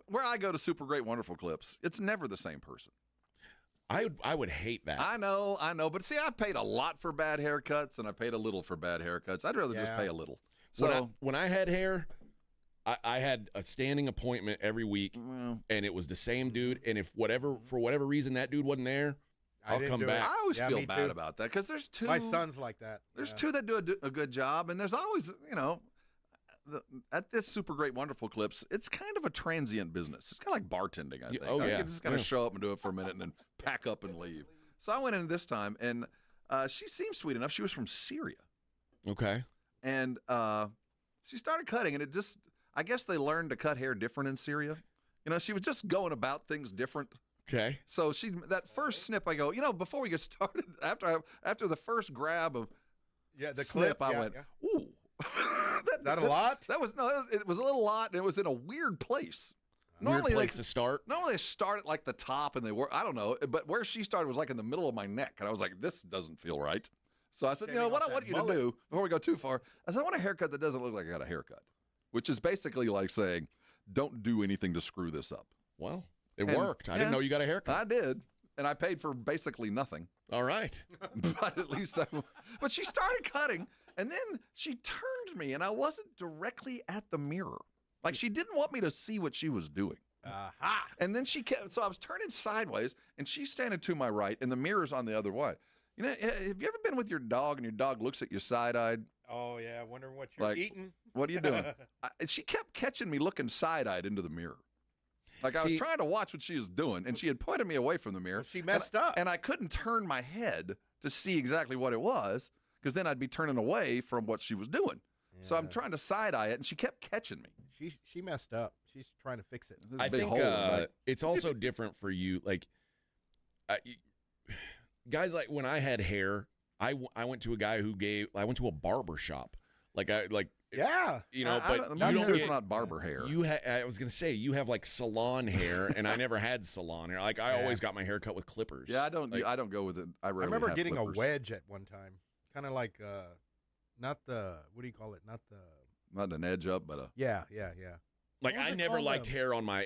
where I go to Super Great Wonderful Clips, it's never the same person. I would hate that. I know. But see, I paid a lot for bad haircuts, and I paid a little for bad haircuts. I'd rather just pay a little. So when I had hair, I had a standing appointment every week, and it was the same dude. And if for whatever reason that dude wasn't there, I'll come back. I always feel bad about that because there's two. My son's like that. There's two that do a good job, and there's always, at this Super Great Wonderful Clips, it's kind of a transient business. It's kind of like bartending, I think. Oh, yeah. You're just going to show up and do it for a minute and then pack up and leave. So I went in this time, and she seemed sweet enough. She was from Syria. Okay. And she started cutting, and I guess they learned to cut hair different in Syria. She was just going about things different. Okay. So that first snip, I go, before we get started, after the first grab of the snip, clip, I went, ooh. Is that a lot? It was a little lot, and it was in a weird place. Weird place to start. Normally they start at like the top, and I don't know, but where she started was like in the middle of my neck, and I was like, this doesn't feel right. So I said, what I want you to do, before we go too far, I said, I want a haircut that doesn't look like I got a haircut, which is basically like saying, don't do anything to screw this up. Well, it worked. I didn't know you got a haircut. I did, and I paid for basically nothing. All right. But at least but she started cutting, and then she turned me, and I wasn't directly at the mirror. Like, she didn't want me to see what she was doing. Aha! And then so I was turning sideways, and she's standing to my right, and the mirror's on the other way. Have you ever been with your dog, and your dog looks at you side-eyed? Oh, yeah, wondering what you're eating. What are you doing? She kept catching me looking side-eyed into the mirror. Like, I was trying to watch what she was doing, and she had pointed me away from the mirror. Well, she messed up. And I couldn't turn my head to see exactly what it was, because then I'd be turning away from what she was doing. Yeah. So I'm trying to side-eye it, and she kept catching me. She messed up. She's trying to fix it. I think it's also different for you. Like, guys, like when I had hair, I went to a guy I went to a barber shop. Yeah. But it's not barber hair. I was gonna say you have like salon hair, and I never had salon hair. Like I always got my hair cut with clippers. Yeah, I don't go with it. I remember getting clippers. a wedge at one time, kind of like not the what do you call it? Not an edge up, but yeah. Like I never liked hair on my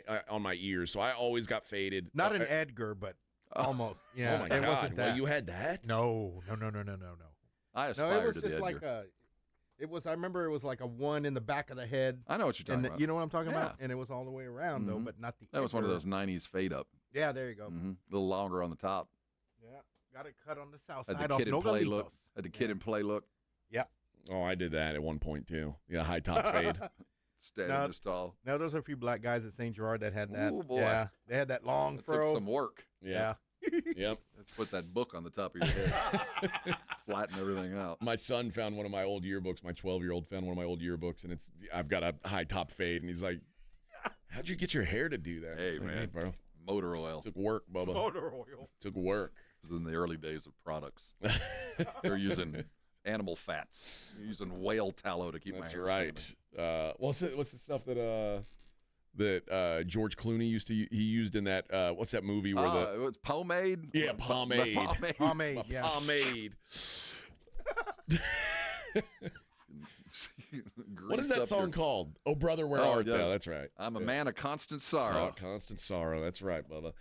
ears, so I always got faded. Not an Edgar, but almost. Yeah. Oh my God! Wasn't that. Well, you had that? No. I aspired it was to just the like Edgar. It was. I remember it was like a one in the back of the head. I know what you're talking about. You know what I'm talking about? Yeah. And it was all the way around, though, but not the That was one of edge. those 90s fade up. Yeah, there you go. A little longer on the top. Yeah, got it cut on the south Had side the off kid in play look. Nogalitos. Had the kid in play look. Yeah. Oh, I did that at one point, too. Yeah, high top fade. Standing just tall. Now, there's a few black guys at St. Gerard that had that. Ooh, boy. Yeah, they had that long That fro. took some work. Yeah. Yep. Let's put that book on the top of your head. Flatten everything out. My son found one of my old yearbooks. My 12-year-old found one of my old yearbooks, and I've got a high top fade, and he's like, "How'd you get your hair to do that?" Hey, Like, man. bro. Motor oil. Took work, Bubba. Motor oil. Took work. It was in the early days of products. They're using animal fats. They're using whale tallow to keep That's my hair right. What's the stuff that George Clooney used in that what's that movie where it was pomade? Yeah, pomade. Pomade, yeah. Pomade. What is that song called? Oh, Brother, Where Art Thou? That's right. I'm a man of constant sorrow. Constant sorrow. That's right, Bubba.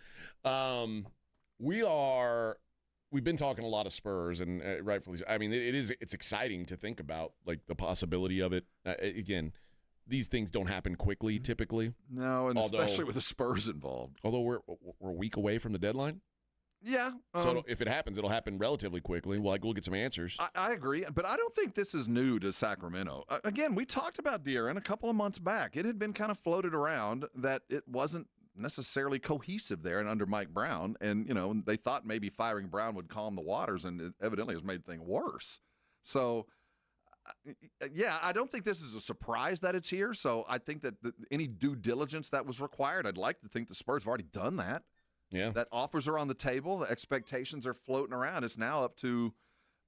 We've been talking a lot of Spurs, and rightfully so. I mean, it's exciting to think about, like, the possibility of it. Again, these things don't happen quickly, typically. No, and especially with the Spurs involved. Although we're a week away from the deadline. Yeah. So if it happens, it'll happen relatively quickly. We'll get some answers. I agree, but I don't think this is new to Sacramento. Again, we talked about De'Aaron a couple of months back. It had been kind of floated around that it wasn't necessarily cohesive there and under Mike Brown. And, they thought maybe firing Brown would calm the waters, and it evidently has made things worse. So, yeah, I don't think this is a surprise that it's here. So I think that any due diligence that was required, I'd like to think the Spurs have already done that. Yeah. That offers are on the table. The expectations are floating around. It's now up to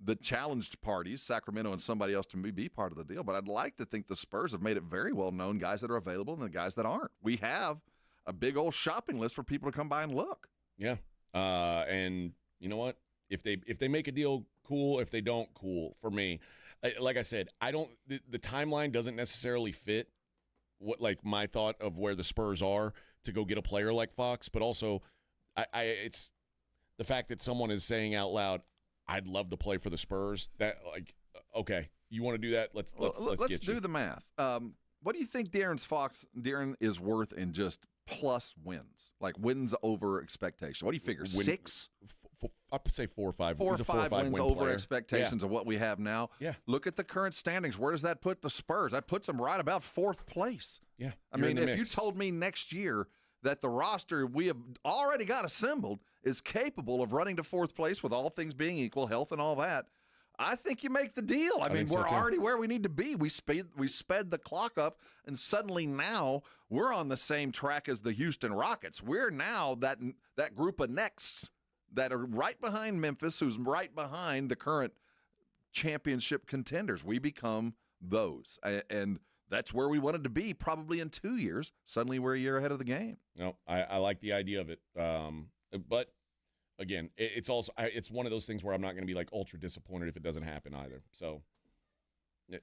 the challenged parties, Sacramento and somebody else, to be part of the deal. But I'd like to think the Spurs have made it very well known, guys that are available and the guys that aren't. We have a big old shopping list for people to come by and look. Yeah. And you know what? If they make a deal, cool. If they don't, cool. For me, like I said, the timeline doesn't necessarily fit what, like, my thought of where the Spurs are to go get a player like Fox, but also it's the fact that someone is saying out loud, "I'd love to play for the Spurs." That, like, okay, you want to do that? Let's get do the math. What do you think De'Aaron is worth in just plus wins, like wins over expectation? What do you figure? 6? I'd say 4 or 5. 4 or 5 wins over player. expectations of what we have now. Yeah. Look at the current standings. Where does that put the Spurs? That puts them right about 4th place. Yeah. I mean, if you told me next year that the roster we have already got assembled is capable of running to 4th place with all things being equal, health and all that, I think you make the deal. I mean, we're already where we need to be. We sped the clock up, and suddenly now we're on the same track as the Houston Rockets. We're now that group of nexts that are right behind Memphis, who's right behind the current championship contenders. We become those, and that's where we wanted to be probably in 2 years. Suddenly we're a year ahead of the game. No, I like the idea of it. But again, it's also it's one of those things where I'm not going to be like ultra disappointed if it doesn't happen either. So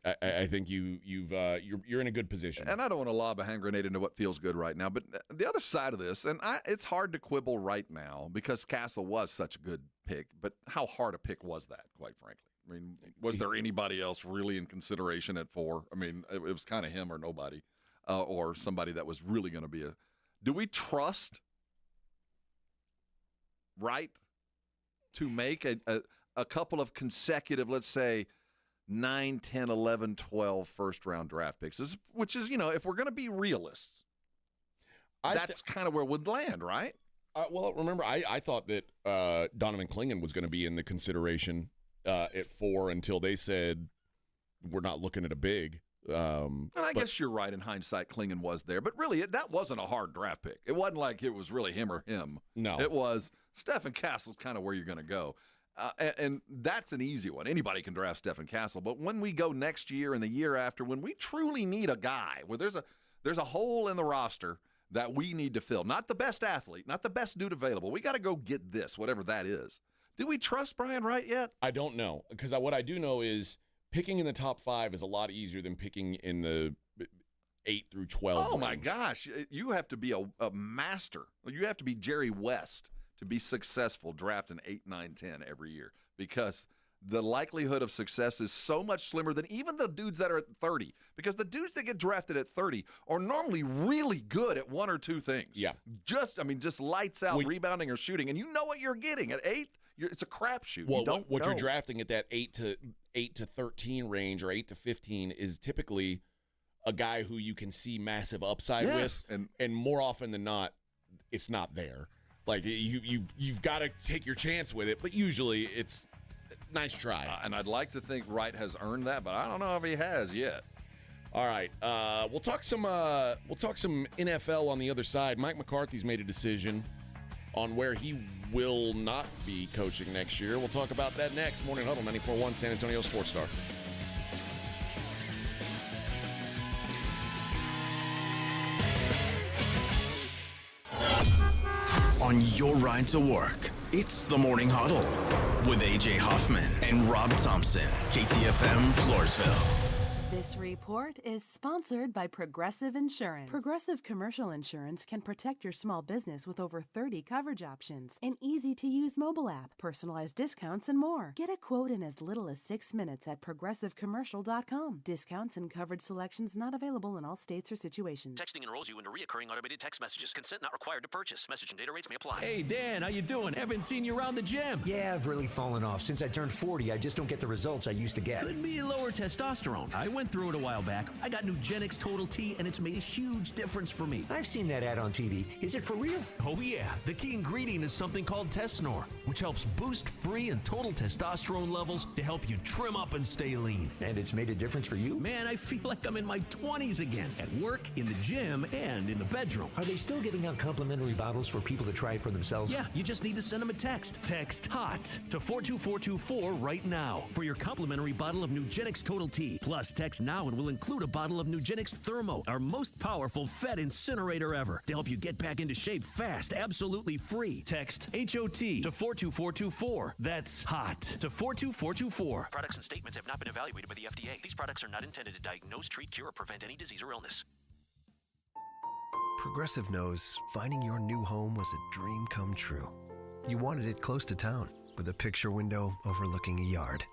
I think you're in a good position. And I don't want to lob a hand grenade into what feels good right now, but the other side of this, and it's hard to quibble right now because Castle was such a good pick, but how hard a pick was that, quite frankly? I mean, was there anybody else really in consideration at 4? I mean, it was kind of him or nobody, or somebody that was really going to be a. Do we trust Wright to make a couple of consecutive, let's say, 9, 10, 11, 12 first-round draft picks, which is, if we're going to be realists, that's kind of where we'd land, right? Well, remember, I thought that Donovan Clingan was going to be in the consideration at 4 until they said we're not looking at a big. And I guess you're right. In hindsight, Clingan was there. But really, that wasn't a hard draft pick. It wasn't like it was really him or him. No. It was Stephen Castle's kind of where you're going to go. And that's an easy one. Anybody can draft Stephen Castle. But when we go next year and the year after, when we truly need a guy, where there's a hole in the roster that we need to fill, not the best athlete, not the best dude available. We got to go get this, whatever that is. Do we trust Brian Wright yet? I don't know, because what I do know is picking in the top 5 is a lot easier than picking in the 8 through 12 Oh, range. my gosh. You have to be a master. You have to be Jerry West to be successful drafting 8, 9, 10 every year, because the likelihood of success is so much slimmer than even the dudes that are at 30. Because the dudes that get drafted at 30 are normally really good at one or two things. Yeah. Just lights out rebounding or shooting. And you know what you're getting. At 8, it's a crapshoot. Well, you don't what know. you're drafting at that 8 to 13 range or 8 to 15 is typically a guy who you can see massive upside with. And more often than not, it's not there. Like, you've got to take your chance with it. But usually it's nice try. And I'd like to think Wright has earned that, but I don't know if he has yet. All right, we'll talk some NFL on the other side. Mike McCarthy's made a decision on where he will not be coaching next year. We'll talk about that next. Morning Huddle, 94.1 San Antonio Sports Star. On your ride to work, it's the Morning Huddle with AJ Hoffman and Rob Thompson, KTFM Floresville. This report is sponsored by Progressive Insurance. Progressive Commercial Insurance can protect your small business with over 30 coverage options, an easy-to-use mobile app, personalized discounts, and more. Get a quote in as little as 6 minutes at progressivecommercial.com. Discounts and coverage selections not available in all states or situations. Texting enrolls you into recurring automated text messages. Consent not required to purchase. Message and data rates may apply. Hey, Dan, how you doing? Haven't seen you around the gym. Yeah, I've really fallen off. Since I turned 40, I just don't get the results I used to get. Could be lower testosterone. I went through it a while back. I got Nugenix Total T, and it's made a huge difference for me. I've seen that ad on TV. Is it for real? Oh, yeah. The key ingredient is something called Tesnor, which helps boost free and total testosterone levels to help you trim up and stay lean. And it's made a difference for you? Man, I feel like I'm in my 20s again, at work, in the gym, and in the bedroom. Are they still giving out complimentary bottles for people to try it for themselves? Yeah, you just need to send them a text. Text HOT to 42424 right now for your complimentary bottle of Nugenix Total T. Plus, text now and we'll include a bottle of Nugenix Thermo, our most powerful fat incinerator ever, to help you get back into shape fast, absolutely free. Text HOT to 42424. That's HOT to 42424. Products and statements have not been evaluated by the FDA. These products are not intended to diagnose, treat, cure, or prevent any disease or illness. Progressive knows finding your new home was a dream come true. You wanted it close to town, with a picture window overlooking a yard.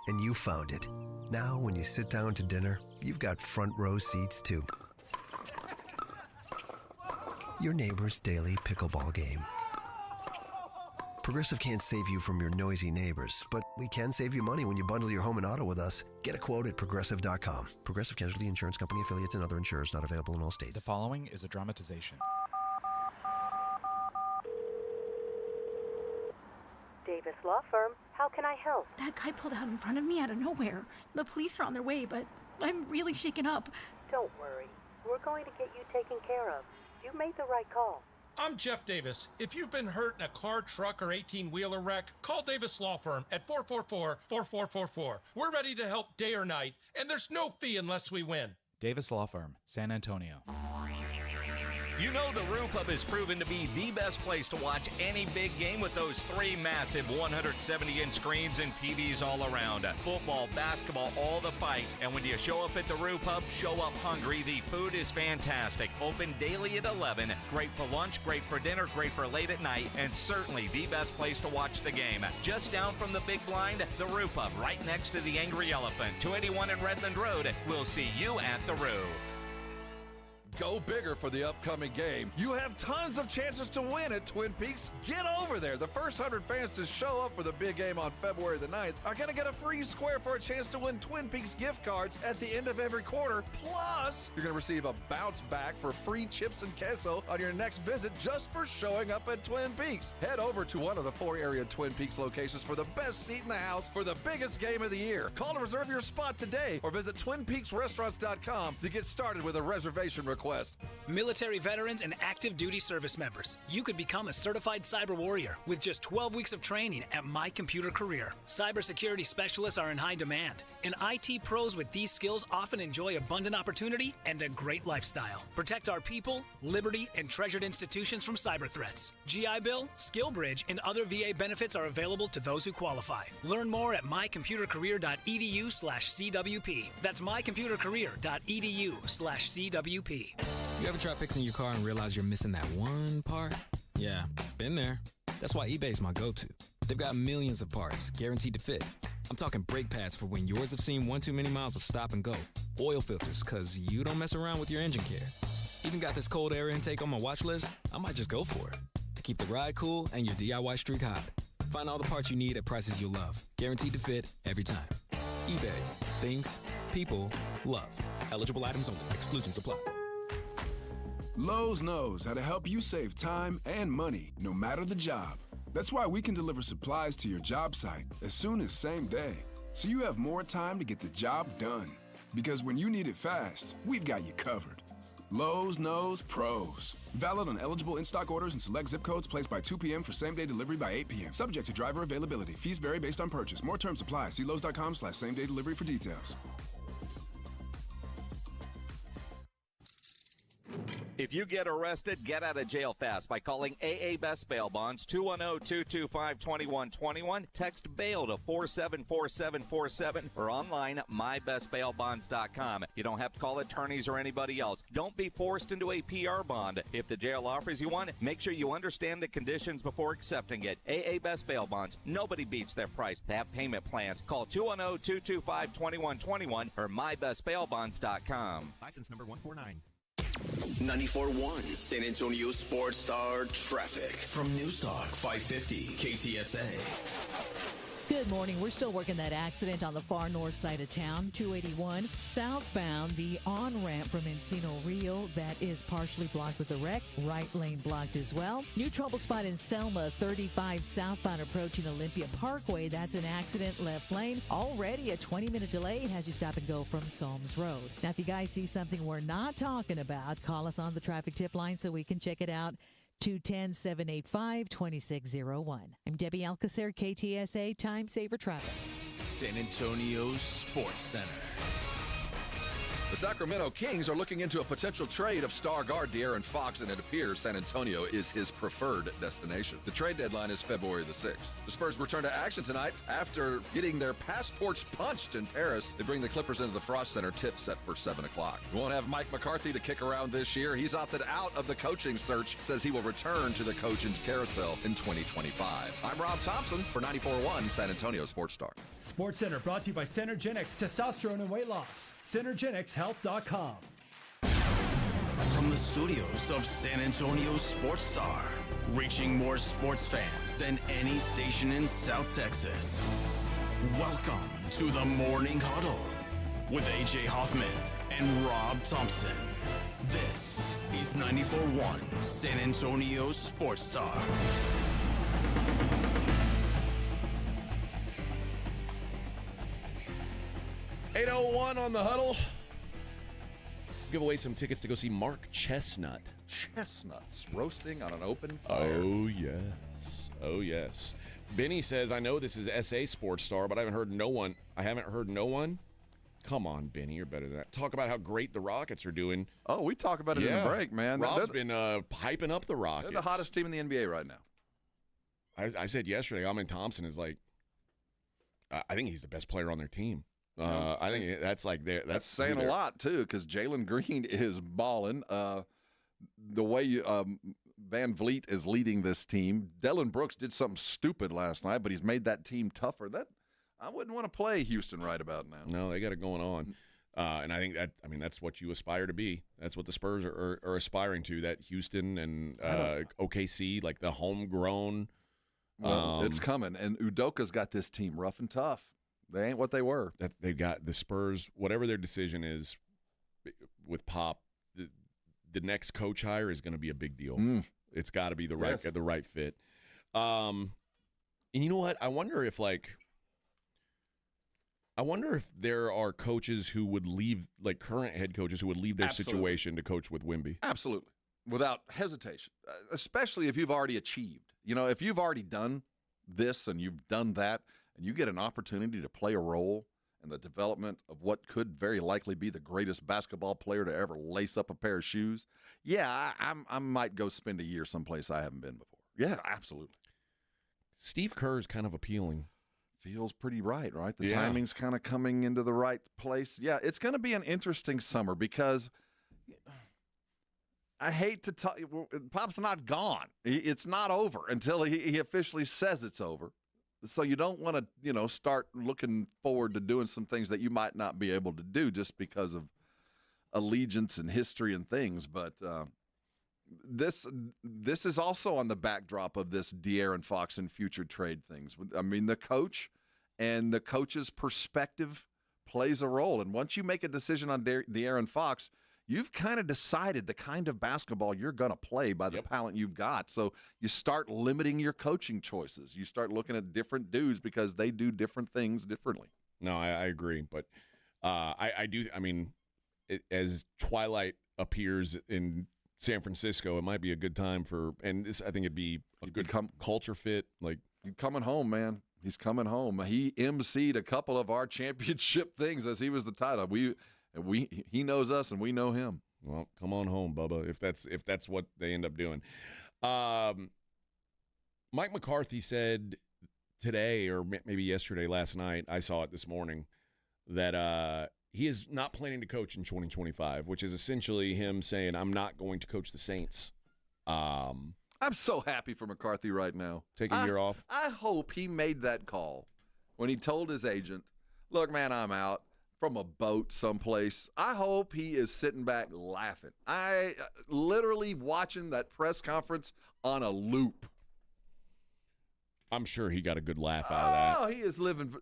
And you found it. Now, when you sit down to dinner, you've got front row seats too. Your neighbor's daily pickleball game. Progressive can't save you from your noisy neighbors, but we can save you money when you bundle your home and auto with us. Get a quote at Progressive.com. Progressive Casualty Insurance Company affiliates and other insurers not available in all states. The following is a dramatization. Davis Law Firm, how can I help? That guy pulled out in front of me out of nowhere. The police are on their way, but I'm really shaken up. Don't worry. We're going to get you taken care of. You made the right call. I'm Jeff Davis. If you've been hurt in a car, truck, or 18-wheeler wreck, call Davis Law Firm at 444-4444. We're ready to help day or night, and there's no fee unless we win. Davis Law Firm, San Antonio. You know the Roo Pub has proven to be the best place to watch any big game with those 3 massive 170-inch screens and TVs all around. Football, basketball, all the fights. And when you show up at the Roo Pub, show up hungry. The food is fantastic. Open daily at 11. Great for lunch, great for dinner, great for late at night, and certainly the best place to watch the game. Just down from the big blind, the Roo Pub, right next to the Angry Elephant. 281 in Redland Road. We'll see you at the Roo. Go bigger for the upcoming game. You have tons of chances to win at Twin Peaks. Get over there. The first 100 fans to show up for the big game on February the 9th are going to get a free square for a chance to win Twin Peaks gift cards at the end of every quarter. Plus, you're going to receive a bounce back for free chips and queso on your next visit just for showing up at Twin Peaks. Head over to one of the 4 area Twin Peaks locations for the best seat in the house for the biggest game of the year. Call to reserve your spot today or visit TwinPeaksRestaurants.com to get started with a reservation request. Military veterans and active duty service members, you could become a certified cyber warrior with just 12 weeks of training at My Computer Career. Cybersecurity specialists are in high demand, and IT pros with these skills often enjoy abundant opportunity and a great lifestyle. Protect our people, liberty, and treasured institutions from cyber threats. GI Bill, SkillBridge, and other VA benefits are available to those who qualify. Learn more at mycomputercareer.edu/CWP. That's mycomputercareer.edu/CWP. You ever try fixing your car and realize you're missing that one part? Yeah, been there. That's why eBay's my go-to. They've got millions of parts, guaranteed to fit. I'm talking brake pads for when yours have seen one too many miles of stop and go. Oil filters, because you don't mess around with your engine care. Even got this cold air intake on my watch list. I might just go for it. To keep the ride cool and your DIY streak hot. Find all the parts you need at prices you'll love. Guaranteed to fit every time. eBay. Things, people, love. Eligible items only. Exclusions apply. Lowe's knows how to help you save time and money, no matter the job. That's why we can deliver supplies to your job site as soon as same day, so you have more time to get the job done. Because when you need it fast, we've got you covered. Lowe's knows pros. Valid on eligible in-stock orders and select zip codes placed by 2 p.m. for same-day delivery by 8 p.m. Subject to driver availability. Fees vary based on purchase. More terms apply. See Lowe's.com/same-day delivery for details. If you get arrested, get out of jail fast by calling AA Best Bail Bonds, 210-225-2121. Text bail to 474747 or online mybestbailbonds.com. You don't have to call attorneys or anybody else. Don't be forced into a PR bond. If the jail offers you one, make sure you understand the conditions before accepting it. AA Best Bail Bonds. Nobody beats their price. They have payment plans. Call 210-225-2121 or mybestbailbonds.com. License number 149. 94.1 San Antonio Sports Star traffic from News Talk 550 KTSA. Good morning. We're still working that accident on the far north side of town, 281 southbound, the on-ramp from Encino Rio that is partially blocked with a wreck. Right lane blocked as well. New trouble spot in Selma, 35 southbound approaching Olympia Parkway. That's an accident, left lane. Already a 20-minute delay has you stop and go from Solms Road. Now, if you guys see something we're not talking about, call us on the traffic tip line so we can check it out. 210-785-2601. I'm Debbie Alcacer, KTSA Time Saver Traffic. San Antonio Sports Center. The Sacramento Kings are looking into a potential trade of star guard De'Aaron Fox, and it appears San Antonio is his preferred destination. The trade deadline is February the 6th. The Spurs return to action tonight after getting their passports punched in Paris. They bring the Clippers into the Frost Center, tip set for 7 o'clock. We won't have Mike McCarthy to kick around this year. He's opted out of the coaching search, says he will return to the coaching carousel in 2025. I'm Rob Thompson for 94.1 San Antonio Sports Star. Sports Center brought to you by Synergenics Testosterone and Weight Loss. Synergenicshealth.com. From the studios of San Antonio Sports Star, reaching more sports fans than any station in South Texas. Welcome to the Morning Huddle with AJ Hoffman and Rob Thompson. This is 94.1 San Antonio Sports Star. $8:01 on the Huddle. Give away some tickets to go see Mark Chestnut. Chestnuts roasting on an open fire. Oh, yes. Oh, yes. Benny says, I know this is SA Sports Star, but I haven't heard no one. Come on, Benny, you're better than that. Talk about how great the Rockets are doing. Oh, we talk about it in the break, man. Rob's been hyping up the Rockets. They're the hottest team in the NBA right now. I said yesterday, Amin Thompson is like, I think he's the best player on their team. I think that's saying a lot too, because Jalen Green is balling. The way Van Vliet is leading this team, Dillon Brooks did something stupid last night, but he's made that team tougher. That I wouldn't want to play Houston right about now. No, they got it going on, and I think that's what you aspire to be. That's what the Spurs are aspiring to. That Houston and OKC, like the homegrown. Well, it's coming, and Udoka's got this team rough and tough. They ain't what they were. They've got the Spurs, whatever their decision is with Pop, the next coach hire is going to be a big deal. It's got to be the right fit. And you know what? I wonder if there are coaches who would leave, like current head coaches who would leave their situation to coach with Wemby. Absolutely. Without hesitation, especially if you've already achieved. You know, if you've already done this and you've done that, and you get an opportunity to play a role in the development of what could very likely be the greatest basketball player to ever lace up a pair of shoes, I might go spend a year someplace I haven't been before. Yeah, absolutely. Steve Kerr is kind of appealing. Feels pretty right? The timing's kind of coming into the right place. Yeah, it's going to be an interesting summer because I hate to tell you, Pop's not gone. It's not over until he officially says it's over. So you don't want to, start looking forward to doing some things that you might not be able to do just because of allegiance and history and things. But this is also on the backdrop of this De'Aaron Fox and future trade things. I mean, the coach and the coach's perspective plays a role. And once you make a decision on De'Aaron Fox, you've kind of decided the kind of basketball you're going to play by the talent you've got. So you start limiting your coaching choices. You start looking at different dudes because they do different things differently. No, I agree. But I do. I mean, as twilight appears in San Francisco, it might be a good time and this, I think it'd be a good culture fit. Like, he's coming home, man. He's coming home. He emceed a couple of our championship things as he was the title. He knows us and we know him. Well, come on home, Bubba, if that's what they end up doing. Mike McCarthy said today, or maybe yesterday, last night, I saw it this morning, that he is not planning to coach in 2025, which is essentially him saying, I'm not going to coach the Saints. I'm so happy for McCarthy right now. Take a year off. I hope he made that call when he told his agent, look, man, I'm out. From a boat someplace. I hope he is sitting back laughing. I literally watching that press conference on a loop. I'm sure he got a good laugh out of that. Oh, he is living.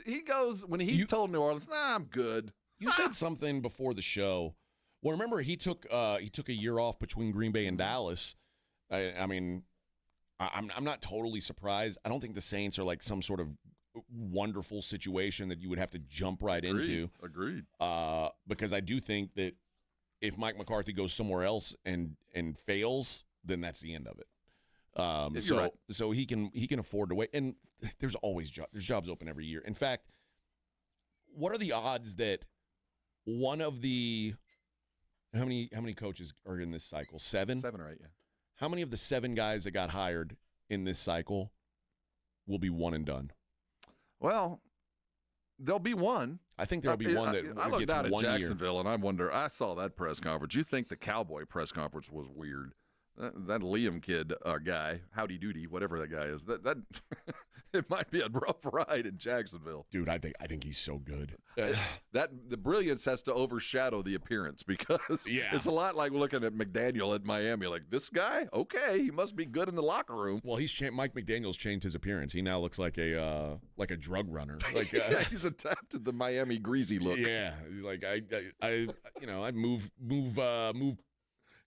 He goes, when he told New Orleans, nah, I'm good. You said something before the show. Well, remember, he took a year off between Green Bay and Dallas. I mean, I'm not totally surprised. I don't think the Saints are like some sort of wonderful situation that you would have to jump right into. Agreed. Because I do think that if Mike McCarthy goes somewhere else and fails, then that's the end of it. You're right. So he can afford to wait. And there's always there's jobs open every year. In fact, what are the odds that one of the how many coaches are in this cycle? 7? 7 or 8, yeah. How many of the 7 guys that got hired in this cycle will be one and done? Well, there'll be one. I think there'll be one that I looked gets out at 1 year. Jacksonville, and I wonder, I saw that press conference. You think the Cowboy press conference was weird. That Liam kid guy, Howdy Doody, whatever that guy is, that it might be a rough ride in Jacksonville. Dude, I think he's so good. That the brilliance has to overshadow the appearance because it's a lot like looking at McDaniel at Miami. Like, this guy, okay, he must be good in the locker room. Well, Mike McDaniel's changed his appearance. He now looks like a drug runner. Like he's adapted the Miami greasy look. Yeah, like I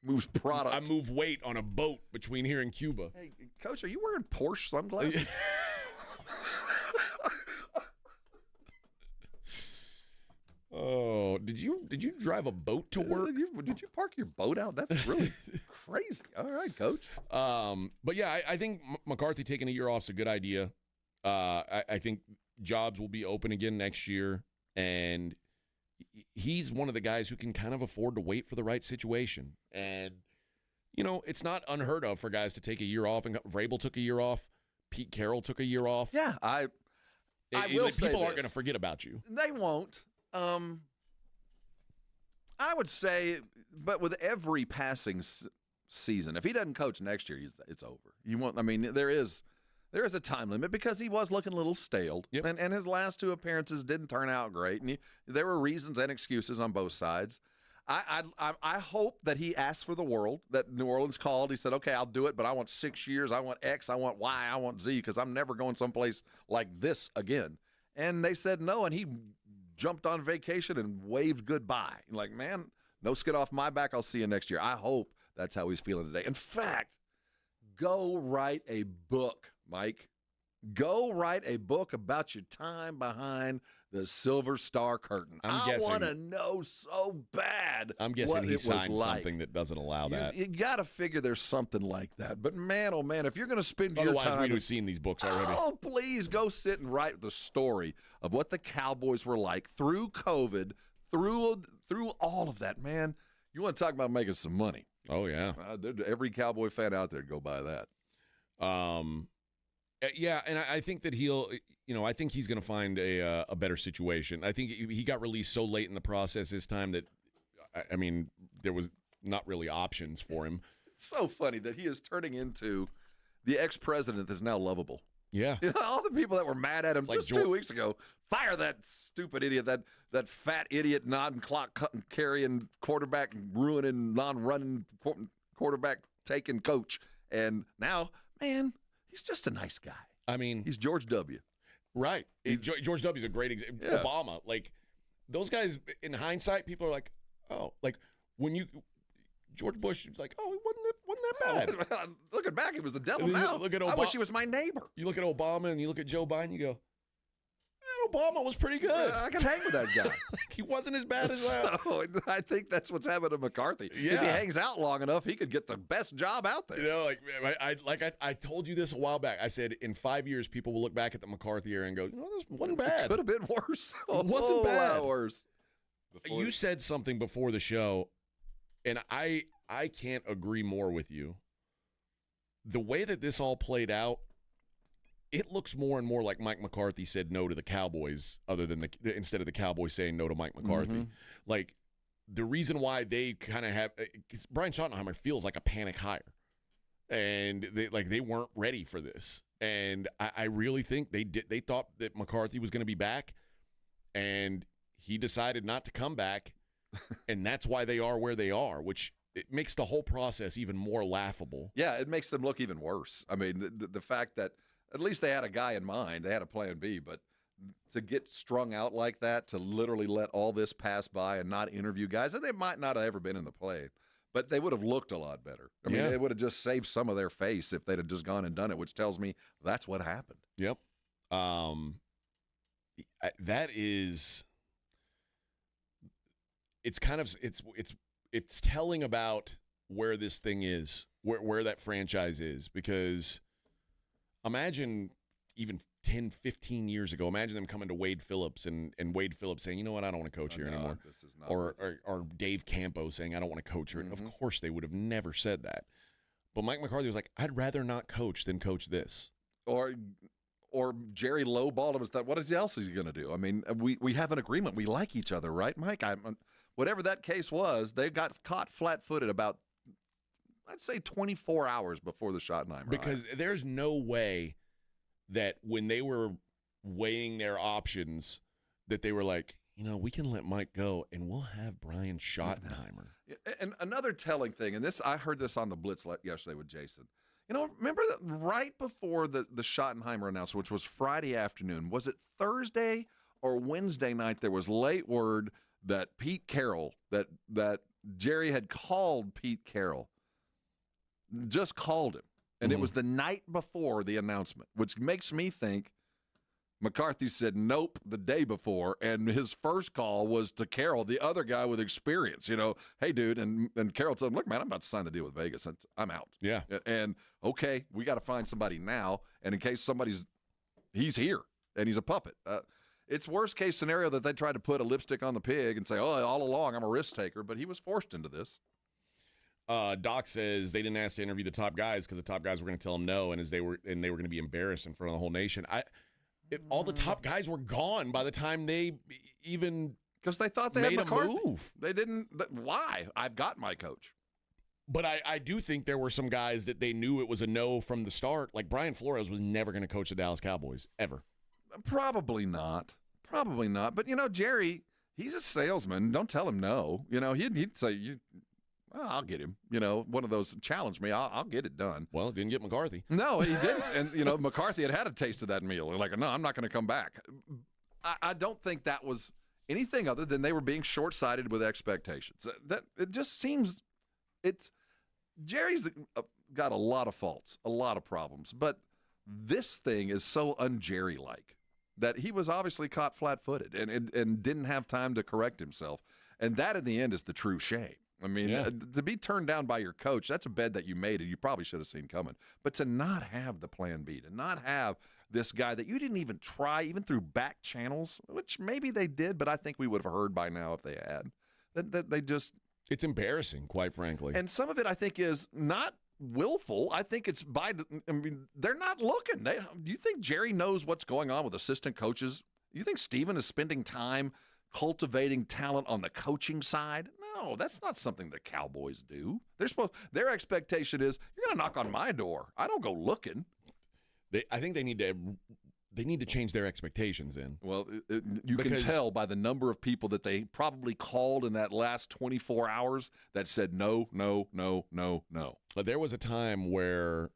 moves product. I move weight on a boat between here and Cuba. Hey, Coach, are you wearing Porsche sunglasses? Oh, did you drive a boat to work? Did you park your boat out? That's really crazy. All right, Coach. But yeah, I think McCarthy taking a year off is a good idea. I think jobs will be open again next year, and he's one of the guys who can kind of afford to wait for the right situation. And, it's not unheard of for guys to take a year off. And Vrabel took a year off. Pete Carroll took a year off. Yeah, I will say people aren't going to forget about you. They won't. I would say, but with every passing season, if he doesn't coach next year, it's over. There is a time limit because he was looking a little stale, and his last 2 appearances didn't turn out great, and there were reasons and excuses on both sides. I hope that he asked for the world, that New Orleans called. He said, okay, I'll do it, but I want 6 years. I want X, I want Y, I want Z, because I'm never going someplace like this again. And they said no, and he jumped on vacation and waved goodbye. Like, man, no skin off my back. I'll see you next year. I hope that's how he's feeling today. In fact, go write a book, Mike. Go write a book about your time behind the Silver Star Curtain. I want to know so bad. I'm guessing he signed something that doesn't allow that. You got to figure there's something like that. But man, oh man, if you're going to spend your time, otherwise we'd have seen these books already. Oh, please go sit and write the story of what the Cowboys were like through COVID, through all of that. Man, you want to talk about making some money? Oh yeah, every Cowboy fan out there go buy that. Yeah, and I think that I think he's going to find a better situation. I think he got released so late in the process this time that, there was not really options for him. It's so funny that he is turning into the ex-president that's now lovable. Yeah. You know, all the people that were mad at him like just 2 weeks ago, fire that stupid idiot, that fat idiot, non-clock carrying quarterback, ruining, non-running quarterback taking coach. And now, man, he's just a nice guy. I mean, he's George W. Right. George W. is a great example. Yeah. Obama, like those guys. In hindsight, people are like, oh, like when George Bush was like, oh, it wasn't that bad. Looking back, it was the devil. And then you Now, look at I wish he was my neighbor. You look at Obama and you look at Joe Biden, you go, Obama was pretty good. I can hang with that guy. He wasn't as bad as that. So, I think that's what's happened to McCarthy. Yeah. If he hangs out long enough, he could get the best job out there. You know, I told you this a while back. I said in 5 years, people will look back at the McCarthy era and go, you know, this wasn't bad. Could have been worse. It wasn't bad. A lot worse. You said something before the show, and I can't agree more with you. The way that this all played out, it looks more and more like Mike McCarthy said no to the Cowboys, instead of the Cowboys saying no to Mike McCarthy. Mm-hmm. Like the reason why they kind of have Brian Schottenheimer feels like a panic hire, and they weren't ready for this. And I really think they thought that McCarthy was going to be back, and he decided not to come back, and that's why they are where they are, which it makes the whole process even more laughable. Yeah, it makes them look even worse. I mean, the fact that at least they had a guy in mind. They had a plan B, but to get strung out like that, to literally let all this pass by and not interview guys, and they might not have ever been in the play, but they would have looked a lot better. I mean, they would have just saved some of their face if they'd have just gone and done it, which tells me that's what happened. Yep. That is, it's kind of, it's telling about where this thing is, where that franchise is, because imagine even 10, 15 years ago, imagine them coming to Wade Phillips and Wade Phillips saying, you know what, I don't want to coach here anymore. This is not or Dave Campo saying, I don't want to coach here. Of course, they would have never said that. But Mike McCarthy was like, I'd rather not coach than coach this. Or Jerry lowballed him and said, what else is he going to do? I mean, we have an agreement. We like each other, right, Mike? Whatever that case was, they got caught flat-footed about, I'd say, 24 hours before the Schottenheimer. Because there's no way that when they were weighing their options that they were like, you know, we can let Mike go and we'll have Brian Schottenheimer. And another telling thing, and I heard this on the Blitz yesterday with Jason. You know, remember that right before the Schottenheimer announcement, which was Friday afternoon, was it Thursday or Wednesday night, there was late word that Pete Carroll, that Jerry had called Pete Carroll, just called him. And it was the night before the announcement, which makes me think McCarthy said nope the day before, and his first call was to Carroll, the other guy with experience. You know, hey, dude, and Carroll told him, look, man, I'm about to sign the deal with Vegas. I'm out. Yeah. And, okay, we got to find somebody now, and in case he's here, and he's a puppet. It's worst-case scenario that they tried to put a lipstick on the pig and say, oh, all along I'm a risk taker, but he was forced into this. Doc says they didn't ask to interview the top guys because the top guys were going to tell him no, and they were going to be embarrassed in front of the whole nation. All the top guys were gone by the time they even because they thought they made had McCarthy. A move. They didn't. Why? I've got my coach. But I do think there were some guys that they knew it was a no from the start. Like Brian Flores was never going to coach the Dallas Cowboys ever. Probably not. But you know, Jerry, he's a salesman. Don't tell him no. You know, he'd say I'll get him. You know, one of those challenge me. I'll get it done. Well, didn't get McCarthy. No, he didn't. And, you know, McCarthy had a taste of that meal. Like, no, I'm not going to come back. I don't think that was anything other than they were being short-sighted with expectations. That it just seems Jerry's got a lot of faults, a lot of problems. But this thing is so un-Jerry-like that he was obviously caught flat-footed and didn't have time to correct himself. And that, in the end, is the true shame. I mean, to be turned down by your coach, that's a bed that you made and you probably should have seen coming. But to not have the plan B, to not have this guy that you didn't even try, even through back channels, which maybe they did, but I think we would have heard by now if they had. That they just... It's embarrassing, quite frankly. And some of it, I think, is not willful. I think it's they're not looking. Do you think Jerry knows what's going on with assistant coaches? Do you think Steven is spending time cultivating talent on the coaching side? No, that's not something the Cowboys do. Their expectation is, you're going to knock on my door. I don't go looking. I think they need to change their expectations in. Well, you can tell by the number of people that they probably called in that last 24 hours that said no, no, no, no, no. There was a time where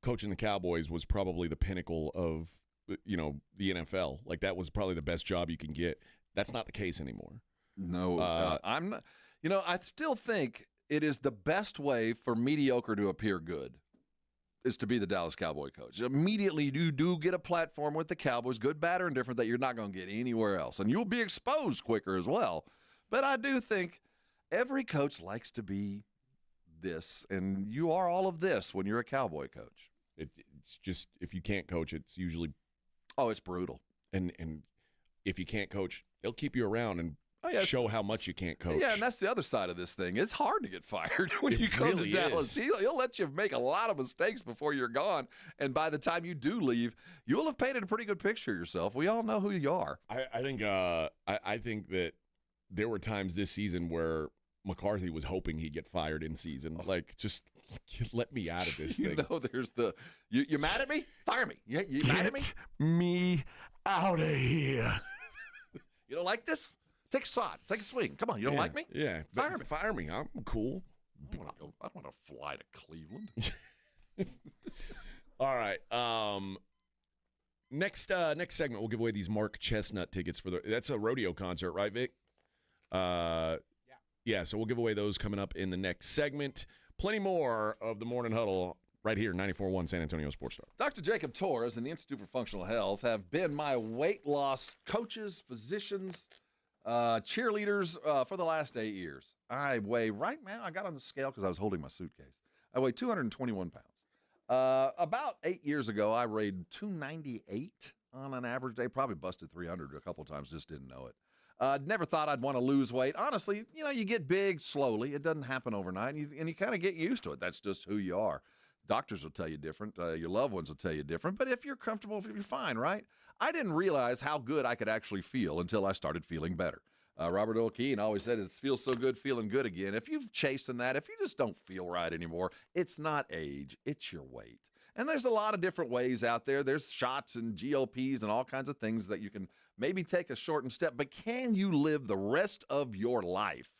coaching the Cowboys was probably the pinnacle of, the NFL. Like, that was probably the best job you can get. That's not the case anymore. No, I'm not. I still think it is the best way for mediocre to appear good is to be the Dallas Cowboy coach. Immediately, you do get a platform with the Cowboys, good, bad, or indifferent, that you're not going to get anywhere else. And you'll be exposed quicker as well. But I do think every coach likes to be this, and you are all of this when you're a Cowboy coach. It's just, if you can't coach, it's usually... Oh, it's brutal. And if you can't coach, they'll keep you around and show how much you can't coach. Yeah, and that's the other side of this thing. It's hard to get fired when you come to Dallas. He'll let you make a lot of mistakes before you're gone, and by the time you do leave, you'll have painted a pretty good picture of yourself. We all know who you are. I think that there were times this season where McCarthy was hoping he'd get fired in season. Like, just let me out of this thing. There's the you mad at me? Fire me. You mad at me? Get me out of here. You don't like this? Take a shot. Take a swing. Come on. You don't like me? Yeah. Fire me. Fire me. I'm cool. I don't want to fly to Cleveland. All right. Next segment, we'll give away these Mark Chestnut tickets that's a rodeo concert, right, Vic? Yeah. So we'll give away those coming up in the next segment. Plenty more of the Morning Huddle right here, 94.1 San Antonio Sports Star. Dr. Jacob Torres and the Institute for Functional Health have been my weight loss coaches, physicians, cheerleaders for the last 8 years. I weigh right now, I got on the scale because I was holding my suitcase. I weigh 221 pounds. About 8 years ago, I weighed 298 on an average day. Probably busted 300 a couple times, just didn't know it. Never thought I'd want to lose weight. Honestly, you get big slowly. It doesn't happen overnight, and you kind of get used to it. That's just who you are. Doctors will tell you different. Your loved ones will tell you different. But if you're comfortable, you're fine, right? I didn't realize how good I could actually feel until I started feeling better. Robert O'Keefe always said it feels so good feeling good again. If you've chasing that, if you just don't feel right anymore, it's not age, it's your weight. And there's a lot of different ways out there. There's shots and GLPs and all kinds of things that you can maybe take a shortened step. But can you live the rest of your life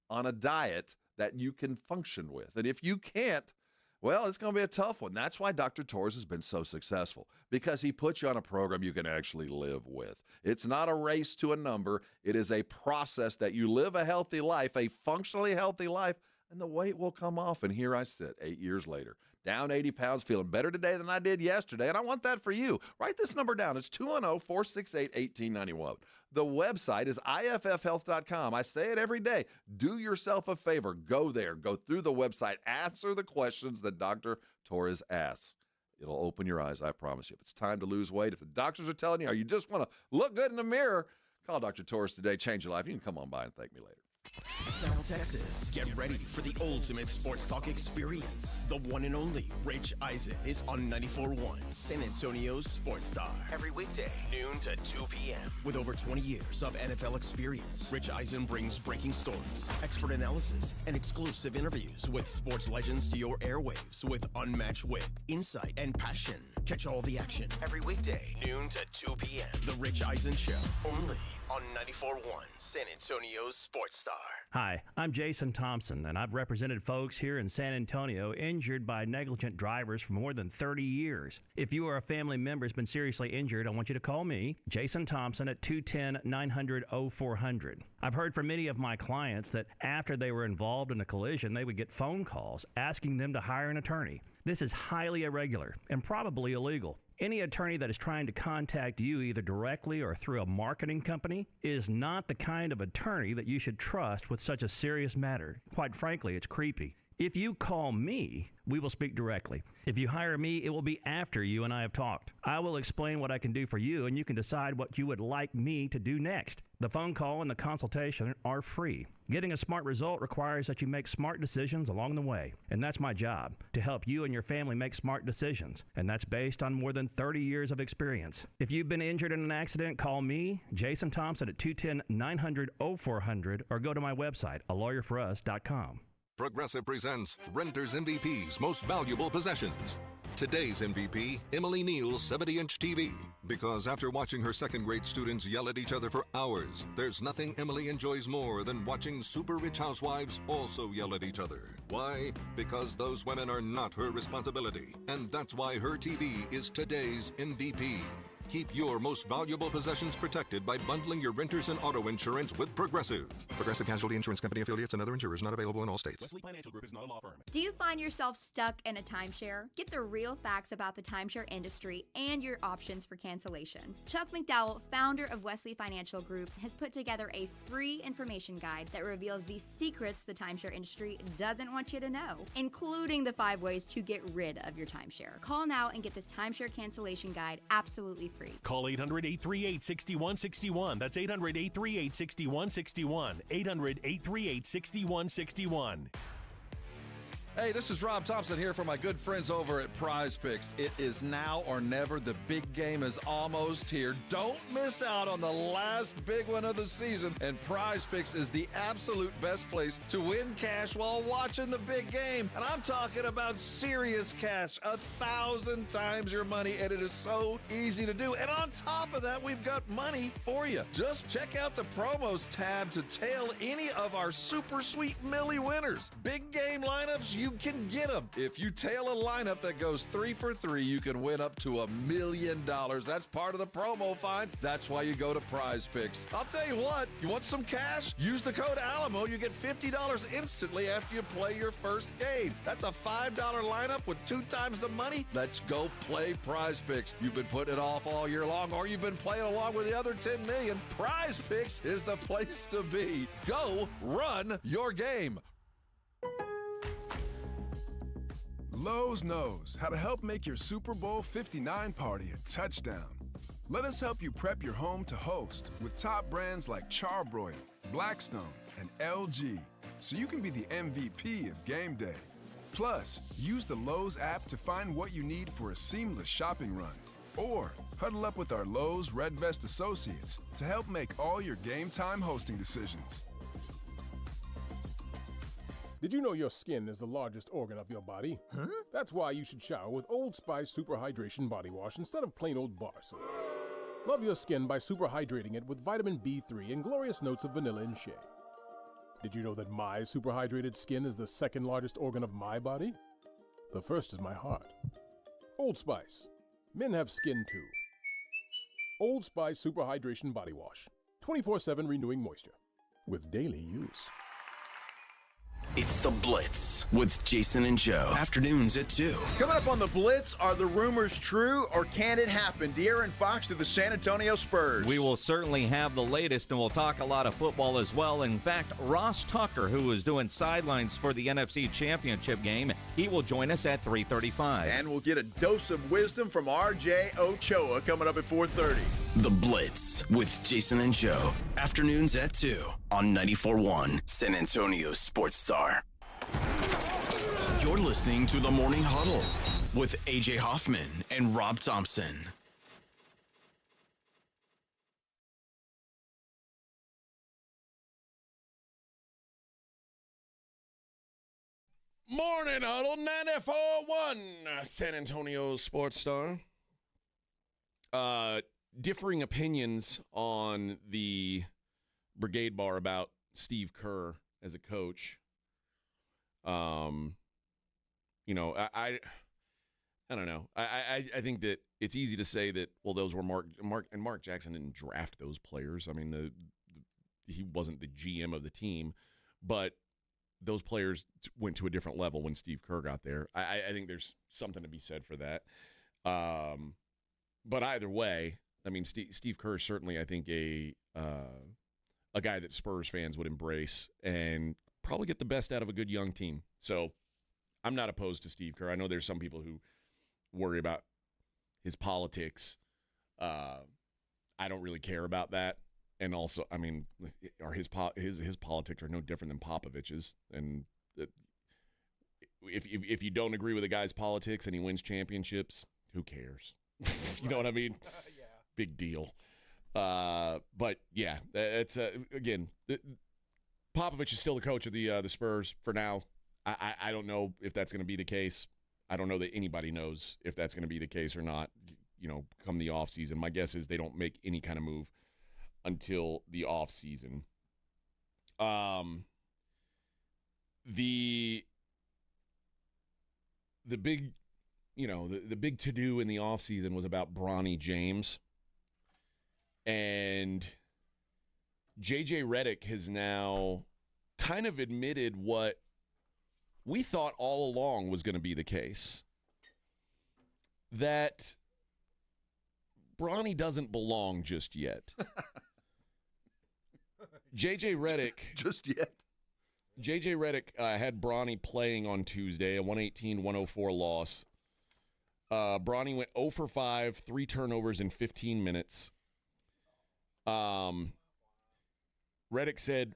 on a diet that you can function with? And if you can't, well, it's going to be a tough one. That's why Dr. Torres has been so successful, because he puts you on a program you can actually live with. It's not a race to a number. It is a process that you live a healthy life, a functionally healthy life, and the weight will come off. And here I sit 8 years later, down 80 pounds, feeling better today than I did yesterday. And I want that for you. Write this number down. It's 210-468-1891. The website is iffhealth.com. I say it every day. Do yourself a favor. Go there. Go through the website. Answer the questions that Dr. Torres asks. It'll open your eyes, I promise you. If it's time to lose weight, if the doctors are telling you, or you just want to look good in the mirror, call Dr. Torres today. Change your life. You can come on by and thank me later. South Texas, get ready for the ultimate sports talk experience. The one and only Rich Eisen is on 94.1 San Antonio Sports Star. Every weekday, noon to 2 p.m. With over 20 years of NFL experience, Rich Eisen brings breaking stories, expert analysis, and exclusive interviews with sports legends to your airwaves with unmatched wit, insight, and passion. Catch all the action every weekday, noon to 2 p.m. The Rich Eisen Show, only on 94.1 San Antonio Sports Star. Hi, I'm Jason Thompson, and I've represented folks here in San Antonio injured by negligent drivers for more than 30 years. If you or a family member has been seriously injured, I want you to call me, Jason Thompson, at 210-900-0400. I've heard from many of my clients that after they were involved in a collision, they would get phone calls asking them to hire an attorney. This is highly irregular and probably illegal. Any attorney that is trying to contact you either directly or through a marketing company is not the kind of attorney that you should trust with such a serious matter. Quite frankly, it's creepy. If you call me, we will speak directly. If you hire me, it will be after you and I have talked. I will explain what I can do for you, and you can decide what you would like me to do next. The phone call and the consultation are free. Getting a smart result requires that you make smart decisions along the way, and that's my job, to help you and your family make smart decisions, and that's based on more than 30 years of experience. If you've been injured in an accident, call me, Jason Thompson, at 210-900-0400, or go to my website, alawyerforus.com. Progressive presents Renters MVP's Most Valuable Possessions. Today's MVP, Emily Neal's 70-inch TV. Because after watching her second-grade students yell at each other for hours, there's nothing Emily enjoys more than watching super-rich housewives also yell at each other. Why? Because those women are not her responsibility. And that's why her TV is today's MVP. Keep your most valuable possessions protected by bundling your renters and auto insurance with Progressive. Progressive Casualty Insurance Company affiliates and other insurers not available in all states. Wesley Financial Group is not a law firm. Do you find yourself stuck in a timeshare? Get the real facts about the timeshare industry and your options for cancellation. Chuck McDowell, founder of Wesley Financial Group, has put together a free information guide that reveals the secrets the timeshare industry doesn't want you to know, including the 5 ways to get rid of your timeshare. Call now and get this timeshare cancellation guide absolutely free. Call 800-838-6161. That's 800-838-6161. 800-838-6161. Hey, this is Rob Thompson here for my good friends over at Prize Picks. It is now or never. The big game is almost here. Don't miss out on the last big one of the season. And Prize Picks is the absolute best place to win cash while watching the big game. And I'm talking about serious cash, 1,000 times your money. And it is so easy to do. And on top of that, we've got money for you. Just check out the promos tab to tail any of our super sweet Millie winners. Big game lineups, you can get them. If you tail a lineup that goes 3 for 3, you can win up to $1 million. That's part of the promo finds. That's why you go to Prize Picks. I'll tell you what, you want some cash? Use the code Alamo. You get $50 instantly after you play your first game. That's a $5 lineup with 2 times the money. Let's go play Prize Picks. You've been putting it off all year long, or you've been playing along with the other 10 million. Prize Picks is the place to be. Go run your game. Lowe's knows how to help make your Super Bowl 59 party a touchdown. Let us help you prep your home to host with top brands like Charbroil, Blackstone, and LG, so you can be the MVP of game day. Plus, use the Lowe's app to find what you need for a seamless shopping run. Or huddle up with our Lowe's Red Vest associates to help make all your game time hosting decisions. Did you know your skin is the largest organ of your body? Huh? That's why you should shower with Old Spice Super Hydration Body Wash instead of plain old bar soap. Love your skin by super hydrating it with vitamin B3 and glorious notes of vanilla and shea. Did you know that my super hydrated skin is the second largest organ of my body? The first is my heart. Old Spice. Men have skin too. Old Spice Super Hydration Body Wash. 24/7 renewing moisture. With daily use. It's The Blitz with Jason and Joe. Afternoons at 2. Coming up on The Blitz, are the rumors true or can it happen? De'Aaron Fox to the San Antonio Spurs. We will certainly have the latest, and we'll talk a lot of football as well. In fact, Ross Tucker, who is doing sidelines for the NFC Championship game, he will join us at 3:35. And we'll get a dose of wisdom from R.J. Ochoa coming up at 4:30. The Blitz with Jason and Joe. Afternoons at 2 on 94.1 San Antonio Sports Star. You're listening to the Morning Huddle with A.J. Hoffman and Rob Thompson. Morning Huddle 94.1 San Antonio Sports Star. Differing opinions on the Brigade Bar about Steve Kerr as a coach. You know, I don't know. I think that it's easy to say that, well, those were Mark Jackson didn't draft those players. I mean, he wasn't the GM of the team, but those players went to a different level when Steve Kerr got there. I think there's something to be said for that. But either way, I mean, Steve Kerr is certainly, I think, a guy that Spurs fans would embrace and probably get the best out of a good young team. So I'm not opposed to Steve Kerr. I know there's some people who worry about his politics. I don't really care about that. And also, I mean, his politics are no different than Popovich's. And if you don't agree with a guy's politics and he wins championships, who cares? You know what I mean? Yeah. Big deal. But yeah, it's again, Popovich is still the coach of the Spurs for now. I don't know if that's going to be the case. I don't know that anybody knows if that's going to be the case or not, come the offseason. My guess is they don't make any kind of move until the offseason. The big, the big to-do in the offseason was about Bronny James. And J.J. Redick has now kind of admitted what we thought all along was going to be the case, that Bronny doesn't belong just yet. J.J. Redick. Just yet? J.J. Redick had Bronny playing on Tuesday, a 118-104 loss. Bronny went 0 for 5, 3 turnovers in 15 minutes. Redick said,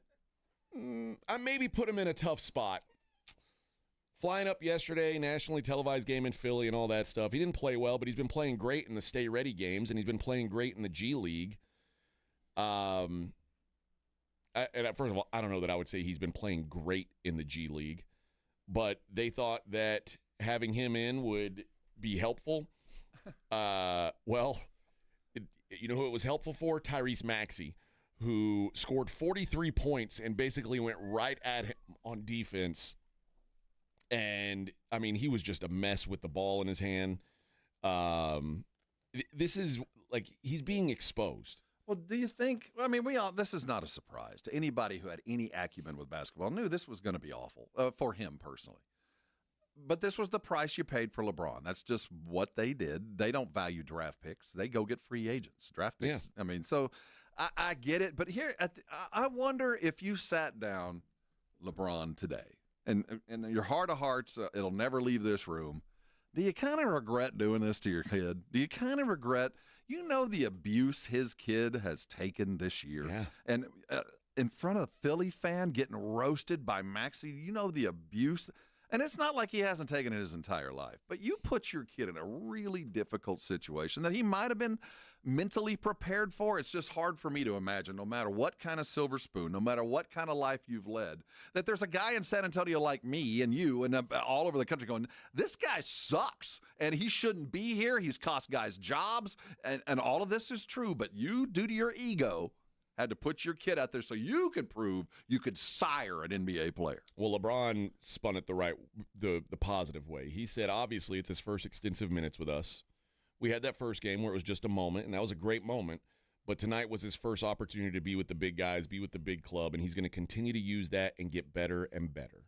I maybe put him in a tough spot. Flying up yesterday, nationally televised game in Philly and all that stuff. He didn't play well, but he's been playing great in the Stay Ready games, and he's been playing great in the G League. First of all, I don't know that I would say he's been playing great in the G League, but they thought that having him in would be helpful. You know who it was helpful for? Tyrese Maxey, who scored 43 points and basically went right at him on defense. And, I mean, he was just a mess with the ball in his hand. This is, he's being exposed. Well, do you think, this is not a surprise to anybody who had any acumen with basketball. Knew this was going to be awful for him personally. But this was the price you paid for LeBron. That's just what they did. They don't value draft picks. They go get free agents. Draft picks. Yeah. So I get it. But here, I wonder if you sat down LeBron today, and your heart of hearts, it'll never leave this room. Do you kind of regret doing this to your kid? Do you kind of regret, the abuse his kid has taken this year? Yeah. And in front of a Philly fan getting roasted by Maxey, the abuse. And it's not like he hasn't taken it his entire life, but you put your kid in a really difficult situation that he might have been mentally prepared for. It's just hard for me to imagine, no matter what kind of silver spoon, no matter what kind of life you've led, that there's a guy in San Antonio like me and you and all over the country going, this guy sucks and he shouldn't be here. He's cost guys jobs and all of this is true, but you, due to your ego, had to put your kid out there so you could prove you could sire an NBA player. Well, LeBron spun it the positive way. He said, obviously, it's his first extensive minutes with us. We had that first game where it was just a moment, and that was a great moment. But tonight was his first opportunity to be with the big guys, be with the big club, and he's going to continue to use that and get better and better.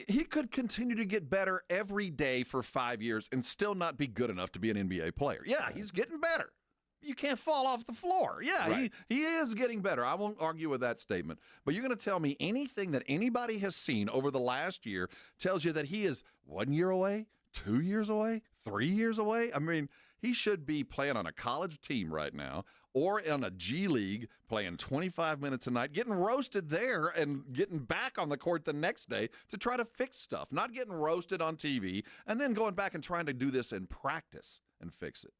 He could continue to get better every day for 5 years and still not be good enough to be an NBA player. Yeah, he's getting better. You can't fall off the floor. Yeah, right. He is getting better. I won't argue with that statement. But you're going to tell me anything that anybody has seen over the last year tells you that he is 1 year away, 2 years away, 3 years away? I mean, he should be playing on a college team right now or in a G League playing 25 minutes a night, getting roasted there and getting back on the court the next day to try to fix stuff, not getting roasted on TV and then going back and trying to do this in practice and fix it.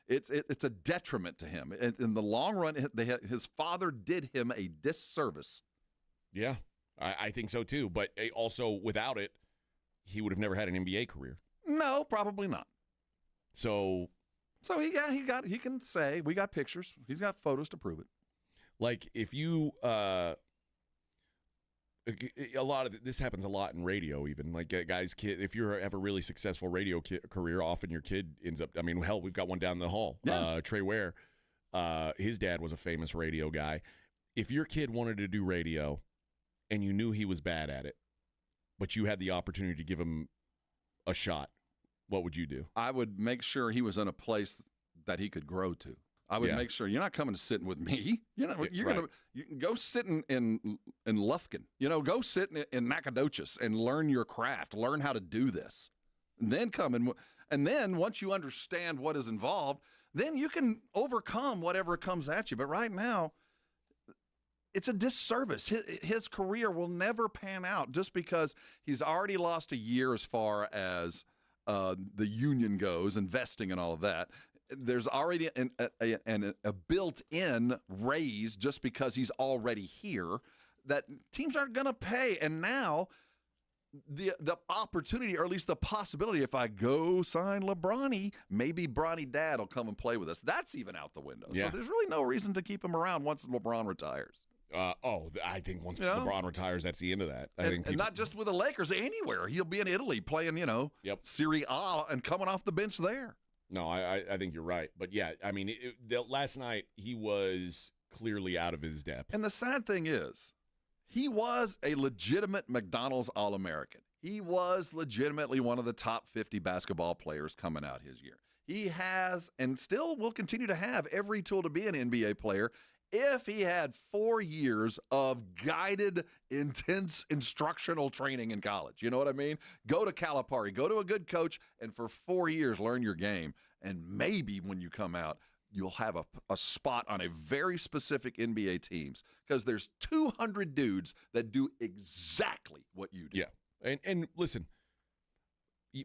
It's a detriment to him. In the long run, his father did him a disservice. Yeah, I think so too. But also, without it, he would have never had an NBA career. No, probably not. So he can say, we got pictures. He's got photos to prove it. Like if you a lot of this happens a lot in radio, even like guys, kid. If you have a really successful radio career, often your kid ends up. I mean, hell, we've got one down the hall. Yeah. Trey Ware, his dad was a famous radio guy. If your kid wanted to do radio, and you knew he was bad at it, but you had the opportunity to give him a shot, what would you do? I would make sure he was in a place that he could grow to. I would make sure you're not coming to sitting with me. You're right. You can go sit in Lufkin. Go sit in Nacogdoches and learn your craft. Learn how to do this, and then and then once you understand what is involved, then you can overcome whatever comes at you. But right now, it's a disservice. His career will never pan out just because he's already lost a year as far as the union goes, investing and all of that. There's already a built-in raise just because he's already here that teams aren't going to pay. And now the opportunity, or at least the possibility, if I go sign LeBronny, maybe Bronny Dad will come and play with us. That's even out the window. Yeah. So there's really no reason to keep him around once LeBron retires. I think once LeBron retires, that's the end of that. And not just with the Lakers, anywhere. He'll be in Italy playing, Serie A and coming off the bench there. No, I think you're right. But, yeah, I mean, last night he was clearly out of his depth. And the sad thing is, he was a legitimate McDonald's All-American. He was legitimately one of the top 50 basketball players coming out his year. He has and still will continue to have every tool to be an NBA player if he had 4 years of guided, intense instructional training in college. You know what I mean? Go to Calipari, go to a good coach, and for 4 years learn your game. And maybe when you come out, you'll have a spot on a very specific NBA teams, because there's 200 dudes that do exactly what you do. Yeah. And listen,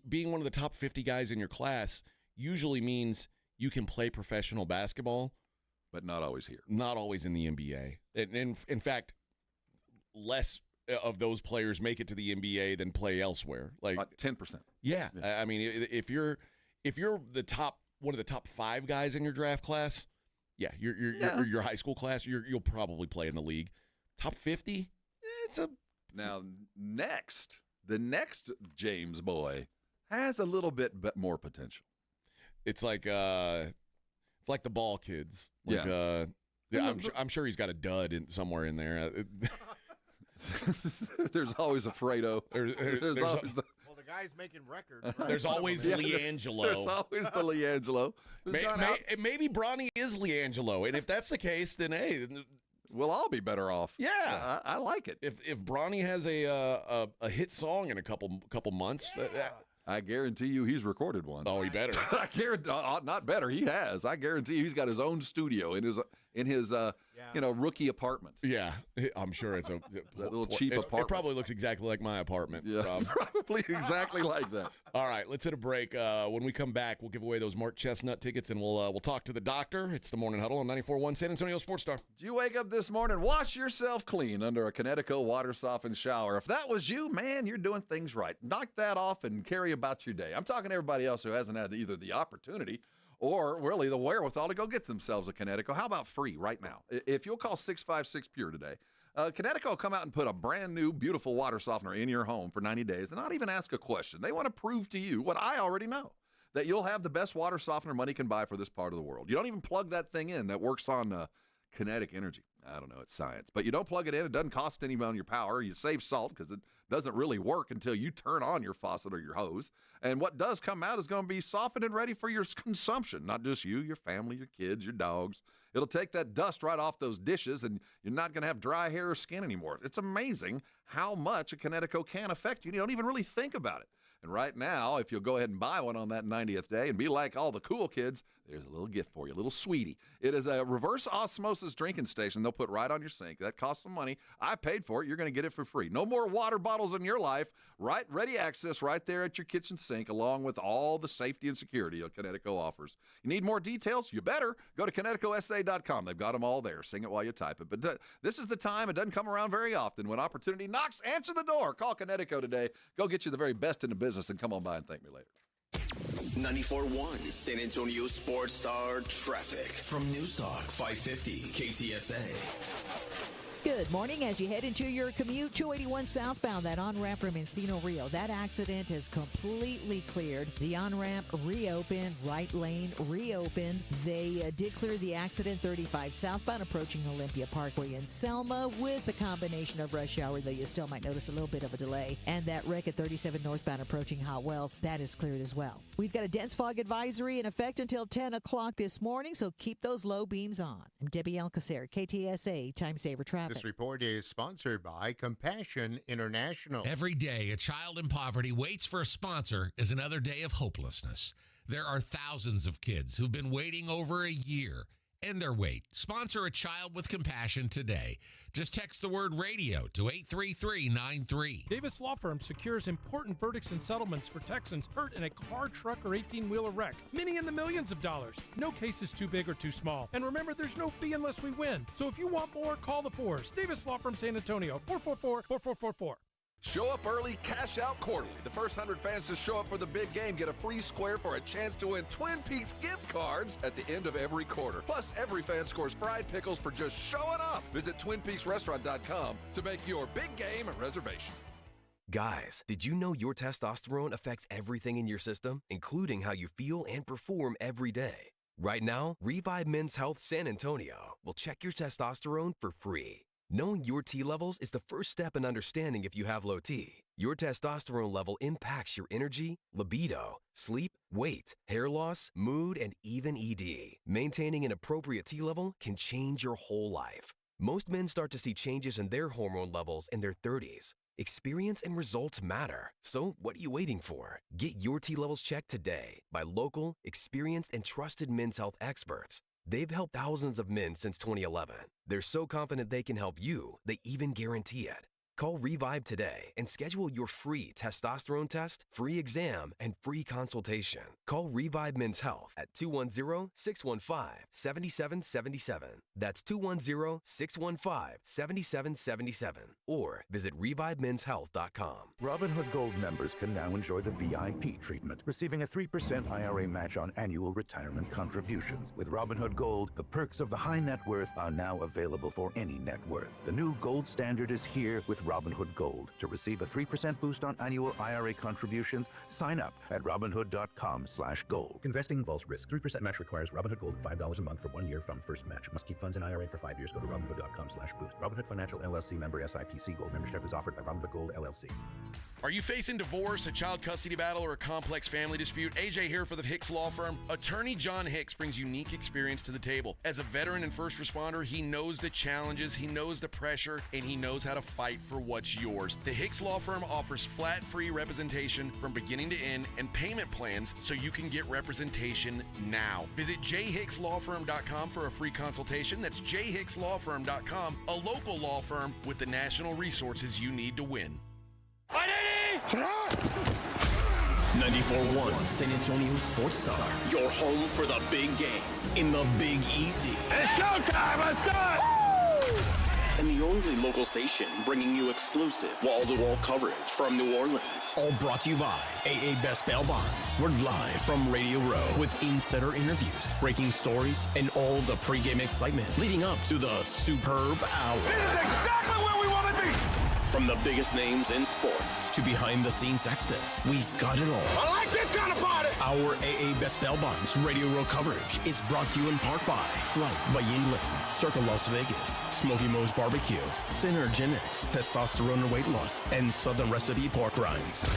being one of the top 50 guys in your class usually means you can play professional basketball. But not always here. Not always in the NBA. And in fact, less of those players make it to the NBA than play elsewhere. Like 10%. Yeah. I mean, if you're the top, one of the top 5 guys in your draft class, your high school class, you'll probably play in the league. Top 50? Now the next James boy has a little bit more potential. It's like the ball kids. I'm sure he's got a dud somewhere in there. There's always a Fredo. There's always the guy's making records. Right? There's always LiAngelo. There's always the LiAngelo. Maybe Bronny is LiAngelo, and if that's the case, then hey, we'll all be better off. Yeah, I like it. If Bronny has a hit song in a couple months. I guarantee you he's recorded one. Oh, he better. I guarantee, not better. He has. I guarantee you he's got his own studio in his rookie apartment. Yeah, I'm sure it's that little cheap apartment. It probably looks exactly like my apartment. Yeah, probably exactly like that. All right, let's hit a break. When we come back, we'll give away those Mark Chestnut tickets, and we'll talk to the doctor. It's the Morning Huddle on 94.1 San Antonio Sports Star. Did you wake up this morning, wash yourself clean under a Connecticut water softened shower? If that was you, man, you're doing things right. Knock that off and carry about your day. I'm talking to everybody else who hasn't had either the opportunity or really the wherewithal to go get themselves a Connecticut. How about free right now? If you'll call 656-PURE today, Connecticut will come out and put a brand new, beautiful water softener in your home for 90 days and not even ask a question. They want to prove to you what I already know, that you'll have the best water softener money can buy for this part of the world. You don't even plug that thing in. That works on kinetic energy. I don't know, it's science. But you don't plug it in. It doesn't cost any on your power. You save salt because it doesn't really work until you turn on your faucet or your hose. And what does come out is going to be softened and ready for your consumption, not just you, your family, your kids, your dogs. It'll take that dust right off those dishes, and you're not going to have dry hair or skin anymore. It's amazing how much a Connecticut can affect you. You don't even really think about it. And right now, if you'll go ahead and buy one on that 90th day and be like all the cool kids, there's a little gift for you, a little sweetie. It is a reverse osmosis drinking station they'll put right on your sink. That costs some money. I paid for it. You're going to get it for free. No more water bottles in your life. Right, ready access right there at your kitchen sink, along with all the safety and security that Connecticut offers. You need more details? You better go to ConnecticutSA.com. They've got them all there. Sing it while you type it. But this is the time. It doesn't come around very often. When opportunity knocks, answer the door. Call Connecticut today. Go get you the very best in the business and come on by and thank me later. 94.1 San Antonio Sports Star traffic from News Talk 550 KTSA. Good morning. As you head into your commute, 281 southbound, that on-ramp from Encino Rio. That accident is completely cleared. The on-ramp reopened, right lane reopened. They did clear the accident 35 southbound approaching Olympia Parkway in Selma with the combination of rush hour, though you still might notice a little bit of a delay. And that wreck at 37 northbound approaching Hot Wells, that is cleared as well. We've got a dense fog advisory in effect until 10 o'clock this morning, so keep those low beams on. I'm Debbie Alcacer, KTSA Time Saver Traffic. This report is sponsored by Compassion International. Every day, a child in poverty waits for a sponsor is another day of hopelessness. There are thousands of kids who've been waiting over a year. End their wait. Sponsor a child with compassion today. Just text the word radio to 83393. Davis Law Firm secures important verdicts and settlements for Texans hurt in a car, truck, or 18-wheeler wreck. Many in the millions of dollars. No case is too big or too small. And remember, there's no fee unless we win. So if you want more, call the Fours. Davis Law Firm San Antonio, 444-4444. Show up early, cash out quarterly. The first 100 fans to show up for the big game get a free square for a chance to win Twin Peaks gift cards at the end of every quarter. Plus, every fan scores fried pickles for just showing up. Visit TwinPeaksRestaurant.com to make your big game a reservation. Guys, did you know your testosterone affects everything in your system, including how you feel and perform every day? Right now, Revive Men's Health San Antonio will check your testosterone for free. Knowing your T levels is the first step in understanding if you have low T. Your testosterone level impacts your energy, libido, sleep, weight, hair loss, mood, and even ED. Maintaining an appropriate T level can change your whole life. Most men start to see changes in their hormone levels in their 30s. Experience and results matter. So what are you waiting for? Get your T levels checked today by local, experienced, and trusted men's health experts. They've helped thousands of men since 2011. They're so confident they can help you, they even guarantee it. Call Revive today and schedule your free testosterone test, free exam, and free consultation. Call Revive Men's Health at 210-615-7777. That's 210-615-7777. Or visit ReviveMen'sHealth.com. Robinhood Gold members can now enjoy the VIP treatment, receiving a 3% IRA match on annual retirement contributions. With Robinhood Gold, the perks of the high net worth are now available for any net worth. The new gold standard is here with Robinhood Gold. To receive a 3% boost on annual IRA contributions, sign up at Robinhood.com/gold. Investing involves risk. 3% match requires Robinhood Gold $5 a month for 1 year from first match. Must keep funds in IRA for 5 years. Go to Robinhood.com/boost. Robinhood Financial LLC member SIPC. Gold membership is offered by Robinhood Gold LLC. Are you facing divorce, a child custody battle, or a complex family dispute? AJ here for the Hicks Law Firm. Attorney John Hicks brings unique experience to the table. As a veteran and first responder, he knows the challenges, he knows the pressure, and he knows how to fight for what's yours. The Hicks Law Firm offers flat-free representation from beginning to end and payment plans so you can get representation now. Visit jhickslawfirm.com for a free consultation. That's jhickslawfirm.com, a local law firm with the national resources you need to win. 94.1 San Antonio Sports Star, your home for the big game in the Big Easy. It's showtime, let's do it! And the only local station bringing you exclusive wall-to-wall coverage from New Orleans. All brought to you by AA Best Bail Bonds. We're live from Radio Row with insider interviews, breaking stories, and all the pregame excitement leading up to the superb hour. This is exactly where we want to be! From the biggest names in sports to behind-the-scenes access, we've got it all. I like this kind of party! Our AA Best Bail Bonds Radio Row coverage is brought to you in part by Flight by Yingling, Circle Las Vegas, Smoky Moe's Barbecue, Synergenics, Testosterone and Weight Loss, and Southern Recipe Pork Rinds.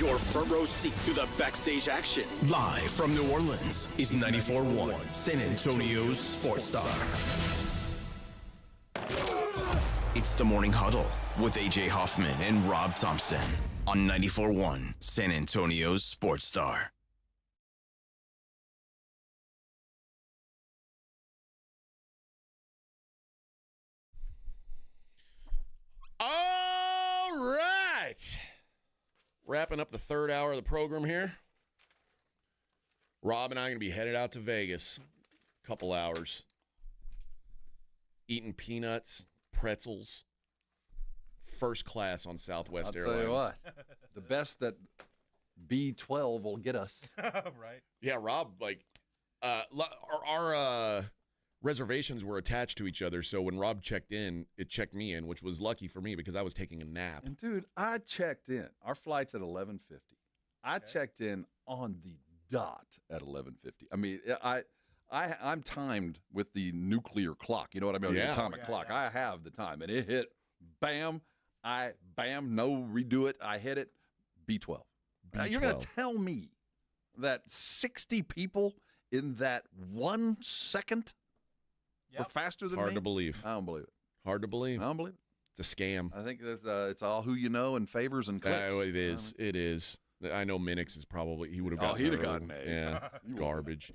Your front row seat to the backstage action, live from New Orleans, is 94.1 San Antonio's Sports Star. It's the Morning Huddle with AJ Hoffman and Rob Thompson on 94.1 San Antonio's Sports Star. All right. Wrapping up the third hour of the program here. Rob and I are going to be headed out to Vegas. A couple hours. Eating peanuts, pretzels. First class on Southwest Airlines. I'll tell you what, the best that B12 will get us. Right. Yeah, Rob, like, our reservations were attached to each other, so when Rob checked in, it checked me in, which was lucky for me because I was taking a nap. And, dude, I checked in. Our flight's at 11:50. I checked in on the dot at 11:50. I mean, I'm timed with the nuclear clock. You know what I mean? Yeah. The atomic clock. Yeah. I have the time. And it hit, bam, no, redo it. I hit it, B12. Now, you're going to tell me that 60 people in that 1 second were faster than me? Hard to believe. I don't believe it. Hard to believe. I don't believe it. It's a scam. I think there's it's all who you know and favors and clicks. It is. It is. I know Minix is probably, he would have gotten he'd have gotten A. Yeah, garbage.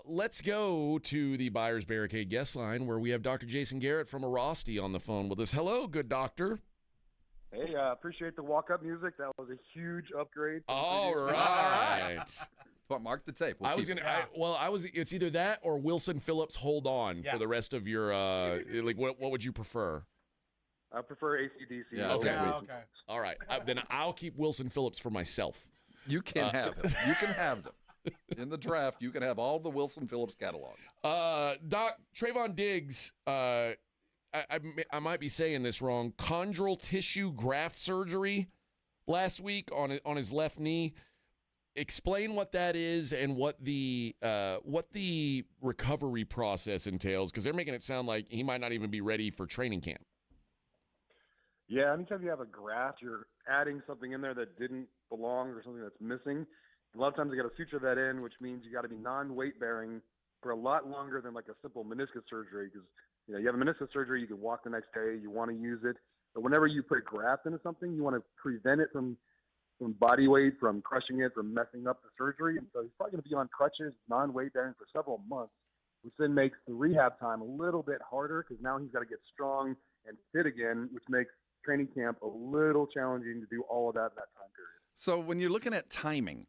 Let's go to the Buyer's Barricade guest line where we have Dr. Jason Garrett from Airrosti on the phone with us. Hello, good doctor. Hey, appreciate the walk-up music. That was a huge upgrade. All right. But mark the tape. It's either that or Wilson Phillips Hold On for the rest of your, what would you prefer? I prefer AC/DC. Yeah, Okay. Okay. All right. Then I'll keep Wilson Phillips for myself. You can have him. You can have them. In the draft, you can have all the Wilson Phillips catalog. Doc, Trayvon Diggs, I might be saying this wrong, chondral tissue graft surgery last week on his left knee. Explain what that is and what the recovery process entails, because they're making it sound like he might not even be ready for training camp. Yeah, anytime you have a graft, you're adding something in there that didn't belong or something that's missing. A lot of times you got to suture that in, which means you got to be non-weight bearing for a lot longer than like a simple meniscus surgery. Because you have a meniscus surgery, you can walk the next day, you want to use it, but whenever you put a graft into something, you want to prevent it from body weight, from crushing it, from messing up the surgery. And so he's probably going to be on crutches, non-weight bearing for several months, which then makes the rehab time a little bit harder because now he's got to get strong and fit again, which makes training camp a little challenging to do all of that in that time period. So when you're looking at timing,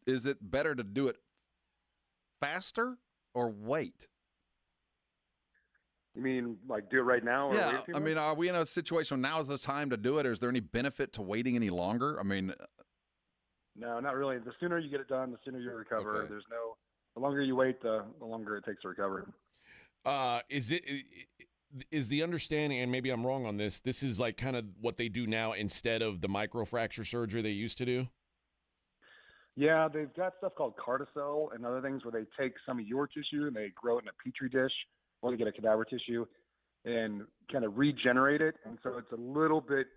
is it better to do it faster or wait? You mean like do it right now? Or Yeah, wait a few I mean, months? are we in a situation now is the time to do it, or is there any benefit to waiting any longer? I mean, No, not really. The sooner you get it done, the sooner you recover. Okay. The longer you wait, the longer it takes to recover. Is the understanding, and maybe I'm wrong on this is like kind of what they do now instead of the microfracture surgery they used to do? Yeah, they've got stuff called Carticel and other things where they take some of your tissue and they grow it in a petri dish, or they get a cadaver tissue and kind of regenerate it. And so it's a little bit,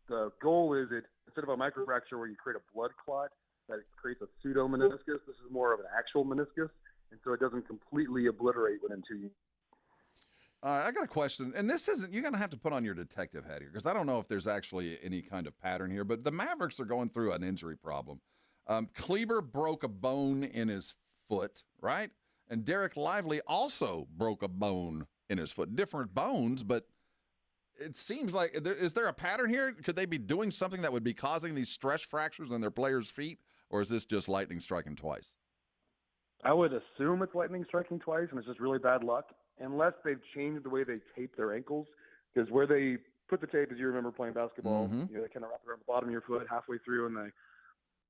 the goal is instead of a microfracture where you create a blood clot that creates a pseudo meniscus, this is more of an actual meniscus. And so it doesn't completely obliterate within 2 years. I got a question, and this isn't, you're going to have to put on your detective hat here, because I don't know if there's actually any kind of pattern here, but the Mavericks are going through an injury problem. Kleber broke a bone in his foot, right? And Derek Lively also broke a bone in his foot. Different bones, but it seems like, is there a pattern here? Could they be doing something that would be causing these stress fractures in their players' feet, or is this just lightning striking twice? I would assume it's lightning striking twice, and it's just really bad luck, unless they've changed the way they tape their ankles. Because where they put the tape, as you remember playing basketball, they kind of wrap it around the bottom of your foot halfway through, and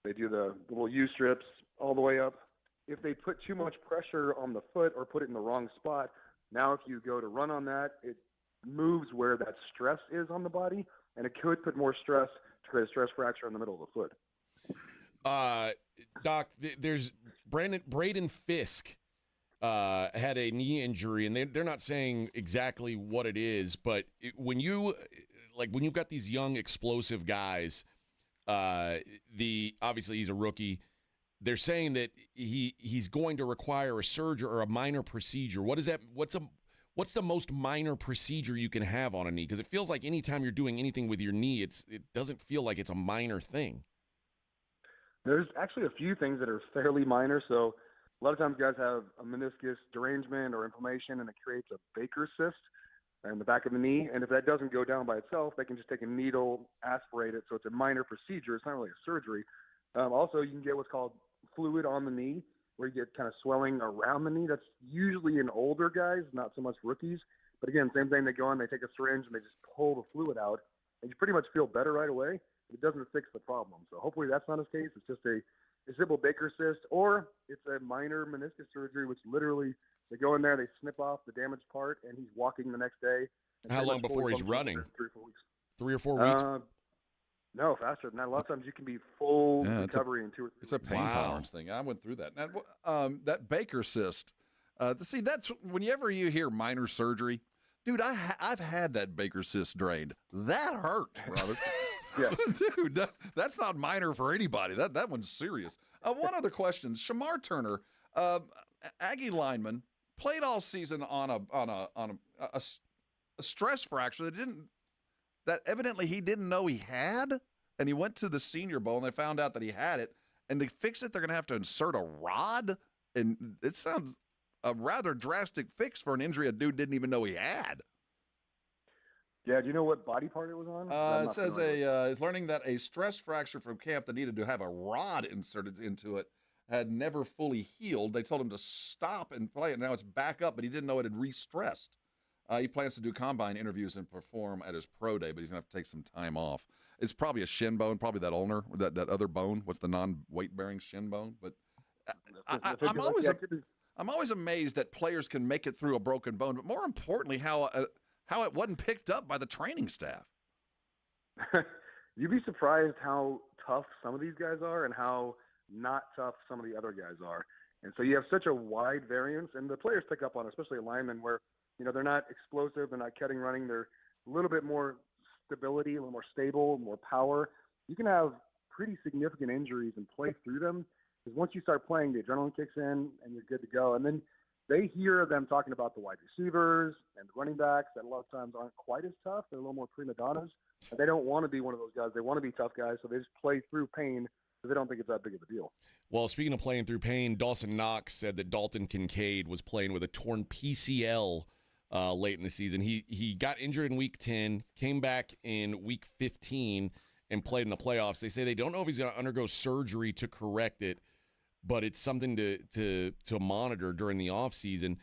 they do the little U-strips all the way up. If they put too much pressure on the foot or put it in the wrong spot, now if you go to run on that, it moves where that stress is on the body, and it could put more stress to create a stress fracture in the middle of the foot. Doc, there's Braden Fisk had a knee injury, and they're not saying exactly what it is, but when you've got these young explosive guys, obviously he's a rookie. They're saying that he's going to require a surgery or a minor procedure. What is that? What's the most minor procedure you can have on a knee? Because it feels like anytime you're doing anything with your knee, it doesn't feel like it's a minor thing. There's actually a few things that are fairly minor. So a lot of times guys have a meniscus derangement or inflammation, and it creates a Baker's cyst in the back of the knee. And if that doesn't go down by itself, they can just take a needle, aspirate it. So it's a minor procedure. It's not really a surgery. Also, you can get what's called fluid on the knee, where you get kind of swelling around the knee. That's usually in older guys, not so much rookies. But again, same thing. They go in, they take a syringe, and they just pull the fluid out, and you pretty much feel better right away. It doesn't fix the problem. So hopefully that's not his case. It's just a simple Baker's cyst, or it's a minor meniscus surgery, which literally they go in there, they snip off the damaged part, and he's walking the next day. How long before he's running? 3 or 4 weeks. 3 or 4 weeks? No, faster than that. A lot of times you can be full recovery in 2 or 3 weeks. It's a pain tolerance thing. I went through that. Now, that Baker cyst, see, that's whenever you hear minor surgery, dude, I've had that Baker cyst drained. That hurts, brother. Yeah. Dude, that's not minor for anybody. That one's serious. One other question. Shamar Turner, Aggie lineman, played all season on a stress fracture that evidently he didn't know he had, and he went to the Senior Bowl and they found out that he had it, and to fix it they're going to have to insert a rod, and it sounds a rather drastic fix for an injury a dude didn't even know he had. Yeah, do you know what body part it was on? It says is learning that a stress fracture from camp that needed to have a rod inserted into it had never fully healed. They told him to stop and play it. Now it's back up, but he didn't know it had re-stressed. He plans to do combine interviews and perform at his pro day, but he's going to have to take some time off. It's probably a shin bone, probably that ulnar, that other bone. What's the non-weight-bearing shin bone? But I'm always amazed that players can make it through a broken bone, but more importantly, how it wasn't picked up by the training staff. You'd be surprised how tough some of these guys are and how not tough some of the other guys are. And so you have such a wide variance, and the players pick up on it, especially linemen, where they're not explosive, they're not cutting running, they're a little bit more stability, a little more stable, more power. You can have pretty significant injuries and play through them, because once you start playing, the adrenaline kicks in and you're good to go. And then they hear them talking about the wide receivers and the running backs that a lot of times aren't quite as tough. They're a little more prima donnas. And they don't want to be one of those guys. They want to be tough guys, so they just play through pain because they don't think it's that big of a deal. Well, speaking of playing through pain, Dawson Knox said that Dalton Kincaid was playing with a torn PCL late in the season. He got injured in Week 10, came back in Week 15, and played in the playoffs. They say they don't know if he's going to undergo surgery to correct it, but it's something to monitor during the offseason.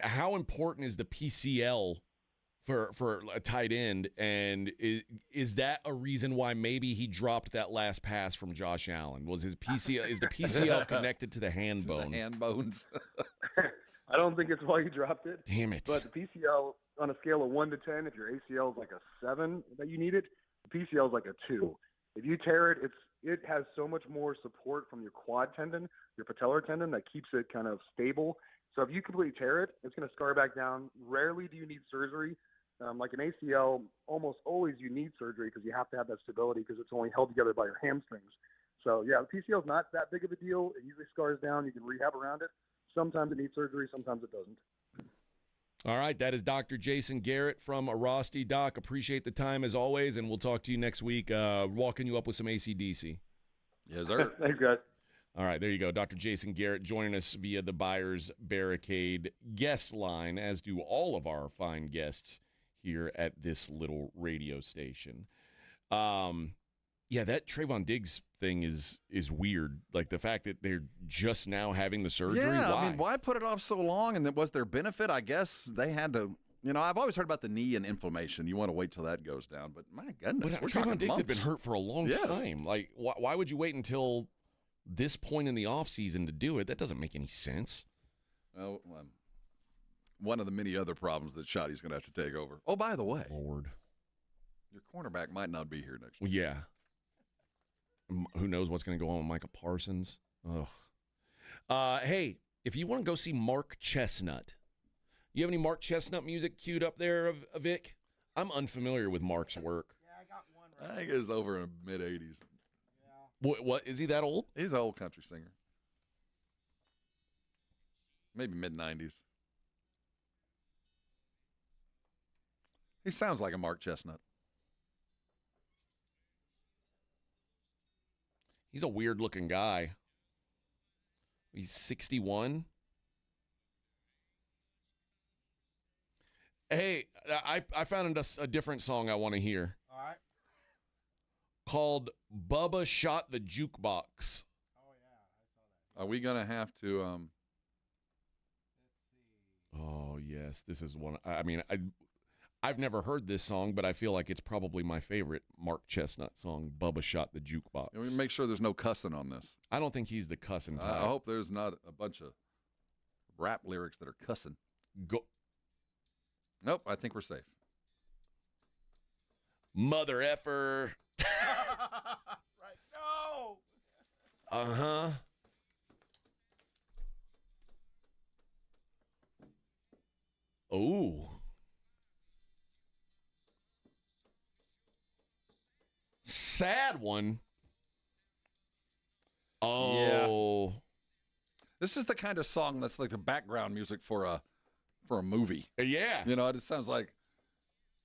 How important is the PCL for a tight end, and is that a reason why maybe he dropped that last pass from Josh Allen? Was his PCL is the PCL connected to the hand bone? The hand bones. I don't think it's why he dropped it. Damn it! But the PCL, on a scale of 1 to 10, if your ACL is like a 7 that you need it, the PCL is like a 2. If you tear it, it has so much more support from your quad tendon, your patellar tendon, that keeps it kind of stable. So if you completely tear it, it's going to scar back down. Rarely do you need surgery. Like an ACL, almost always you need surgery because you have to have that stability because it's only held together by your hamstrings. So, yeah, the PCL is not that big of a deal. It usually scars down. You can rehab around it. Sometimes it needs surgery. Sometimes it doesn't. All right, that is Dr. Jason Garrett from Airrosti. Doc, appreciate the time as always, and we'll talk to you next week, walking you up with some AC/DC. Yes, sir. Thanks, guys. All right, there you go. Dr. Jason Garrett joining us via the Buyers Barricade guest line, as do all of our fine guests here at this little radio station. Yeah, that Trayvon Diggs thing is weird. Like the fact that they're just now having the surgery. Yeah, why? I mean, why put it off so long? And was there benefit? I guess they had to. I've always heard about the knee and inflammation. You want to wait till that goes down. But my goodness, we're talking Trayvon Diggs months. had been hurt for a long time. Like, why would you wait until this point in the offseason to do it? That doesn't make any sense. Well, one of the many other problems that Shotty's going to have to take over. Oh, by the way, Lord, your cornerback might not be here next well, year. yeah. Who knows what's going to go on with Micah Parsons? Ugh. Hey, if you want to go see Mark Chestnut, you have any Mark Chestnut music queued up there, Vic? I'm unfamiliar with Mark's work. Yeah, I got one. Right. I think it's over in the mid-'80s. Yeah. What is he that old? He's an old country singer. Maybe mid-'90s. He sounds like a Mark Chestnut. He's a weird-looking guy. He's 61. Hey, I found a different song I want to hear. All right. Called Bubba Shot the Jukebox. Oh, yeah. I saw that. Are we going to have to Let's see. Oh, yes. This is one. I mean, I've never heard this song, but I feel like it's probably my favorite Mark Chestnut song, Bubba Shot the Jukebox. we make sure there's no cussing on this? I don't think he's the cussing type. I hope there's not a bunch of rap lyrics that are cussing. Go. Nope, I think we're safe. Mother effer. Right. No. Uh-huh. Oh. Sad one. Oh. Yeah. This is the kind of song that's like the background music for a movie. Yeah. It sounds like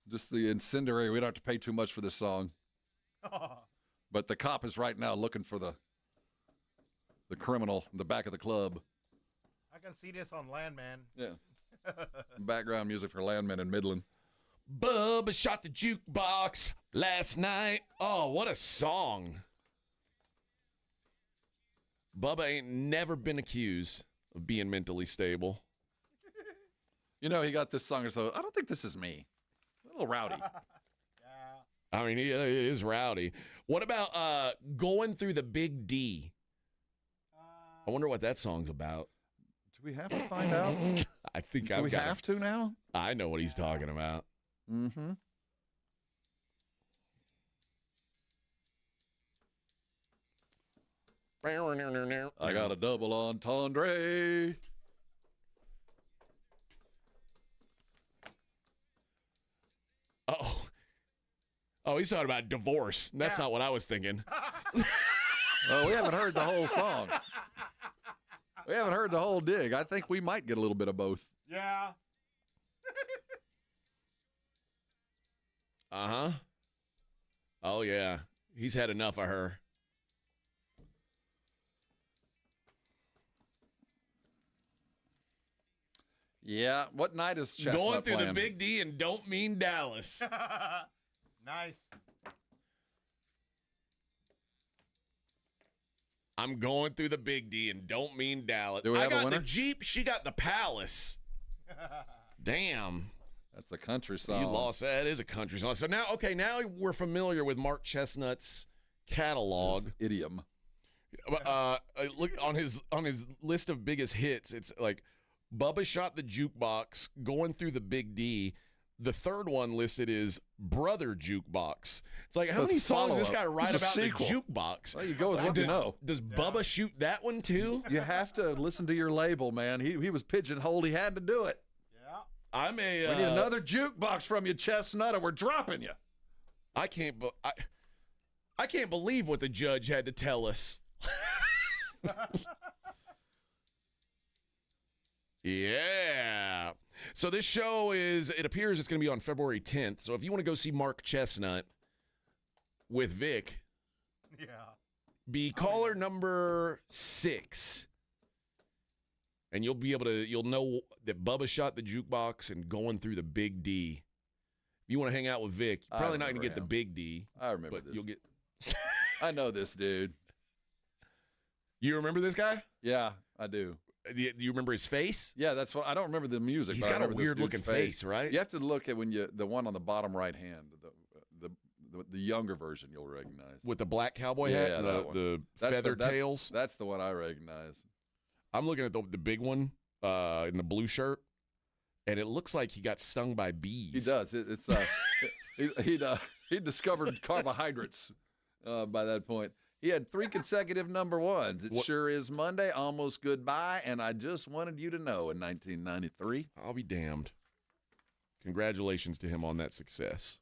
just the incendiary. We don't have to pay too much for this song. But the cop is right now looking for the criminal in the back of the club. I can see this on Landman. Yeah. Background music for Landman in Midland. Bubba shot the jukebox last night. Oh, what a song. Bubba ain't never been accused of being mentally stable. You know, he got this song, so I don't think this is me. A little rowdy. I mean, it is rowdy. What about Going Through the Big D? I wonder what that song's about. Do we have to find out? I think Do we have to now? I know what he's talking about. Mm-hmm. I got a double entendre. Oh, he's talking about divorce. That's not what I was thinking. Well, we haven't heard the whole song. We haven't heard the whole dig. I think we might get a little bit of both. Yeah. Uh-huh. Oh, yeah. He's had enough of her. Yeah. What night is Chestnut Going through playing? the Big D and don't mean Dallas. Nice. I'm going through the Big D and don't mean Dallas. Do we I have a got winner? the Jeep. She got the Palace. Damn. That's a country song. You lost that. It is a country song. So now we're familiar with Mark Chestnut's catalog. His idiom. Look on his list of biggest hits. It's like Bubba Shot the Jukebox, Going Through the Big D. The third one listed is Brother Jukebox. It's like, how many songs does this guy write about the jukebox? Well, you go with what you know. Does Bubba shoot that one too? You have to listen to your label, man. He was pigeonholed. He had to do it. We We need another jukebox from you, Chestnut, or we're dropping you. I can't believe what the judge had to tell us. Yeah. So this show it appears it's going to be on February 10th. So if you want to go see Mark Chestnut with Vic, be caller number 6. And you'll know that Bubba Shot the Jukebox and Going Through the Big D. If you want to hang out with Vic, you're probably not going to get the Big D. I remember but this. You'll get. I know this dude. You remember this guy? Yeah, I do. Do you remember his face? Yeah, that's what I don't remember the music. He's but I got a remember this weird looking dude's face, right? You have to look at the one on the bottom right hand, the younger version you'll recognize. With the black cowboy hat and the feather tails. That's the one I recognize. I'm looking at the big one in the blue shirt, and it looks like he got stung by bees. He does. He discovered carbohydrates by that point. He had 3 consecutive number ones. It sure is Monday, almost goodbye, and I just wanted you to know in 1993. I'll be damned. Congratulations to him on that success.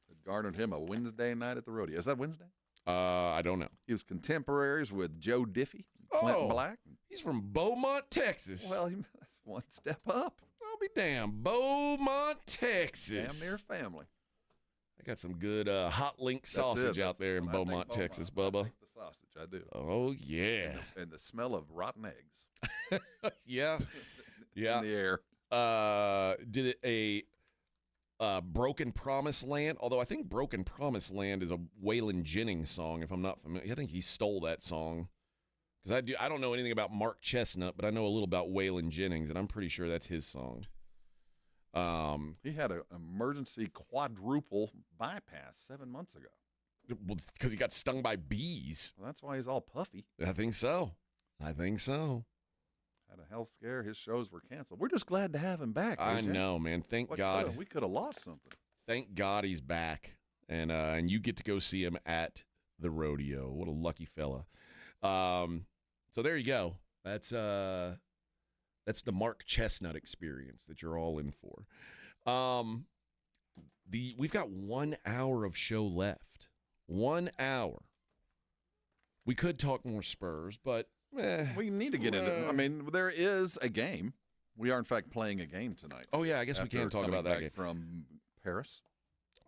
It garnered him a Wednesday night at the rodeo. Is that Wednesday? I don't know. He was contemporaries with Joe Diffie, Clinton Black. He's from Beaumont, Texas. Well, that's one step up. I'll be damned. Beaumont, Texas. Damn near family. I got some good hot link sausage out there in Beaumont, Texas, Bubba. I like the sausage, I do. Oh, yeah. And the smell of rotten eggs. Yeah. Yeah. In the air. Did it a Broken Promised Land? Although I think Broken Promised Land is a Waylon Jennings song, if I'm not familiar. I think he stole that song. Because I don't know anything about Mark Chestnut, but I know a little about Waylon Jennings, and I'm pretty sure that's his song. He had an emergency quadruple bypass 7 months ago. Because he got stung by bees. Well, that's why he's all puffy. I think so. Had a health scare. His shows were canceled. We're just glad to have him back. I AJ. know, man. Thank God. We could have lost something. Thank God he's back. And you get to go see him at the rodeo. What a lucky fella. So there you go. That's the Mark Chestnut experience that you're all in for. We've got 1 hour of show left. 1 hour. We could talk more Spurs, but we need to get into. I mean, there is a game. We are in fact playing a game tonight. Oh yeah, I guess we can talk about that game from Paris.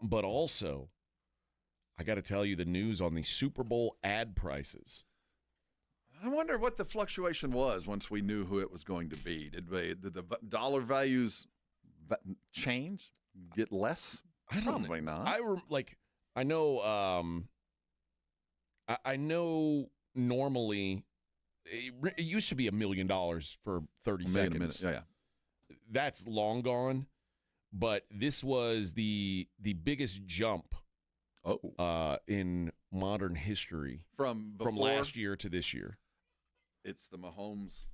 But also, I got to tell you the news on the Super Bowl ad prices. I wonder what the fluctuation was once we knew who it was going to be. Did the dollar values change? Get less? Probably not. I know. I know. Normally, it used to be $1 million for 30 seconds. Yeah. that's long gone. But this was the biggest jump in modern history from last year to this year. It's the Mahomes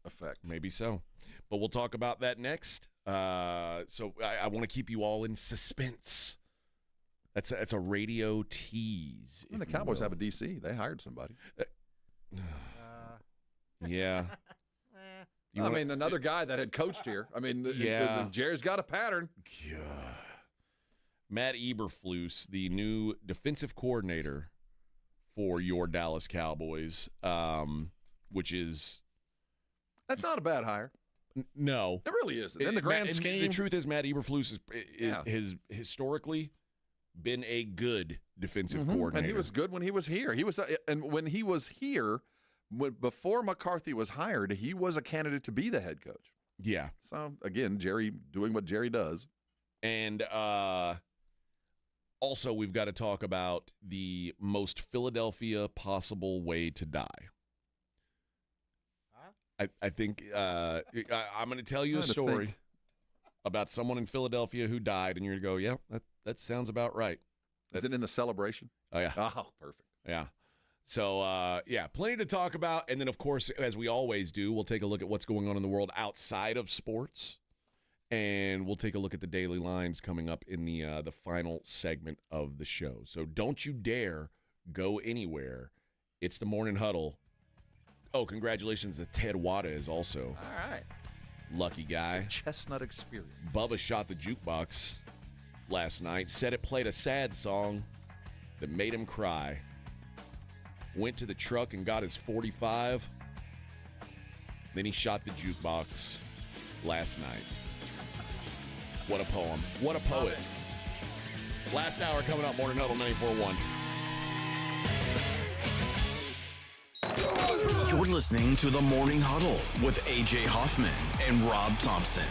effect. Maybe so. But we'll talk about that next. So I want to keep you all in suspense. That's a radio tease. And the Cowboys have a DC. They hired somebody. Yeah. Another guy that had coached here. Jerry's got a pattern. Yeah. Matt Eberflus, the new defensive coordinator for your Dallas Cowboys, which is... That's not a bad hire. No. It really isn't. In the grand scheme. The truth is, Matt Eberflus has historically been a good defensive coordinator. And he was good when he was here. Before McCarthy was hired, he was a candidate to be the head coach. Yeah. So, again, Jerry doing what Jerry does. And also, we've got to talk about the most Philadelphia possible way to die. I think I'm going to tell you a story about someone in Philadelphia who died, and you're going to go, yeah, that sounds about right. Is it in the celebration? Oh, yeah. Oh, perfect. Yeah. So, plenty to talk about. And then, of course, as we always do, we'll take a look at what's going on in the world outside of sports. And we'll take a look at the daily lines coming up in the final segment of the show. So don't you dare go anywhere. It's the Morning Huddle. Oh, congratulations to Ted Wada also. All right. Lucky guy. Chestnut experience. Bubba shot the jukebox last night. Said it played a sad song that made him cry. Went to the truck and got his 45. Then he shot the jukebox last night. What a poem. What a poet. Last hour coming up, Morning Huddle 94.1. You're listening to the Morning Huddle with A.J. Hoffman and Rob Thompson.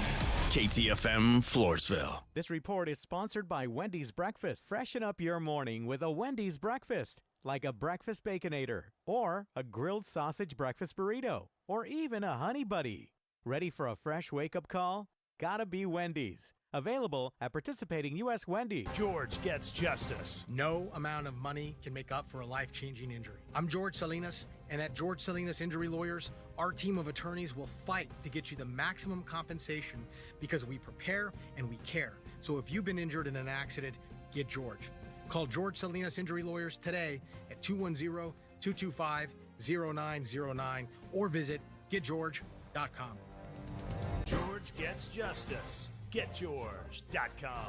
KTFM Floresville. This report is sponsored by Wendy's Breakfast. Freshen up your morning with a Wendy's Breakfast, like a breakfast Baconator, or a grilled sausage breakfast burrito, or even a Honey Buddy. Ready for a fresh wake-up call? Gotta be Wendy's. Available at participating U.S. Wendy's. George gets justice. No amount of money can make up for a life-changing injury. I'm George Salinas, and at George Salinas Injury Lawyers, our team of attorneys will fight to get you the maximum compensation because we prepare and we care. So if you've been injured in an accident, get George. Call George Salinas Injury Lawyers today at 210-225-0909 or visit getgeorge.com. George gets justice. GetGeorge.com.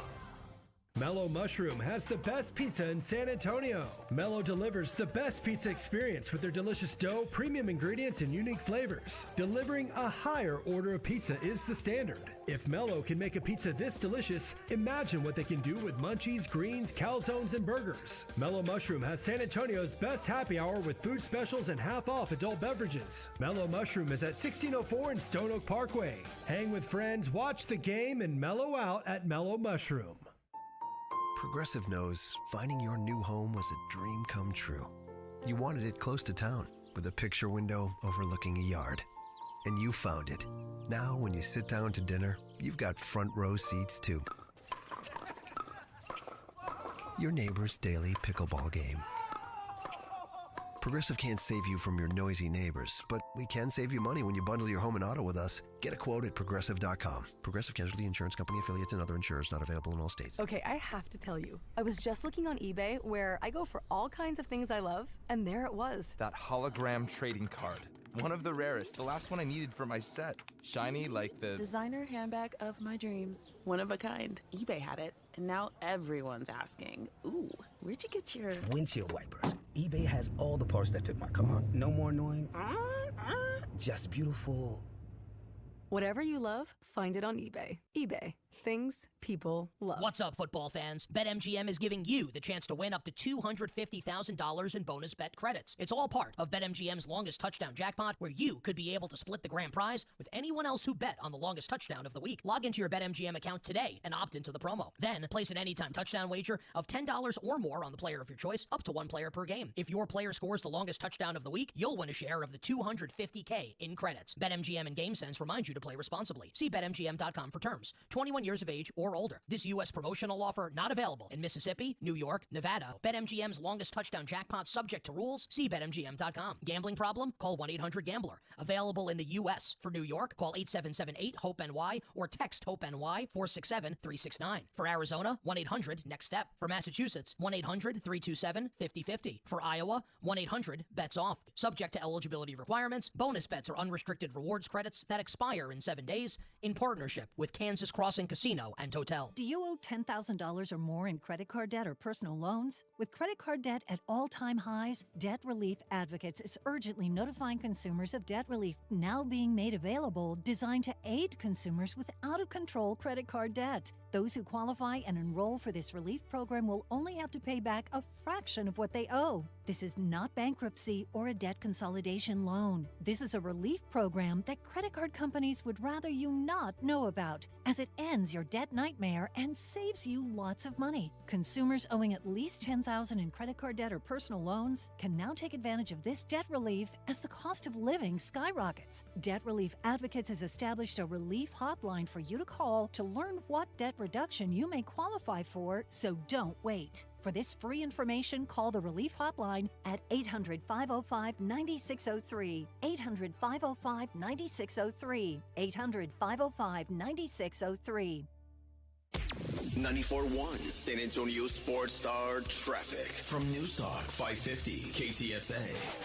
Mellow Mushroom has the best pizza in San Antonio. Mellow delivers the best pizza experience with their delicious dough, premium ingredients, and unique flavors. Delivering a higher order of pizza is the standard. If Mellow can make a pizza this delicious, imagine what they can do with munchies, greens, calzones, and burgers. Mellow Mushroom has San Antonio's best happy hour with food specials and half-off adult beverages. Mellow Mushroom is at 1604 in Stone Oak Parkway. Hang with friends, watch the game, and mellow out at Mellow Mushroom. Progressive knows finding your new home was a dream come true. You wanted it close to town, with a picture window overlooking a yard. And you found it. Now, when you sit down to dinner, you've got front row seats too. Your neighbor's daily pickleball game. Progressive can't save you from your noisy neighbors, but we can save you money when you bundle your home and auto with us. Get a quote at Progressive.com. Progressive Casualty Insurance Company affiliates and other insurers not available in all states. Okay, I have to tell you, I was just looking on eBay where I go for all kinds of things I love, and there it was. That hologram trading card. One of the rarest, the last one I needed for my set. Shiny like the... designer handbag of my dreams. One of a kind. eBay had it, and now everyone's asking, ooh, where'd you get your... windshield wipers. eBay has all the parts that fit my car. No more annoying, just beautiful. Whatever you love, find it on eBay. eBay. Things people love. What's up, football fans? BetMGM is giving you the chance to win up to $250,000 in bonus bet credits. It's all part of BetMGM's longest touchdown jackpot, where you could be able to split the grand prize with anyone else who bet on the longest touchdown of the week. Log into your BetMGM account today and opt into the promo. Then place an anytime touchdown wager of $10 or more on the player of your choice, up to one player per game. If your player scores the longest touchdown of the week, you'll win a share of the $250K in credits. BetMGM and GameSense remind you to play responsibly. See BetMGM.com for terms. 21 years of age or older. This U.S. promotional offer not available in Mississippi, New York, Nevada. BetMGM's longest touchdown jackpot subject to rules. See BetMGM.com. Gambling problem? Call 1-800-GAMBLER. Available in the U.S. For New York, call 877-8-HOPE-NY or text HOPE-NY 467-369. For Arizona, 1-800-NEXT-STEP. For Massachusetts, 1-800-327-5050. For Iowa, 1-800-BETS-OFF. Subject to eligibility requirements. Bonus bets are unrestricted rewards credits that expire in 7 days in partnership with Kansas Crossing Casino and Hotel. Do you owe $10,000 or more in credit card debt or personal loans? With credit card debt at all-time highs, Debt Relief Advocates is urgently notifying consumers of debt relief now being made available, designed to aid consumers with out-of-control credit card debt. Those who qualify and enroll for this relief program will only have to pay back a fraction of what they owe. This is not bankruptcy or a debt consolidation loan. This is a relief program that credit card companies would rather you not know about, as it ends your debt nightmare and saves you lots of money. Consumers owing at least $10,000 in credit card debt or personal loans can now take advantage of this debt relief as the cost of living skyrockets. Debt Relief Advocates has established a relief hotline for you to call to learn what debt reduction you may qualify for, so don't wait. For this free information, call the Relief Hotline at 800-505-9603, 800-505-9603, 800-505-9603. 94.1 San Antonio Sports Star traffic from News Talk 550 KTSA.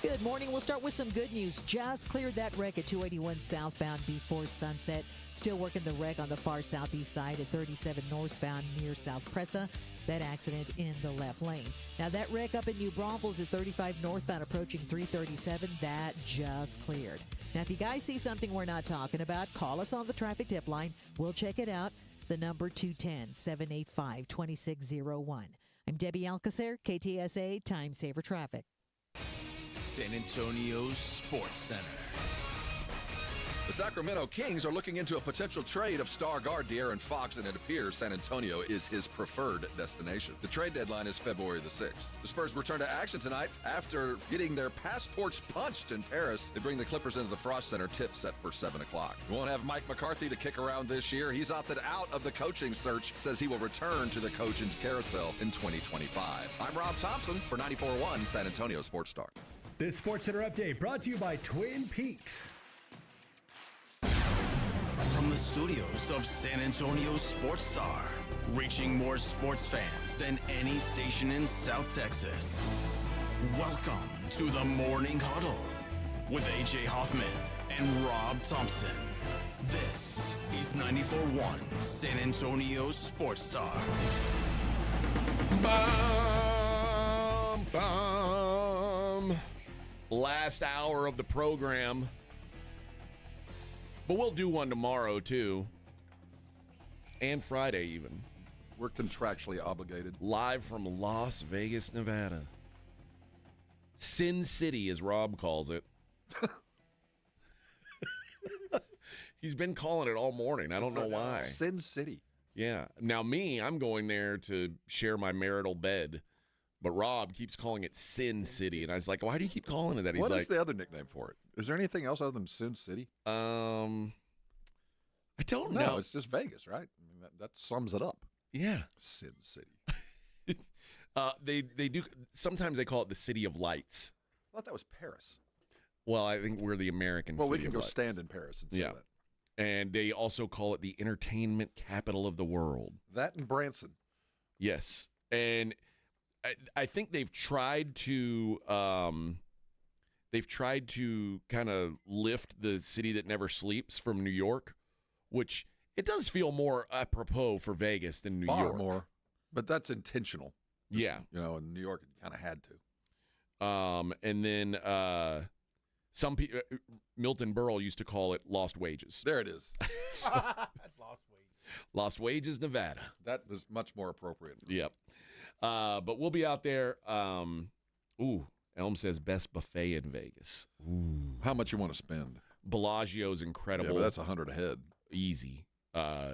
Good morning. We'll start with some good news. Just cleared that wreck at 281 southbound before sunset. Still working the wreck on the far southeast side at 37 northbound near South Presa. That accident in the left lane. Now that wreck up in New Braunfels at 35 northbound approaching 337, that just cleared. Now if you guys see something we're not talking about, call us on the traffic tip line. We'll check it out. The number 210-785-2601. I'm Debbie Alcacer, KTSA Time Saver Traffic. San Antonio Sports Center. The Sacramento Kings are looking into a potential trade of star guard De'Aaron Fox, and it appears San Antonio is his preferred destination. The trade deadline is February the 6th. The Spurs return to action tonight after getting their passports punched in Paris. They bring the Clippers into the Frost Center, tip set for 7 o'clock. We won't have Mike McCarthy to kick around this year. He's opted out of the coaching search, says he will return to the coaching carousel in 2025. I'm Rob Thompson for 94.1 San Antonio Sports Star. This Sports Center update brought to you by Twin Peaks. From the studios of San Antonio Sports Star, reaching more sports fans than any station in South Texas. Welcome to the Morning Huddle with AJ Hoffman and Rob Thompson. This is 94.1 San Antonio Sports Star. Bum, bum. Last hour of the program. But we'll do one tomorrow, too. And Friday, even. We're contractually obligated. Live from Las Vegas, Nevada. Sin City, as Rob calls it. He's been calling it all morning. I don't know why. Sin City. Yeah. Now, I'm going there to share my marital bed. But Rob keeps calling it Sin City. And I was like, why do you keep calling it that? He's What like, is the other nickname for it? Is there anything else other than Sin City? I don't No, know. it's just Vegas, right? I mean, that sums it up. Yeah. Sin City. They do. Sometimes they call it the City of Lights. I thought that was Paris. Well, I think we're the American Well, City we can of go Lights. stand in Paris and say that. And they also call it the entertainment capital of the world. That and Branson. Yes. And I think they've tried to kind of lift the city that never sleeps from New York, which it does feel more apropos for Vegas than New Far York. more. But that's intentional. Just, Yeah. You know, in New York, it kind of had to. And then some people, Milton Berle used to call it lost wages. There it is. Lost wages. Las Wages, Nevada. That was much more appropriate. Yep. But we'll be out there. Elm says best buffet in Vegas. Ooh. How much you want to spend? Bellagio's incredible. Yeah, but that's $100 a head. Easy.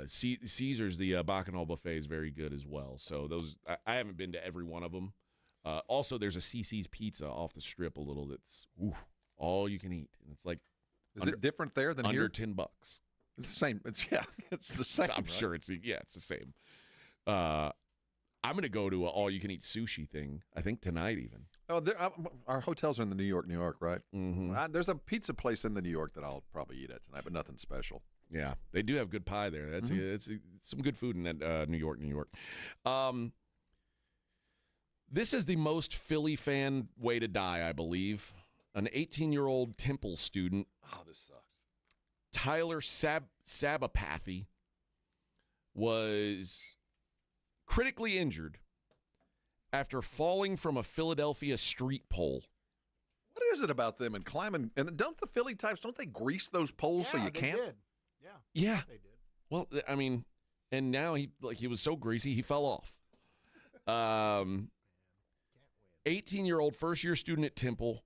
Caesar's, the Bacchanal buffet is very good as well. So those, I haven't been to every one of them. Also, there's a CC's Pizza off the strip a little that's all you can eat. And it's like, is it different there than under here? $10? It's the same. It's the same. I'm right? sure it's the same. I'm going to go to an all-you-can-eat sushi thing, I think tonight even. Oh, our hotels are in the New York, right? Mm-hmm. There's a pizza place in the New York that I'll probably eat at tonight, but nothing special. Yeah, they do have good pie there. That's it's some good food in that New York. This is the most Philly fan way to die, I believe. An 18-year-old Temple student. Oh, this sucks. Tyler Sabapathy was critically injured after falling from a Philadelphia street pole. What is it about them and climbing? And don't the Philly types, don't they grease those poles so you can't? Did. Yeah. They did. Well, I mean, and now he was so greasy, he fell off. 18-year-old first-year student at Temple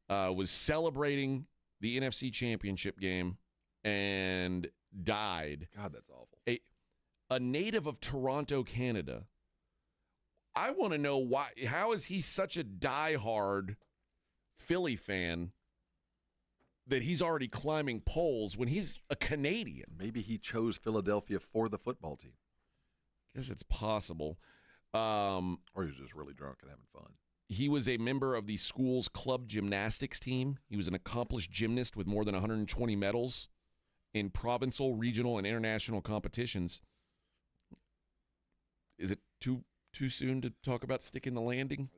was celebrating the NFC Championship game and died. God, that's awful. A native of Toronto, Canada. I want to know why. How is he such a diehard Philly fan that he's already climbing poles when he's a Canadian? Maybe he chose Philadelphia for the football team. Guess it's possible. Or he was just really drunk and having fun. He was a member of the school's club gymnastics team. He was an accomplished gymnast with more than 120 medals in provincial, regional, and international competitions. Is it too soon to talk about sticking the landing?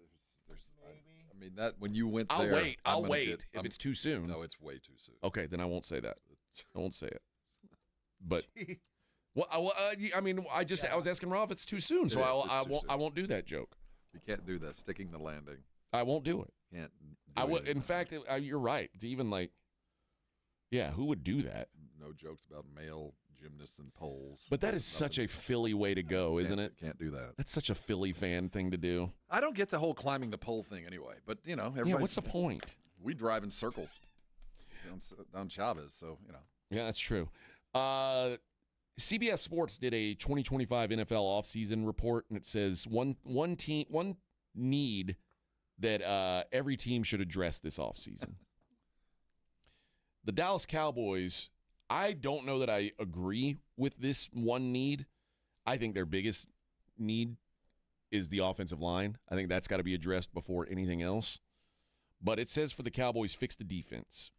I mean, that when you went I'll there. wait. I'll wait if it's too soon. No, it's way too soon. Okay, then I won't say that. I won't say it. But well, I mean, I was asking Rob if it's too soon, so I won't do that joke. You can't do that. Sticking the landing. I won't do it. Can't. I would. In fact, you're right. To even who would do that? No jokes about male gymnasts and poles. But that is such a Philly way to go, isn't it? Can't do that. That's such a Philly fan thing to do. I don't get the whole climbing the pole thing anyway. But what's the point? We drive in circles down Chavez, so Yeah, that's true. CBS Sports did a 2025 NFL offseason report, and it says one need that every team should address this offseason. The Dallas Cowboys, I don't know that I agree with this one need. I think their biggest need is the offensive line. I think that's got to be addressed before anything else. But it says for the Cowboys, fix the defense.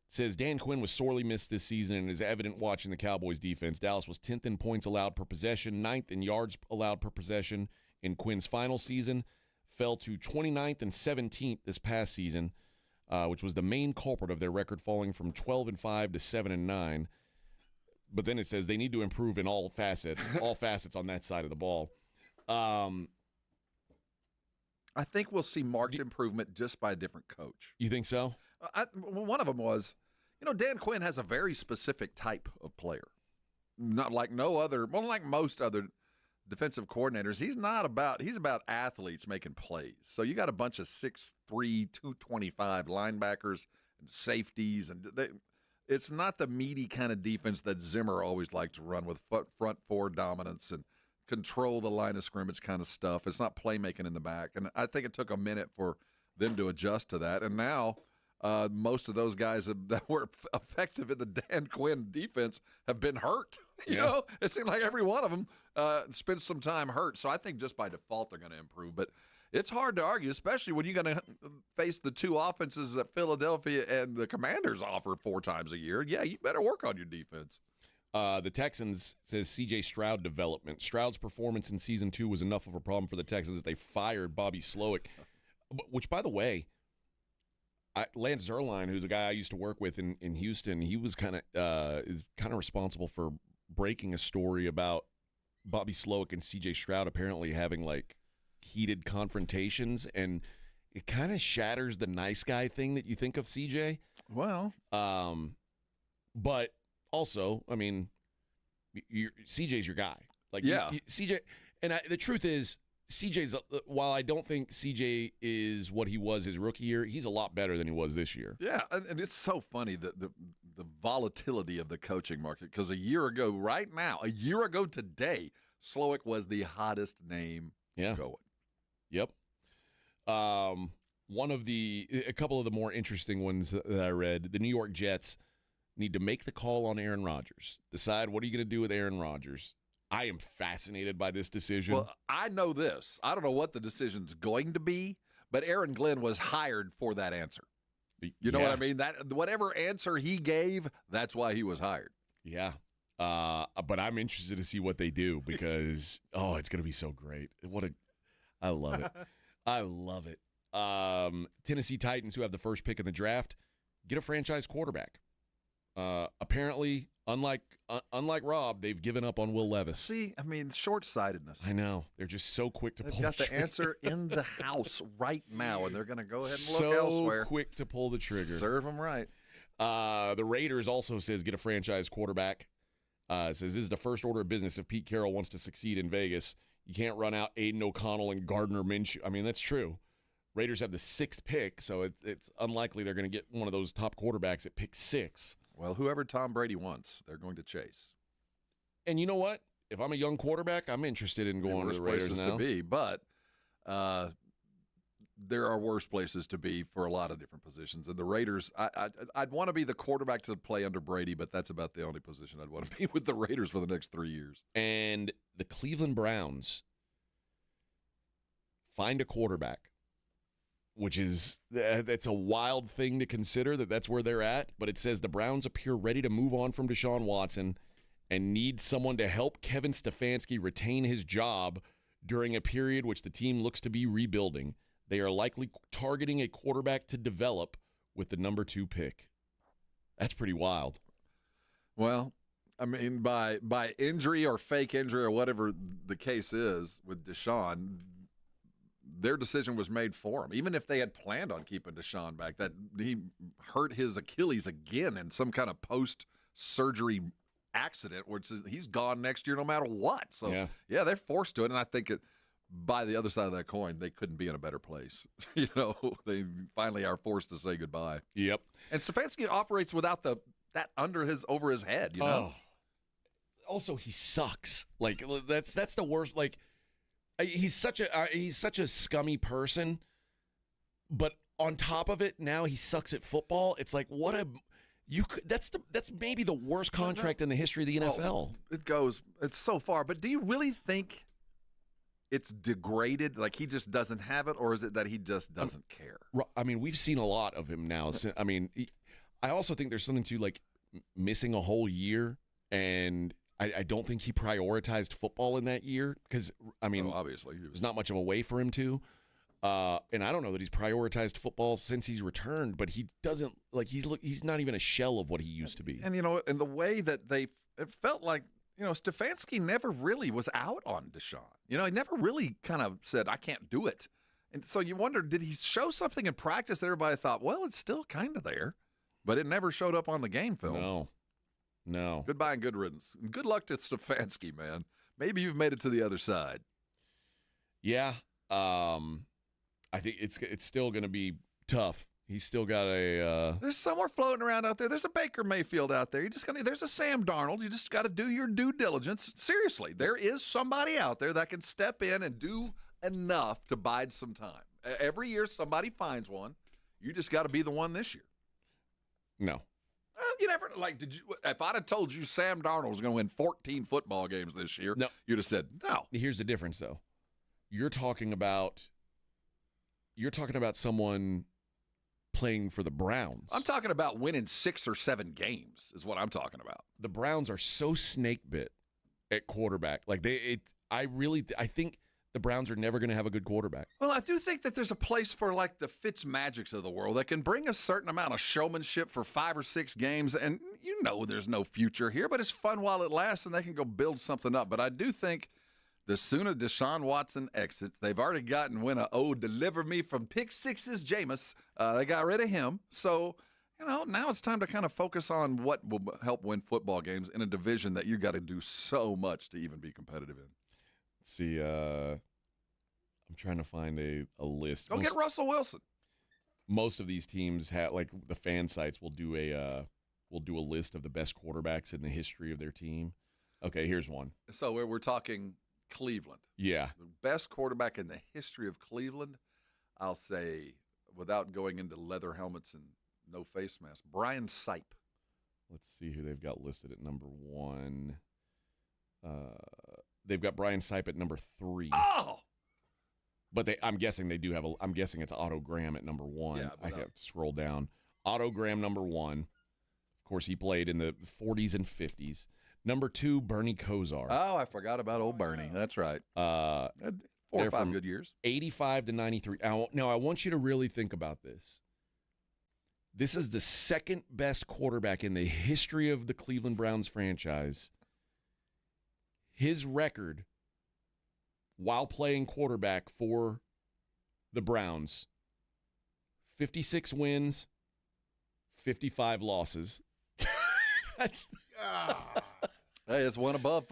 It says Dan Quinn was sorely missed this season and is evident watching the Cowboys defense. Dallas was 10th in points allowed per possession, 9th in yards allowed per possession in Quinn's final season, fell to 29th and 17th this past season, which was the main culprit of their record falling from 12-5 to 7-9. But then it says they need to improve in all facets on that side of the ball. I think we'll see marked improvement just by a different coach. You think so? One of them was, Dan Quinn has a very specific type of player. Not like like most other defensive coordinators. He's about athletes making plays. So you got a bunch of 6'3", 225 linebackers and safeties, and it's not the meaty kind of defense that Zimmer always liked to run with front four dominance and control the line of scrimmage kind of stuff. It's not playmaking in the back. And I think it took a minute for them to adjust to that. And now most of those guys that were effective in the Dan Quinn defense have been hurt. You know, it seemed like every one of them spent some time hurt. So I think just by default they're going to improve. But it's hard to argue, especially when you're going to face the two offenses that Philadelphia and the Commanders offer 4 times a year. Yeah, you better work on your defense. The Texans says C.J. Stroud development. Stroud's performance in Season 2 was enough of a problem for the Texans as they fired Bobby Slowick, which, by the way, Lance Zierlein, who's a guy I used to work with in Houston, he was kind of responsible for breaking a story about Bobby Slowick and C.J. Stroud apparently having heated confrontations, and it kind of shatters the nice guy thing that you think of C.J. Well, but also, I mean, CJ's your guy. Like, yeah. CJ, and the truth is, CJ's, while I don't think CJ is what he was his rookie year, he's a lot better than he was this year. Yeah, and it's so funny, the volatility of the coaching market, because a year ago today, Slowick was the hottest name going. Yep. A couple of the more interesting ones that I read, the New York Jets need to make the call on Aaron Rodgers. Decide what are you going to do with Aaron Rodgers. I am fascinated by this decision. Well, I know this. I don't know what the decision's going to be, but Aaron Glenn was hired for that answer. You know what I mean? That whatever answer he gave, that's why he was hired. Yeah. But I'm interested to see what they do because, it's going to be so great. I love it. I love it. Tennessee Titans, who have the first pick in the draft, get a franchise quarterback. Apparently, unlike Rob, they've given up on Will Levis. See, I mean, short-sightedness. I know. They're just so quick to pull They've got the the trigger. answer in the house right now, and they're going to go ahead and look so elsewhere. Quick to pull the trigger. Serve them right. The Raiders also says get a franchise quarterback. It says this is the first order of business if Pete Carroll wants to succeed in Vegas. You can't run out Aiden O'Connell and Gardner Minshew. I mean, that's true. Raiders have the 6th pick, so it's unlikely they're going to get one of those top quarterbacks at pick 6. Well, whoever Tom Brady wants, they're going to chase. And you know what? If I'm a young quarterback, I'm interested in going to the Raiders places now. to be, but there are worse places to be for a lot of different positions. And the Raiders, I'd want to be the quarterback to play under Brady, but that's about the only position I'd want to be with the Raiders for the next 3 years. And the Cleveland Browns find a quarterback, which is that's a wild thing to consider that's where they're at. But it says the Browns appear ready to move on from Deshaun Watson and need someone to help Kevin Stefanski retain his job during a period which the team looks to be rebuilding. They are likely targeting a quarterback to develop with the number 2 pick. That's pretty wild. Well, I mean, by injury or fake injury or whatever the case is with Deshaun, their decision was made for him. Even if they had planned on keeping Deshaun back, that he hurt his Achilles again in some kind of post-surgery accident, which is he's gone next year no matter what. So, yeah they're forced to it, and I think by the other side of that coin, they couldn't be in a better place. They finally are forced to say goodbye. Yep. And Stefanski operates without that over his head, you know? Also, he sucks. Like, that's the worst. Like, he's such a scummy person, but on top of it, now he sucks at football. It's like, that's maybe the worst contract in the history of the NFL. It's so far. But do you really think it's degraded, like he just doesn't have it, or is it that he just doesn't care? I mean, we've seen a lot of him now. I mean, I also think there's something to like missing a whole year, and I don't think he prioritized football in that year because, I mean, obviously there's not much of a way for him to. And I don't know that he's prioritized football since he's returned, but he doesn't, like, he's not even a shell of what he used to be. And, in the way that it felt like, Stefanski never really was out on Deshaun. He never really kind of said, I can't do it. And so you wonder, did he show something in practice that everybody thought, well, it's still kind of there, but it never showed up on the game film? No. Goodbye and good riddance. And good luck to Stefanski, man. Maybe you've made it to the other side. Yeah. I think it's still going to be tough. He's still got There's somewhere floating around out there. There's a Baker Mayfield out there. There's a Sam Darnold. You just got to do your due diligence. Seriously, there is somebody out there that can step in and do enough to bide some time. Every year somebody finds one. You just got to be the one this year. No. You never if I'd have told you Sam Darnold was going to win 14 football games this year, you'd have said no. Here's the difference, though. You're talking about someone playing for the Browns. I'm talking about winning 6 or 7 games is what I'm talking about. The Browns are so snake bit at quarterback. Like I think the Browns are never going to have a good quarterback. Well, I do think that there's a place for like the Fitzmagics of the world that can bring a certain amount of showmanship for 5 or 6 games, and there's no future here, but it's fun while it lasts, and they can go build something up. But I do think the sooner Deshaun Watson exits, they've already gotten deliver me from pick sixes, Jameis. They got rid of him. So, Now it's time to kind of focus on what will help win football games in a division that you got to do so much to even be competitive in. Let's see, I'm trying to find a list. Go get Russell Wilson. Most of these teams have, like, the fan sites will do a list of the best quarterbacks in the history of their team. Okay, here's one. So we're talking Cleveland. Yeah. The best quarterback in the history of Cleveland, I'll say, without going into leather helmets and no face mask, Brian Sipe. Let's see who they've got listed at number 1. They've got Brian Sipe at number 3. Oh! But I'm guessing they do have I'm guessing it's Otto Graham at number 1. Yeah, I have to scroll down. Otto Graham, number 1. Of course, he played in the 40s and 50s. Number 2, Bernie Kosar. Oh, I forgot about old Bernie. That's right. 4 or 5 good years. 85 to 93. Now, I want you to really think about this. This is the second best quarterback in the history of the Cleveland Browns franchise. His record while playing quarterback for the Browns, 56 wins, 55 losses. That's hey, it's one above.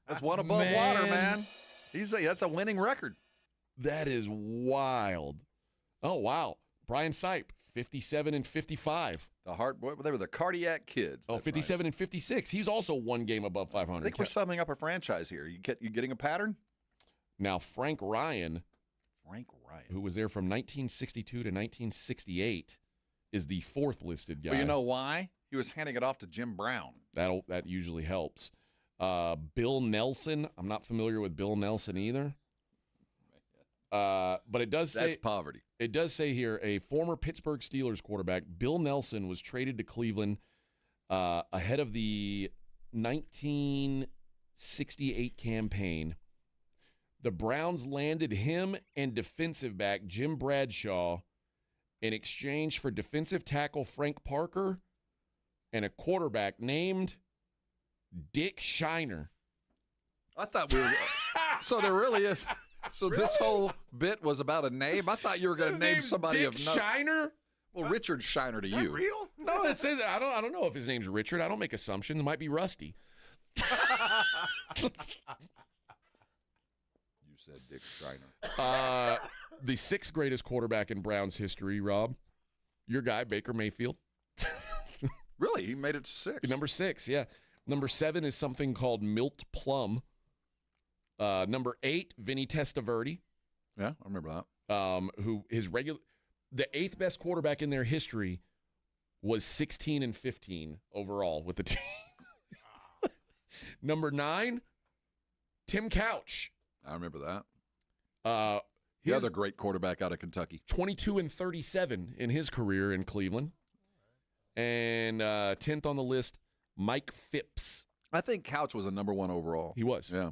That's one above water, man. That's a winning record. That is wild. Oh wow, Brian Sipe, 57 and 55. They were the cardiac kids. Oh, 57 and 56. He was also one game above 500. I think we're summing up a franchise here. You getting a pattern? Now Frank Ryan, who was there from 1962 to 1968, is the 4th listed guy. But you know why? He was handing it off to Jim Brown. That usually helps. Bill Nelson. I'm not familiar with Bill Nelson either. But it does say that's poverty. It does say here a former Pittsburgh Steelers quarterback, Bill Nelson, was traded to Cleveland ahead of the 1968 campaign. The Browns landed him and defensive back Jim Bradshaw in exchange for defensive tackle Frank Parker and a quarterback named Dick Shiner. I thought we were. So there really is. So this whole bit was about a name. I thought you were going to name somebody Dick of note. Shiner? Well, Richard Shiner to you. Real? No, it says I don't know if his name's Richard. I don't make assumptions. It might be Rusty. You said Dick Shiner. The 6th greatest quarterback in Browns history, Rob. Your guy, Baker Mayfield. Really? He made it to 6? Number 6, yeah. Number 7 is something called Milt Plum. Number 8, Vinny Testaverde. Yeah, I remember that. Who the 8th best quarterback in their history was 16 and 15 overall with the team. Number 9, Tim Couch. I remember that. The other great quarterback out of Kentucky. 22 and 37 in his career in Cleveland. And 10th on the list, Mike Phipps. I think Couch was a number 1 overall. He was. Yeah.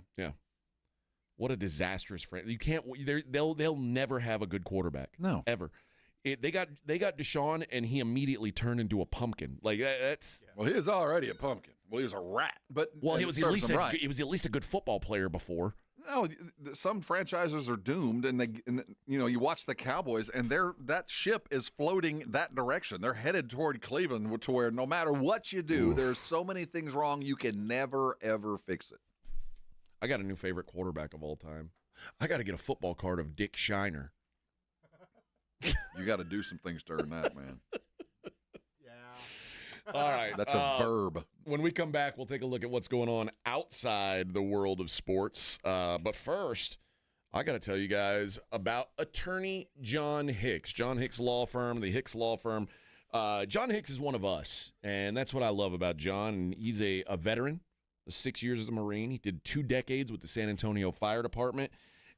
What a disastrous franchise. You can't. They'll never have a good quarterback. No, ever. They got Deshaun, and he immediately turned into a pumpkin. Like that's. Well, he was already a pumpkin. Well, he was a rat. But he was at least a good football player before. No, some franchises are doomed, and you watch the Cowboys, and that ship is floating that direction. They're headed toward Cleveland, to where no matter what you do, there's so many things wrong you can never ever fix it. I got a new favorite quarterback of all time. I got to get a football card of Dick Shiner. You got to do some things to earn that, man. All right. That's a verb. When we come back, we'll take a look at what's going on outside the world of sports. But first, I got to tell you guys about attorney John Hicks. John Hicks Law Firm, the Hicks Law Firm. John Hicks is one of us, and that's what I love about John. He's a veteran, 6 years as a Marine. He did 2 decades with the San Antonio Fire Department.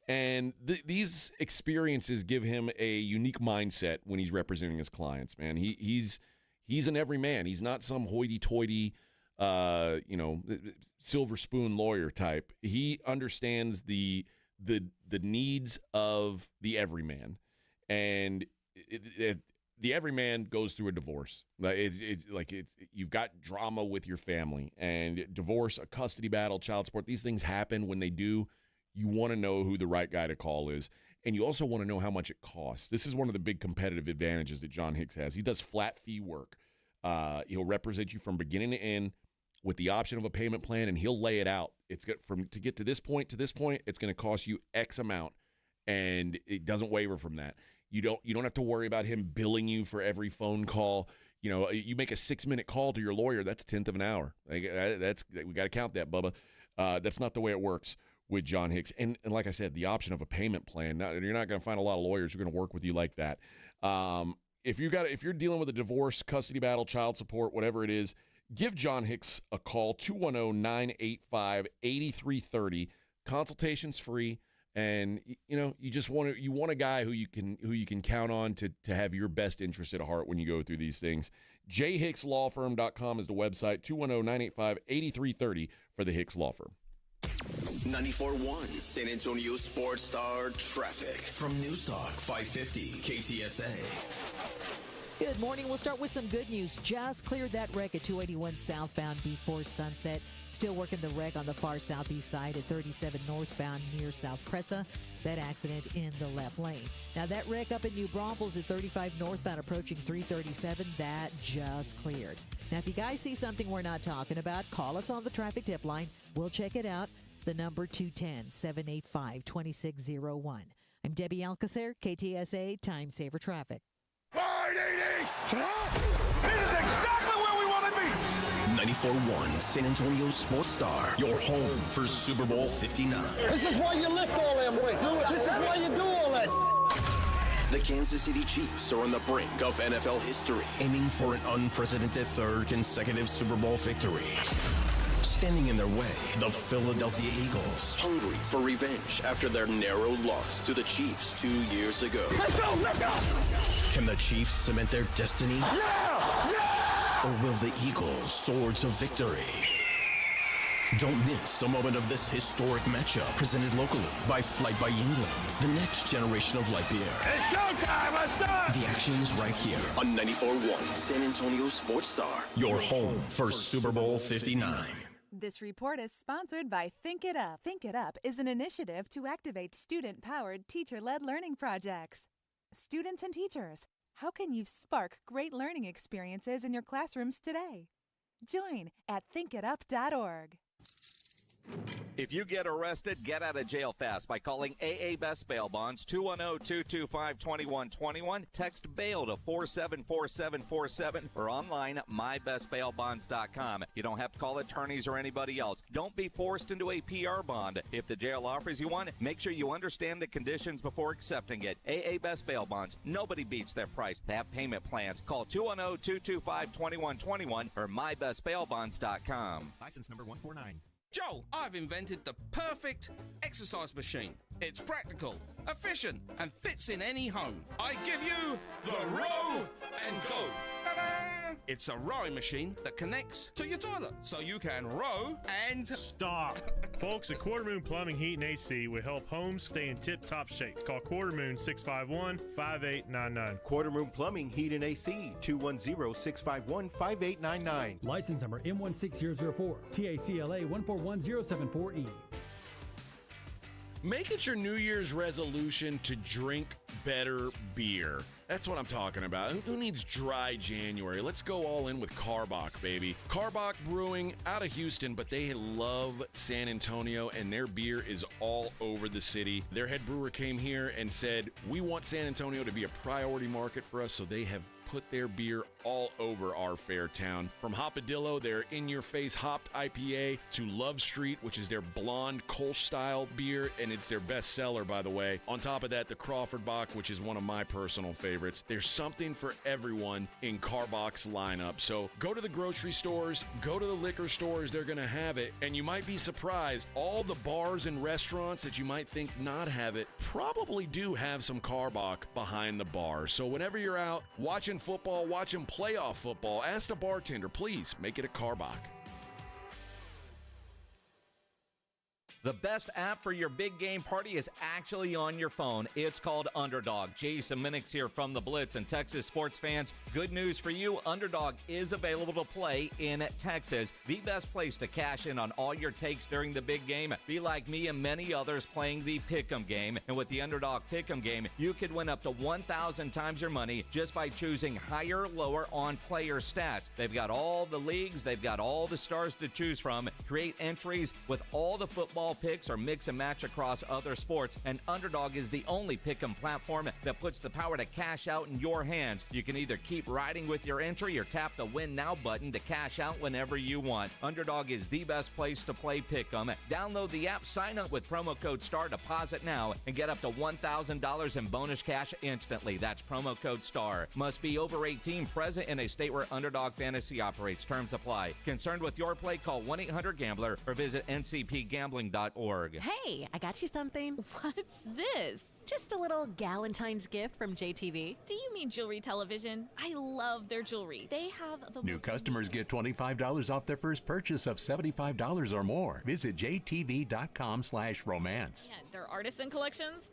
And these experiences give him a unique mindset when he's representing his clients, man. He's an everyman. He's not some hoity-toity, silver spoon lawyer type. He understands the needs of the everyman, and the everyman goes through a divorce. You've got drama with your family, and divorce, a custody battle, child support. These things happen. When they do, you want to know who the right guy to call is. And you also want to know how much it costs. This is one of the big competitive advantages that John Hicks has. He does flat fee work. He'll represent you from beginning to end with the option of a payment plan, and he'll lay it out. It's good to get to this point, it's going to cost you X amount, and it doesn't waver from that. You don't have to worry about him billing you for every phone call. You know, you make a 6-minute call to your lawyer, that's a 10th of an hour. We got to count that, Bubba. That's not the way it works with John Hicks. And like I said, the option of a payment plan. You're not going to find a lot of lawyers who are going to work with you like that. If you're dealing with a divorce, custody battle, child support, whatever it is, give John Hicks a call, 210-985-8330. Consultation's free, and you want a guy who you can count on to have your best interest at heart when you go through these things. jhickslawfirm.com is the website, 210-985-8330 for the Hicks Law Firm. 94.1 San Antonio Sports Star traffic from News Talk 550 KTSA. Good morning. We'll start with some good news. Just cleared that wreck at 281 southbound before sunset. Still working the wreck on the far southeast side at 37 northbound near South Presa. That accident in the left lane. Now that wreck up in New Braunfels at 35 northbound approaching 337, that just cleared. Now if you guys see something we're not talking about, call us on the traffic tip line. We'll check it out. The number 210-785-2601. I'm Debbie Alcacer, KTSA Time Saver Traffic. Shut up! This is exactly where we want to be! 94.1 San Antonio Sports Star, your home for Super Bowl 59. This is why you lift all them weights. This is why you do all that. The Kansas City Chiefs are on the brink of NFL history, aiming for an unprecedented third consecutive Super Bowl victory. Standing in their way, the Philadelphia Eagles, hungry for revenge after their narrow loss to the Chiefs 2 years ago. Let's go! Let's go! Can the Chiefs cement their destiny? Yeah! Yeah! Or will the Eagles soar to victory? Don't miss a moment of this historic matchup presented locally by Flight by England, the next generation of light beer. It's showtime! Let's start! The action's right here on 94.1 San Antonio Sports Star, your home for Super Bowl 59. This report is sponsored by Think It Up. Think It Up is an initiative to activate student-powered, teacher-led learning projects. Students and teachers, how can you spark great learning experiences in your classrooms today? Join at thinkitup.org. If you get arrested, get out of jail fast by calling AA Best Bail Bonds, 210-225-2121. Text bail to 474747 or online at mybestbailbonds.com. You don't have to call attorneys or anybody else. Don't be forced into a PR bond. If the jail offers you one, make sure you understand the conditions before accepting it. AA Best Bail Bonds. Nobody beats their price. They have payment plans. Call 210-225-2121 or mybestbailbonds.com. License number 149. Joel, I've invented the perfect exercise machine. It's practical, efficient, and fits in any home. I give you the Row and Go. Ta-da! It's a rowing machine that connects to your toilet, so you can row and... Stop. Folks, at Quarter Moon Plumbing, Heat, and AC will help homes stay in tip-top shape. Call Quarter Moon 651-5899. Quarter Moon Plumbing, Heat, and AC, 210-651-5899. License number M16004, TACLA 141074E. Make it your New Year's resolution to drink better beer. That's what I'm talking about. Who needs dry January? Let's go all in with Karbach, baby. Karbach Brewing out of Houston, but they love San Antonio, and their beer is all over the city. Their head brewer came here and said, we want San Antonio to be a priority market for us, so they have put their beer all over our fair town. From Hopadillo, their in-your-face hopped IPA, to Love Street, which is their blonde Kolsch-style beer, and it's their best seller, by the way. On top of that, the Crawford Bock, which is one of my personal favorites. There's something for everyone in Karbach's lineup. So go to the grocery stores, go to the liquor stores, they're gonna have it, and you might be surprised, all the bars and restaurants that you might think not have it probably do have some Karbach behind the bar. So whenever you're out watching football, watching playoff football, ask the bartender, please make it a Karbach. The best app for your big game party is actually on your phone. It's called Underdog. Jason Minix here from the Blitz, and Texas sports fans, good news for you. Underdog is available to play in Texas. The best place to cash in on all your takes during the big game. Be like me and many others playing the Pick'em game. And with the Underdog Pick'em game, you could win up to 1,000 times your money just by choosing higher or lower on player stats. They've got all the leagues. They've got all the stars to choose from. Create entries with all the football picks or mix and match across other sports. And Underdog is the only Pick'em platform that puts the power to cash out in your hands. You can either keep riding with your entry or tap the Win Now button to cash out whenever you want. Underdog is the best place to play Pick'em. Download the app, sign up with promo code STAR, deposit now, and get up to $1,000 in bonus cash instantly. That's promo code STAR. Must be over 18, present in a state where Underdog Fantasy operates. Terms apply. Concerned with your play? Call 1-800-GAMBLER or visit ncpgambling.org. Hey, I got you something. What's this? Just a little Galentine's gift from JTV. Do you mean jewelry television? I love their jewelry. They have the New customers get $25 off their first purchase of $75 or more. Visit jtv.com/romance. Yeah, their artisan collections,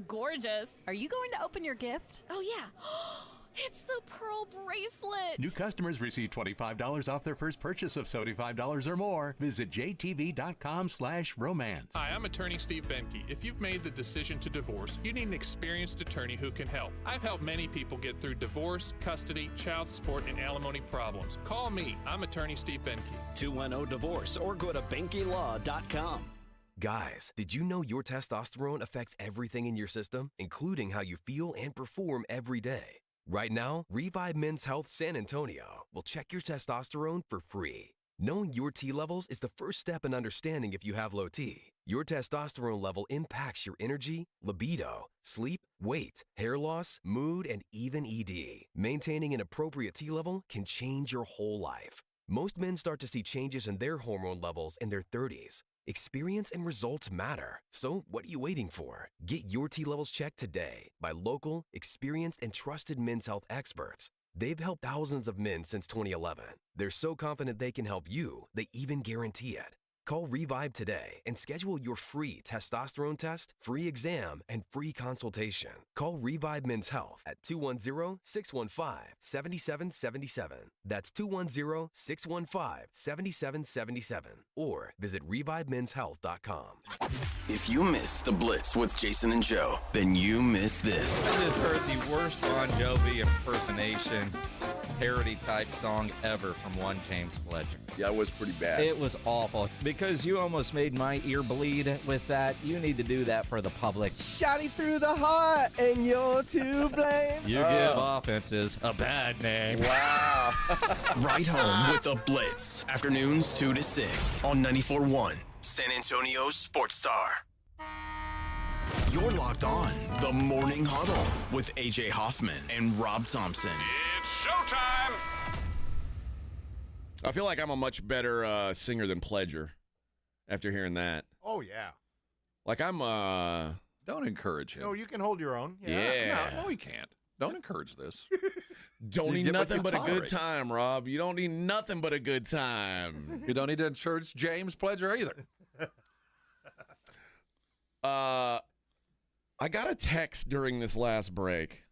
gorgeous. Are you going to open your gift? Oh yeah. It's the pearl bracelet. New customers receive $25 off their first purchase of $75 or more. Visit jtv.com/romance. Hi, I'm attorney Steve Benke. If you've made the decision to divorce, you need an experienced attorney who can help. I've helped many people get through divorce, custody, child support, and alimony problems. Call me. I'm attorney Steve Benke. 210-DIVORCE or go to BenkeLaw.com. Guys, did you know your testosterone affects everything in your system, including how you feel and perform every day? Right now, Revive Men's Health San Antonio will check your testosterone for free. Knowing your T levels is the first step in understanding if you have low T. Your testosterone level impacts your energy, libido, sleep, weight, hair loss, mood, and even ED. Maintaining an appropriate T level can change your whole life. Most men start to see changes in their hormone levels in their 30s. Experience and results matter. So what are you waiting for? Get your T levels checked today by local, experienced, and trusted men's health experts. They've helped thousands of men since 2011. They're so confident they can help you, they even guarantee it. Call Revive today and schedule your free testosterone test, free exam, and free consultation. Call Revive Men's Health at 210-615-7777. That's 210-615-7777. Or visit ReviveMen'sHealth.com. If you missed the Blitz with Jason and Joe, then you missed this. I just heard the worst Bon Jovi impersonation parody type song ever from one James Pledger. Yeah, it was pretty bad. It was awful. Because you almost made my ear bleed with that, you need to do that for the public. Shouting through the heart, and you're to blame. You give offenses a bad name. Wow. Right home with the Blitz. Afternoons 2 to 6 on 94.1 San Antonio Sports Star. You're locked on the Morning Huddle with AJ Hoffman and Rob Thompson. It's showtime! I feel like I'm a much better singer than Pledger after hearing that. Oh, yeah. Like I'm Don't encourage him. No, you can hold your own. Yeah. No, you can't. Don't encourage this. Don't You need get what nothing you but a good tolerate. time, Rob. You don't need nothing but a good time. You don't need to encourage James Pledger either. I got a text during this last break.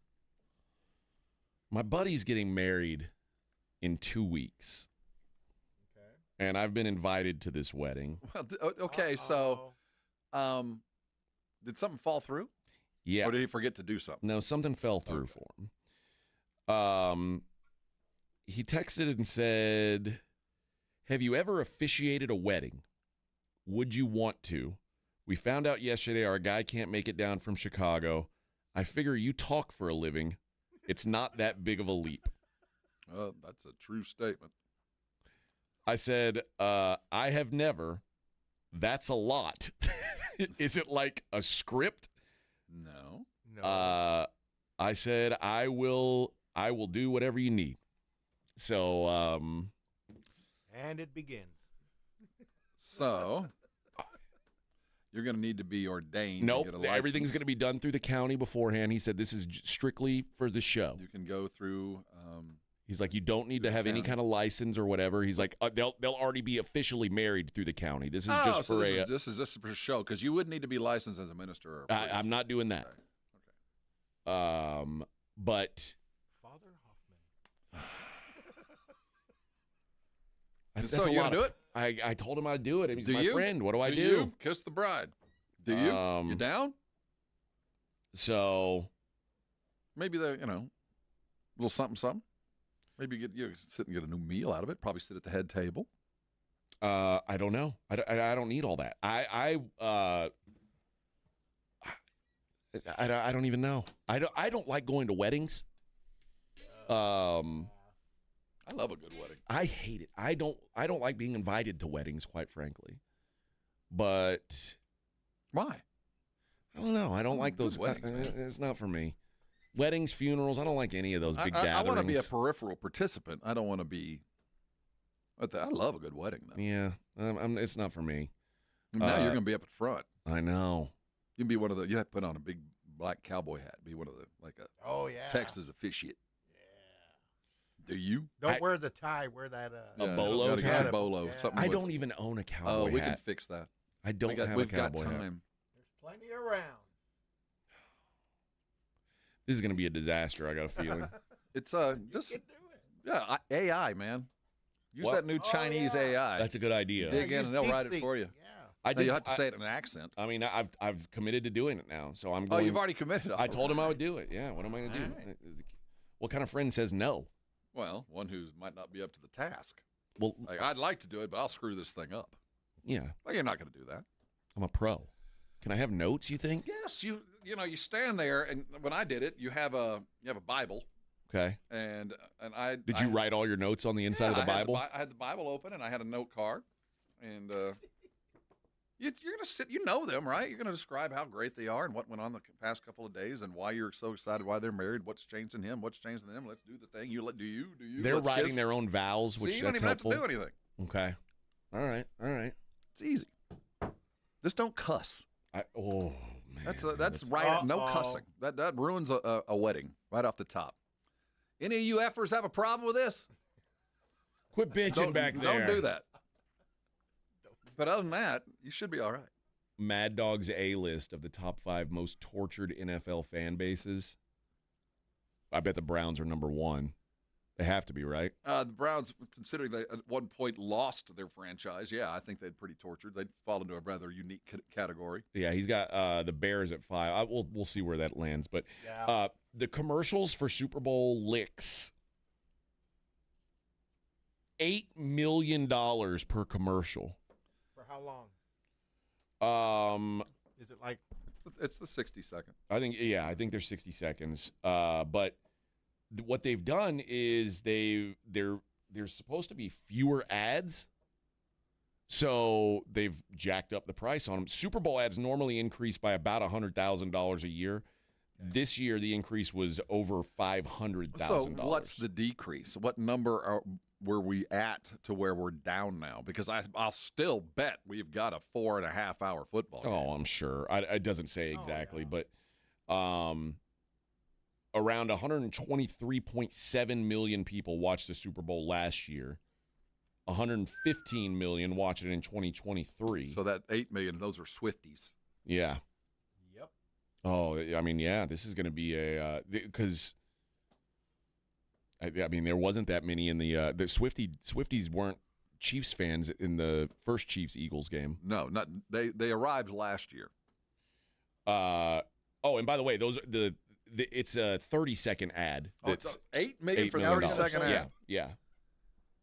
My buddy's getting married in 2 weeks. Okay. And I've been invited to this wedding. Well, okay, so did something fall through? Yeah. Or did he forget to do something? No, something fell through for him. He texted and said, "Have you ever officiated a wedding? Would you want to? We found out yesterday our guy can't make it down from Chicago. I figure you talk for a living. It's not that big of a leap." That's a true statement. I said, I have never. That's a lot. Is it like a script? No. I said, I will do whatever you need. So, And it begins. So, you're going to need to be ordained. nope, to get a everything's license. going to be done through the county beforehand. He said this is strictly for the show. You can go through He's like, you don't need to have any kind of license or whatever. He's like, they'll already be officially married through the county. This is just for this is just for show because you wouldn't need to be licensed as a minister. Or a priest. I'm not doing that. Okay. But Father Hoffman. So you gonna do it? I told him I'd do it. He's Do my you? friend. What do I do? You? Kiss the bride. Do you? You down? So maybe a little something. Maybe you sit and get a new meal out of it. Probably sit at the head table. I don't know. I don't need all that. I don't even know. I don't like going to weddings. I love a good wedding. I hate it. I don't like being invited to weddings, quite frankly. But why? I don't know. I don't like those. It's not for me. Weddings, funerals. I don't like any of those big gatherings. I want to be a peripheral participant. I don't want to be. I love a good wedding, though. Yeah, it's not for me. Now you're going to be up at front. I know. You can be one of the. You have to put on a big black cowboy hat. Be one of the Texas officiate. Do you? Don't wear the tie. Wear that a bolo tie. A bolo. Yeah. Something. I don't even own a cowboy hat. Oh, we can fix that. I don't have a cowboy hat. There's plenty around. This is going to be a disaster. I got a feeling. It's just AI, man. Use that new Chinese AI. That's a good idea. Dig in and they'll write it for you. Yeah, you have to say it in an accent. I mean, I've committed to doing it now, so I'm going. Oh, you've already committed. I told him I would do it. Yeah. What am I going to do? Right. What kind of friend says no? Well, one who might not be up to the task. Well, I'd like to do it, but I'll screw this thing up. Yeah. Well, you're not going to do that. I'm a pro. Can I have notes, you think? Yes. You stand there, and when I did it, you have a Bible. Okay. And I did you write all your notes on the inside of the Bible? I had the Bible open, and I had a note card, and you're going to sit. You know them, right? You're going to describe how great they are and what went on the past couple of days, and why you're so excited, why they're married, what's changed in him, what's changed in them. Let's do the thing. Do you? They're Let's writing kiss. their own vows, which you don't even helpful. have to do anything. Okay. All right. It's easy. Just don't cuss. Man. That's right. No cussing. That ruins a wedding right off the top. Any of you effers have a problem with this? Quit bitching back there. Don't do that. But other than that, you should be all right. Mad Dog's A-list of the top 5 most tortured NFL fan bases. I bet the Browns are number 1. They have to be, right? The Browns, considering they at one point lost their franchise, I think they'd pretty tortured. They'd fall into a rather unique category. Yeah, he's got the Bears at 5. We'll see where that lands. But the commercials for Super Bowl licks, $8 million per commercial. For how long? Is it like? It's the 60 second. I think they're 60 seconds. But what they've done is they're supposed to be fewer ads, so they've jacked up the price on them. Super Bowl ads normally increase by about $100,000 a year. This year, the increase was over $500,000. So what's the decrease? What number were we at to where we're down now? Because I'll still bet we've got a 4.5 hour football game. Oh, I'm sure. It doesn't say exactly, but around 123.7 million people watched the Super Bowl last year. 115 million watched it in 2023. So that 8 million, those are Swifties. Yeah. Yep. Oh, I mean, yeah, this is going to be because I mean, there wasn't that many in the Swifties weren't Chiefs fans in the first Chiefs-Eagles game. No, not they arrived last year. And by the way, it's a 30-second ad. That's $8 million for a 30-second ad. Yeah.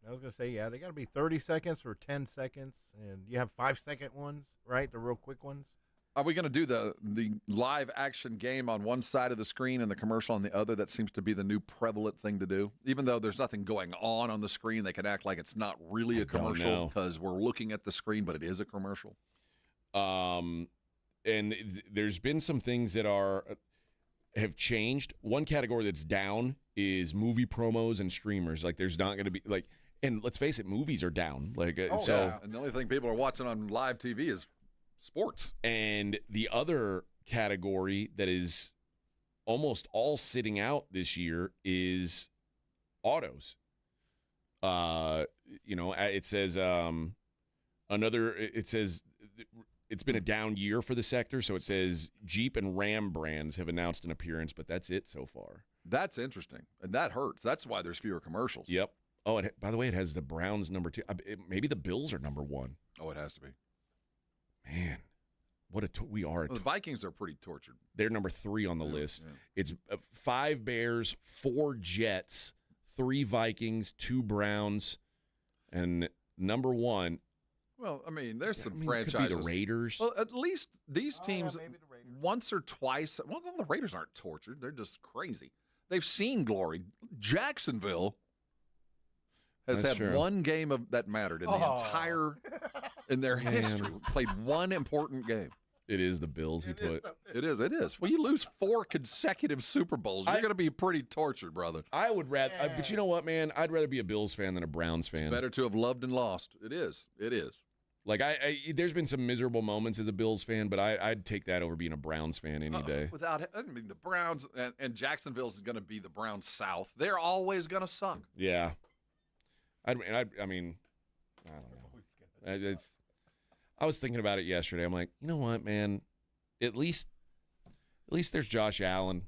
I was going to say, they got to be 30 seconds or 10 seconds, and you have 5-second ones, right? The real quick ones. Are we going to do the live action game on one side of the screen and the commercial on the other? That seems to be the new prevalent thing to do. Even though there's nothing going on the screen, they can act like it's not really a commercial because we're looking at the screen, but it is a commercial. And there's been some things that have changed. One category that's down is movie promos and streamers. Like, there's not going to be and let's face it, movies are down. And the only thing people are watching on live TV is sports. And the other category that is almost all sitting out this year is autos. It says it says it's been a down year for the sector, so it says Jeep and Ram brands have announced an appearance, but that's it so far. That's interesting, and that hurts. That's why there's fewer commercials. Yep. Oh, by the way, it has the Browns number 2. Maybe the Bills are number 1. Oh, it has to be. Man, what we are. The Vikings are pretty tortured. They're number 3 on the list. Yeah. It's 5 Bears, 4 Jets, 3 Vikings, 2 Browns, and number 1. Well, I mean, there's some franchises. Could be the Raiders. Well, at least these teams once or twice. Well, the Raiders aren't tortured. They're just crazy. They've seen glory. Jacksonville has had one game that mattered in the entire in their history. Played one important game. It is the Bills he put. It is. Well, you lose 4 consecutive Super Bowls. You're going to be pretty tortured, brother. I would rather, but you know what, man? I'd rather be a Bills fan than a Browns fan. It's better to have loved and lost. It is. Like there's been some miserable moments as a Bills fan, but I'd take that over being a Browns fan any day. The Browns and Jacksonville is going to be the Browns South. They're always going to suck. Yeah. I mean, I don't know. I was thinking about it yesterday. I'm like, you know what, man? At least there's Josh Allen.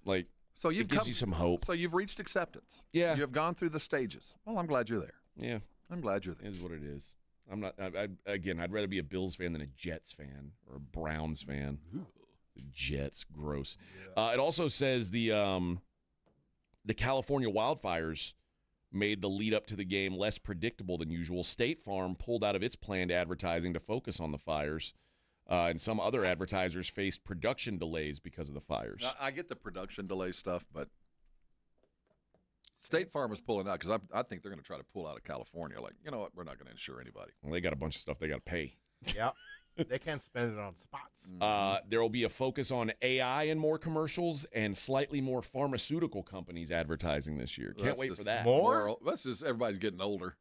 Like, so it gives you some hope. So you've reached acceptance. Yeah. You have gone through the stages. Well, I'm glad you're there. Yeah. I'm glad you're there. It is what it is. I'm not. I'd rather be a Bills fan than a Jets fan or a Browns fan. The Jets, gross. Yeah. It also says the California wildfires made the lead up to the game less predictable than usual. State Farm pulled out of its planned advertising to focus on the fires, and some other advertisers faced production delays because of the fires. I get the production delay stuff, but State Farm is pulling out because I think they're going to try to pull out of California. Like, you know what? We're not going to insure anybody. Well, they got a bunch of stuff they got to pay. Yeah. They can't spend it on spots. There will be a focus on AI in more commercials and slightly more pharmaceutical companies advertising this year. Can't wait for that. More? That's just everybody's getting older.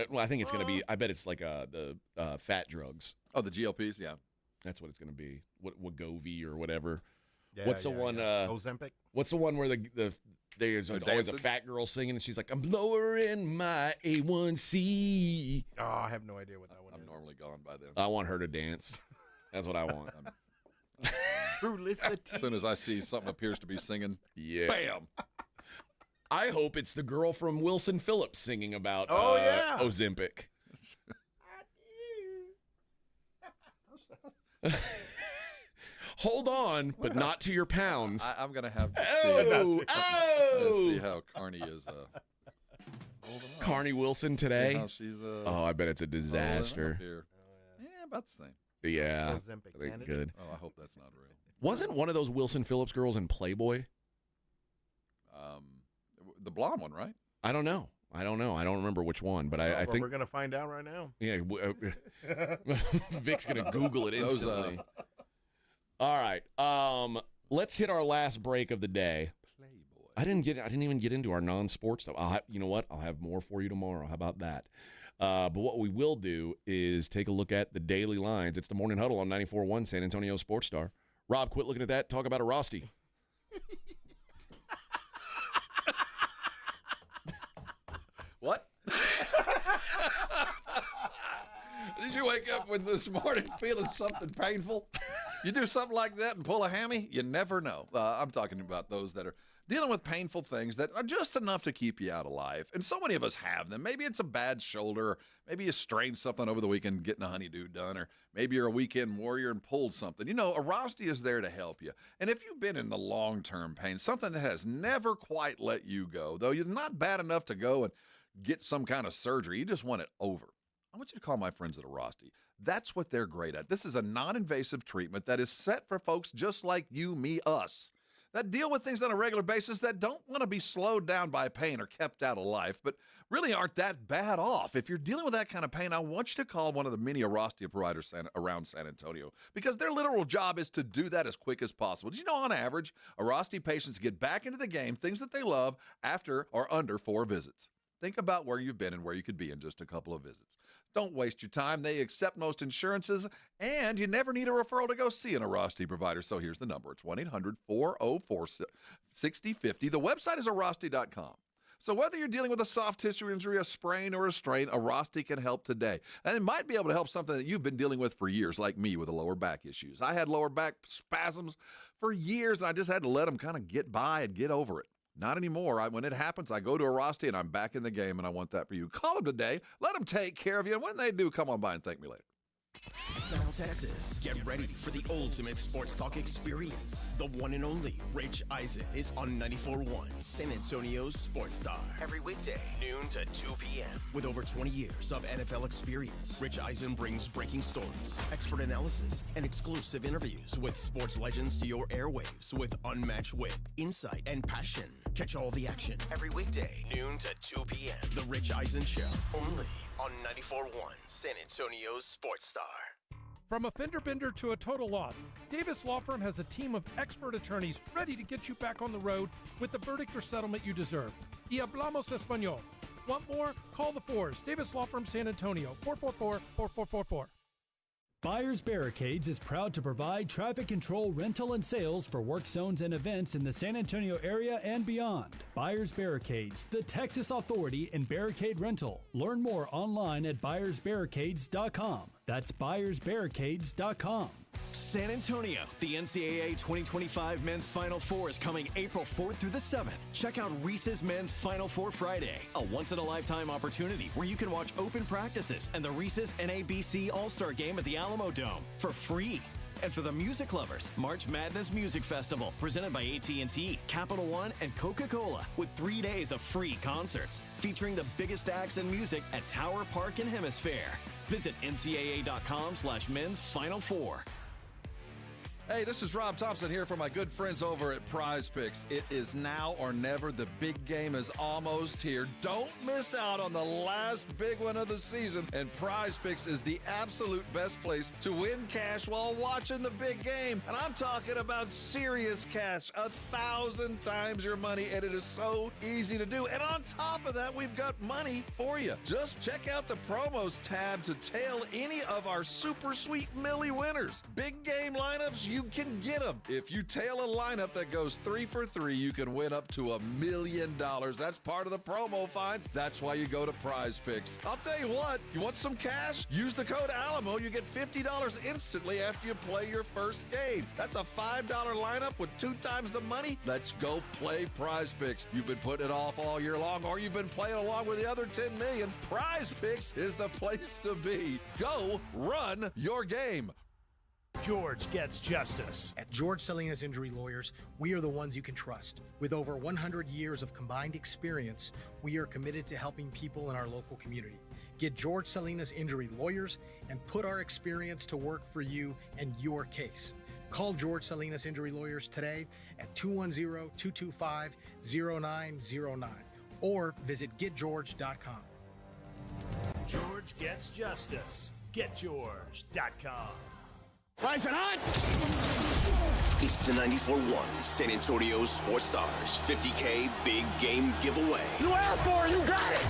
Well, I think it's going to be, I bet it's like the fat drugs. Oh, the GLPs? Yeah. That's what it's going to be. Wegovy or whatever. Yeah, what's the one? Ozempic? What's the one where there's always a fat girl singing and she's like, I'm lowering my A1C. Oh, I have no idea what that one is. I'm normally gone by then. I want her to dance. That's what I want. As soon as I see something appears to be singing, bam. I hope it's the girl from Wilson Phillips singing about Ozempic. Hold on, but not to your pounds. I'm going to have to see how Carney is. Carney Wilson today? Yeah, she's, I bet it's a disaster. Yeah, about the same. Yeah. Ozempic I think candidate? good. Oh, I hope that's not real. Wasn't one of those Wilson Phillips girls in Playboy? The blonde one, right? I don't know. I don't remember which one, but I think we're going to find out right now. Yeah. Vic's going to Google it instantly. All right. Let's hit our last break of the day. Playboy. I didn't even get into our non-sports stuff. You know what? I'll have more for you tomorrow. How about that? But what we will do is take a look at the daily lines. It's the Morning Huddle on 94.1 San Antonio Sports Star. Rob, quit looking at that. Talk about Airrosti. What? Did you wake up this morning feeling something painful? You do something like that and pull a hammy? You never know. I'm talking about those that are dealing with painful things that are just enough to keep you out alive. And so many of us have them. Maybe it's a bad shoulder. Or maybe you strained something over the weekend getting a honeydew done. Or maybe you're a weekend warrior and pulled something. You know, Airrosti is there to help you. And if you've been in the long-term pain, something that has never quite let you go, though you're not bad enough to go and get some kind of surgery, you just want it over, I want you to call my friends at Airrosti. That's what they're great at. This is a non-invasive treatment that is set for folks just like you, me, us, that deal with things on a regular basis that don't want to be slowed down by pain or kept out of life, but really aren't that bad off. If you're dealing with that kind of pain, I want you to call one of the many Airrosti providers around San Antonio, because their literal job is to do that as quick as possible. Did you know on average, Airrosti patients get back into the game, things that they love, after or under 4 visits? Think about where you've been and where you could be in just a couple of visits. Don't waste your time. They accept most insurances, and you never need a referral to go see an Airrosti provider. So here's the number. It's 1-800-404-6050. The website is Airrosti.com. So whether you're dealing with a soft tissue injury, a sprain, or a strain, Airrosti can help today. And it might be able to help something that you've been dealing with for years, like me with the lower back issues. I had lower back spasms for years, and I just had to let them kind of get by and get over it. Not anymore. When it happens, I go to Airrosti, and I'm back in the game, and I want that for you. Call them today. Let them take care of you, and when they do, come on by and thank me later. South Texas, get ready for the ultimate sports talk experience. The one and only Rich Eisen is on 94.1 San Antonio's Sports Star. Every weekday, noon to 2 p.m. With over 20 years of NFL experience, Rich Eisen brings breaking stories, expert analysis, and exclusive interviews with sports legends to your airwaves with unmatched wit, insight, and passion. Catch all the action every weekday, noon to 2 p.m. The Rich Eisen Show, only on 94.1 San Antonio's Sports Star. From a fender bender to a total loss, Davis Law Firm has a team of expert attorneys ready to get you back on the road with the verdict or settlement you deserve. Y hablamos español. Want more? Call the Fours. Davis Law Firm, San Antonio, 444-4444. Buyers Barricades is proud to provide traffic control, rental, and sales for work zones and events in the San Antonio area and beyond. Buyers Barricades, the Texas authority in barricade rental. Learn more online at buyersbarricades.com. That's buyersbarricades.com. San Antonio, the NCAA 2025 Men's Final Four is coming April 4th through the 7th. Check out Reese's Men's Final Four Friday, a once-in-a-lifetime opportunity where you can watch open practices and the Reese's NABC All-Star Game at the Alamo Dome for free. And for the music lovers, March Madness Music Festival, presented by AT&T, Capital One, and Coca-Cola, with 3 days of free concerts, featuring the biggest acts in music at Tower Park and Hemisphere. Visit ncaa.com/men's Final Four. Hey, this is Rob Thompson here for my good friends over at Prize Picks. It is now or never. The big game is almost here. Don't miss out on the last big one of the season. And Prize Picks is the absolute best place to win cash while watching the big game. And I'm talking about serious cash, 1,000 times your money. And it is so easy to do. And on top of that, we've got money for you. Just check out the promos tab to tail any of our super sweet Millie winners. Big game lineups, you can get them. If you tail a lineup that goes 3 for 3, you can win up to $1 million. That's part of the promo finds. That's why you go to Prize Picks. I'll tell you what, you want some cash? Use the code Alamo. You get $50 instantly after you play your first game. That's a $5 lineup with 2 times the money. Let's go play Prize Picks. You've been putting it off all year long, or you've been playing along with the other 10 million. Prize Picks is the place to be. Go run your game. George gets justice. At George Salinas Injury Lawyers, we are the ones you can trust. With over 100 years of combined experience, we are committed to helping people in our local community. Get George Salinas Injury Lawyers and put our experience to work for you and your case. Call George Salinas Injury Lawyers today at 210-225-0909 or visit getgeorge.com. George gets justice. GetGeorge.com. Rising hot! It's the 94.1 San Antonio Sports Stars 50K Big Game Giveaway. You asked for it, you got it!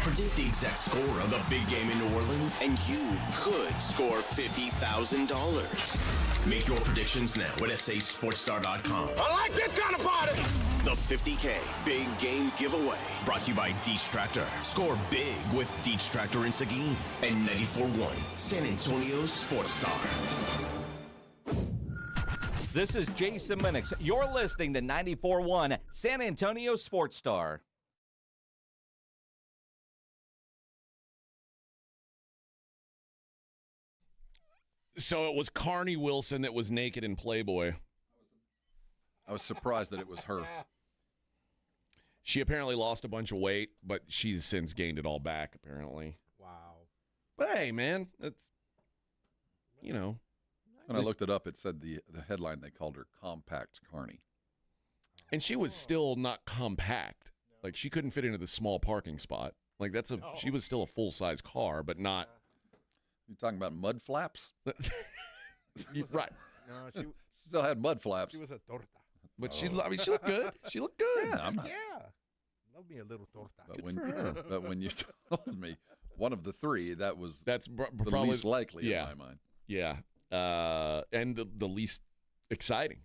Predict the exact score of the big game in New Orleans, and you could score $50,000. Make your predictions now at sasportsstar.com. I like this kind of party! The 50K Big Game Giveaway, brought to you by Deets Tractor. Score big with Deets Tractor in Seguin and 94.1 San Antonio Sports Star. This is Jason Minix. You're listening to 94.1 San Antonio Sports Star. So it was Carney Wilson that was naked in Playboy. I was surprised that it was her. She apparently lost a bunch of weight, but she's since gained it all back, apparently. Wow. But hey, man, that's, you know. When I looked it up, it said the headline, they called her Compact Carney. And she was still not compact. Like, she couldn't fit into the small parking spot. Like, she was still a full-size car, but not. You talking about mud flaps? Right. No, she still had mud flaps. She was a torta. But she looked good. She looked good. Yeah, I'm not. Yeah. Love me a little torta. But when you told me one of the three, that's probably the least likely in my mind. Yeah. And the least exciting.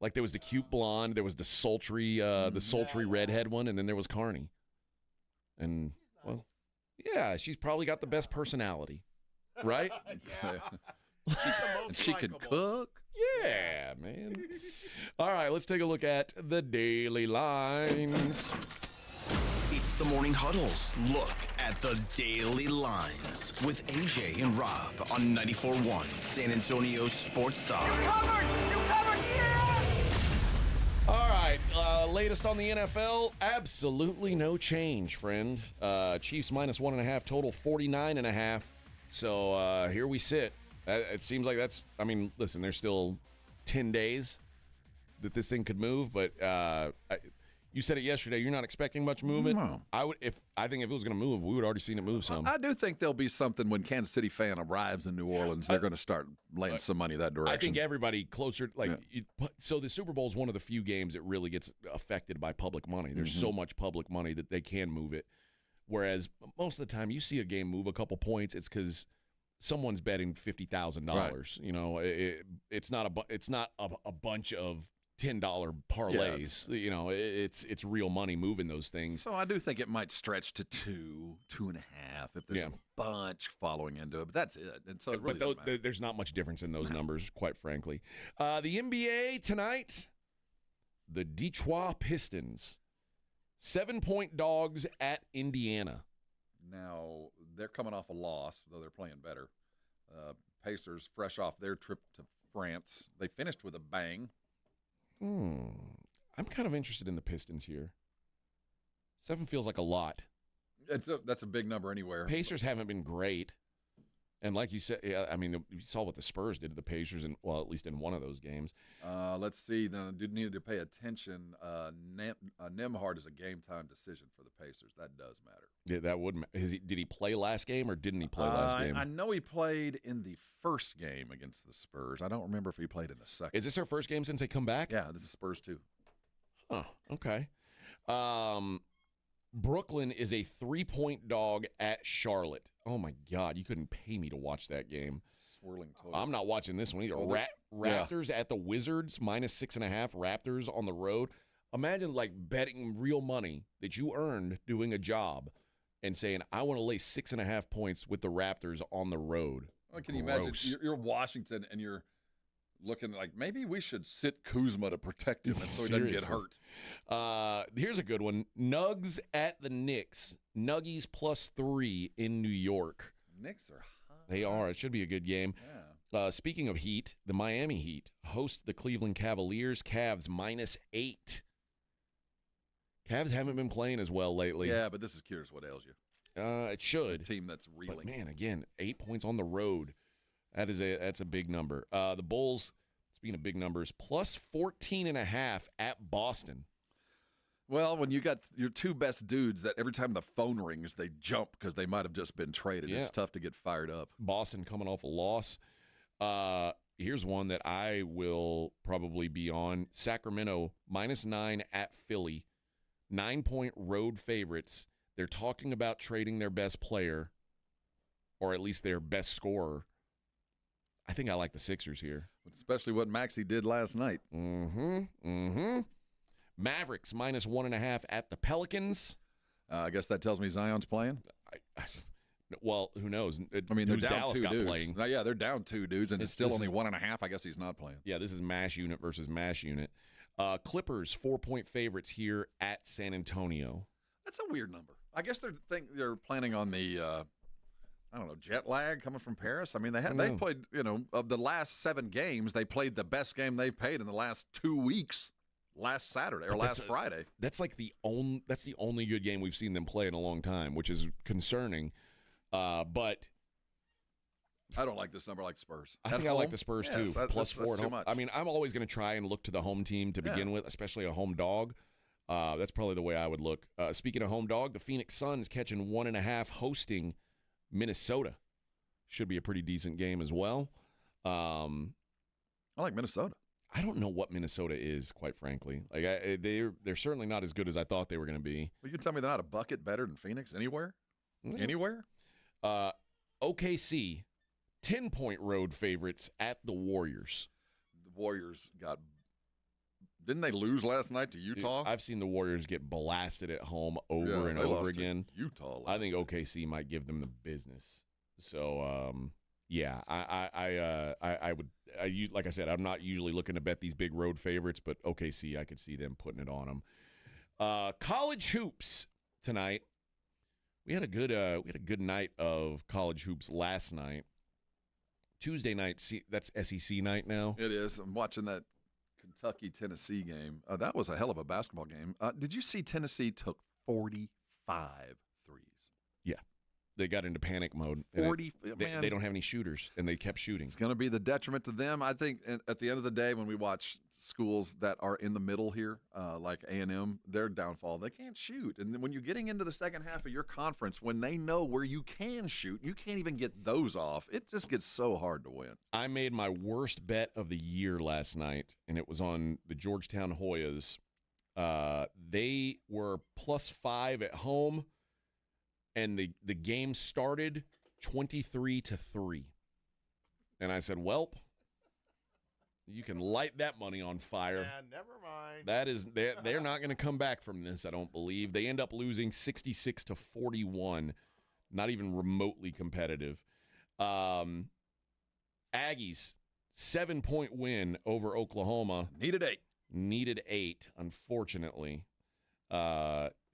Like there was the cute blonde, there was the sultry redhead one, and then there was Carney. And well, yeah, she's probably got the best personality, right? And she can cook. Yeah, man. All right, let's take a look at the daily lines. It's the Morning Huddle's look at the daily lines with AJ and Rob on 94.1 San Antonio Sports Star. You covered, yeah! All right, latest on the NFL, absolutely no change, friend. Chiefs minus 1.5, total 49.5. So here we sit. It seems like that's, I mean, listen, there's still 10 days that this thing could move, but you said it yesterday. You're not expecting much movement. No. I think if it was going to move, we would already seen it move some. I do think there'll be something when Kansas City fan arrives in New Orleans. They're going to start laying some money that direction. I think everybody closer, so the Super Bowl is one of the few games that really gets affected by public money. There's so much public money that they can move it. Whereas most of the time you see a game move a couple points, it's because someone's betting $50,000. Right. You know, it's not a bunch of $10 parlays. You know, it's real money moving those things. So I do think it might stretch to 2.5 if there's a bunch following into it. But that's it. And so it really there's not much difference in those numbers, quite frankly. The NBA tonight, the Detroit Pistons, 7-point dogs at Indiana. Now, they're coming off a loss, though they're playing better. Pacers, fresh off their trip to France. They finished with a bang. I'm kind of interested in the Pistons here. 7 feels like a lot. That's a big number anywhere. Pacers haven't been great. And like you said, I mean, you saw what the Spurs did to the Pacers, at least in one of those games. Let's see. Now, do need to pay attention. Nembhard is a game-time decision for the Pacers. That does matter. Yeah, that would matter. Did he play last game, or didn't he play last game? I know he played in the first game against the Spurs. I don't remember if he played in the second. Is this their first game since they come back? Yeah, this is Spurs too. Oh, okay. Brooklyn is a 3-point dog at Charlotte. Oh, my God. You couldn't pay me to watch that game. Swirling toilet. I'm not watching this one either. Raptors at the Wizards, minus 6.5. Raptors on the road. Imagine, like, betting real money that you earned doing a job and saying, I want to lay 6.5 points with the Raptors on the road. Well, can you imagine? You're Washington, and you're looking like maybe we should sit Kuzma to protect him so he doesn't get hurt. Here's a good one. Nugs at the Knicks. Nuggies +3 in New York. Knicks are hot. They are. It should be a good game. Yeah. Speaking of Heat, the Miami Heat host the Cleveland Cavaliers. Cavs -8. Cavs haven't been playing as well lately. Yeah, but this is curious what ails you. It should. A team that's reeling. But man, again, 8 points on the road. That's a big number. The Bulls, speaking of big numbers, +14.5 at Boston. Well, when you got your two best dudes that every time the phone rings, they jump because they might have just been traded. Yeah. It's tough to get fired up. Boston coming off a loss. Here's one that I will probably be on. Sacramento, -9 at Philly. 9-point road favorites. They're talking about trading their best player, or at least their best scorer. I think I like the Sixers here. Especially what Maxey did last night. Mavericks -1.5 at the Pelicans. I guess that tells me Zion's playing. Well, who knows? I mean, they're down Dallas 2 dudes. Playing? Yeah, they're down 2 dudes, and it's still only 1.5. I guess he's not playing. Yeah, this is MASH unit versus MASH unit. Clippers 4-point favorites here at San Antonio. That's a weird number. I guess they're planning on the jet lag coming from Paris. I mean, they played, of the last 7 games, they played the best game they've played in the last 2 weeks. Last Saturday or last Friday. That's like the only good game we've seen them play in a long time, which is concerning. But I don't like this number like Spurs. I think I like the Spurs too. +4 at home. I mean, I'm always going to try and look to the home team to begin with, especially a home dog. That's probably the way I would look. Speaking of home dog, the Phoenix Suns catching 1.5 hosting Minnesota. Should be a pretty decent game as well. I like Minnesota. I don't know what Minnesota is, quite frankly. Like they're certainly not as good as I thought they were going to be. Well, you can tell me they're not a bucket better than Phoenix anywhere? Mm-hmm. Anywhere? OKC, 10-point road favorites at the Warriors. The Warriors got Didn't they lose last night to Utah? Dude, I've seen the Warriors get blasted at home over and over again. Utah. I think OKC might give them the business. So, yeah, I would. Like I said, I'm not usually looking to bet these big road favorites, but OKC, I could see them putting it on them. College hoops tonight. We had a good night of college hoops last night. Tuesday night, that's SEC night now. It is. I'm watching that Kentucky-Tennessee game. That was a hell of a basketball game. Did you see Tennessee took 45 threes? Yeah. They got into panic mode. 40. They don't have any shooters, and they kept shooting. It's going to be the detriment to them. I think at the end of the day, when we watch schools that are in the middle here, like A&M, their downfall, they can't shoot. And when you're getting into the second half of your conference, when they know where you can shoot, you can't even get those off. It just gets so hard to win. I made my worst bet of the year last night, and it was on the Georgetown Hoyas. They were +5 at home. And the game started 23-3. And I said, well, you can light that money on fire. Yeah, never mind. That is, they're not going to come back from this, I don't believe. They end up losing 66-41. Not even remotely competitive. Aggies, 7-point win over Oklahoma. Needed 8, unfortunately.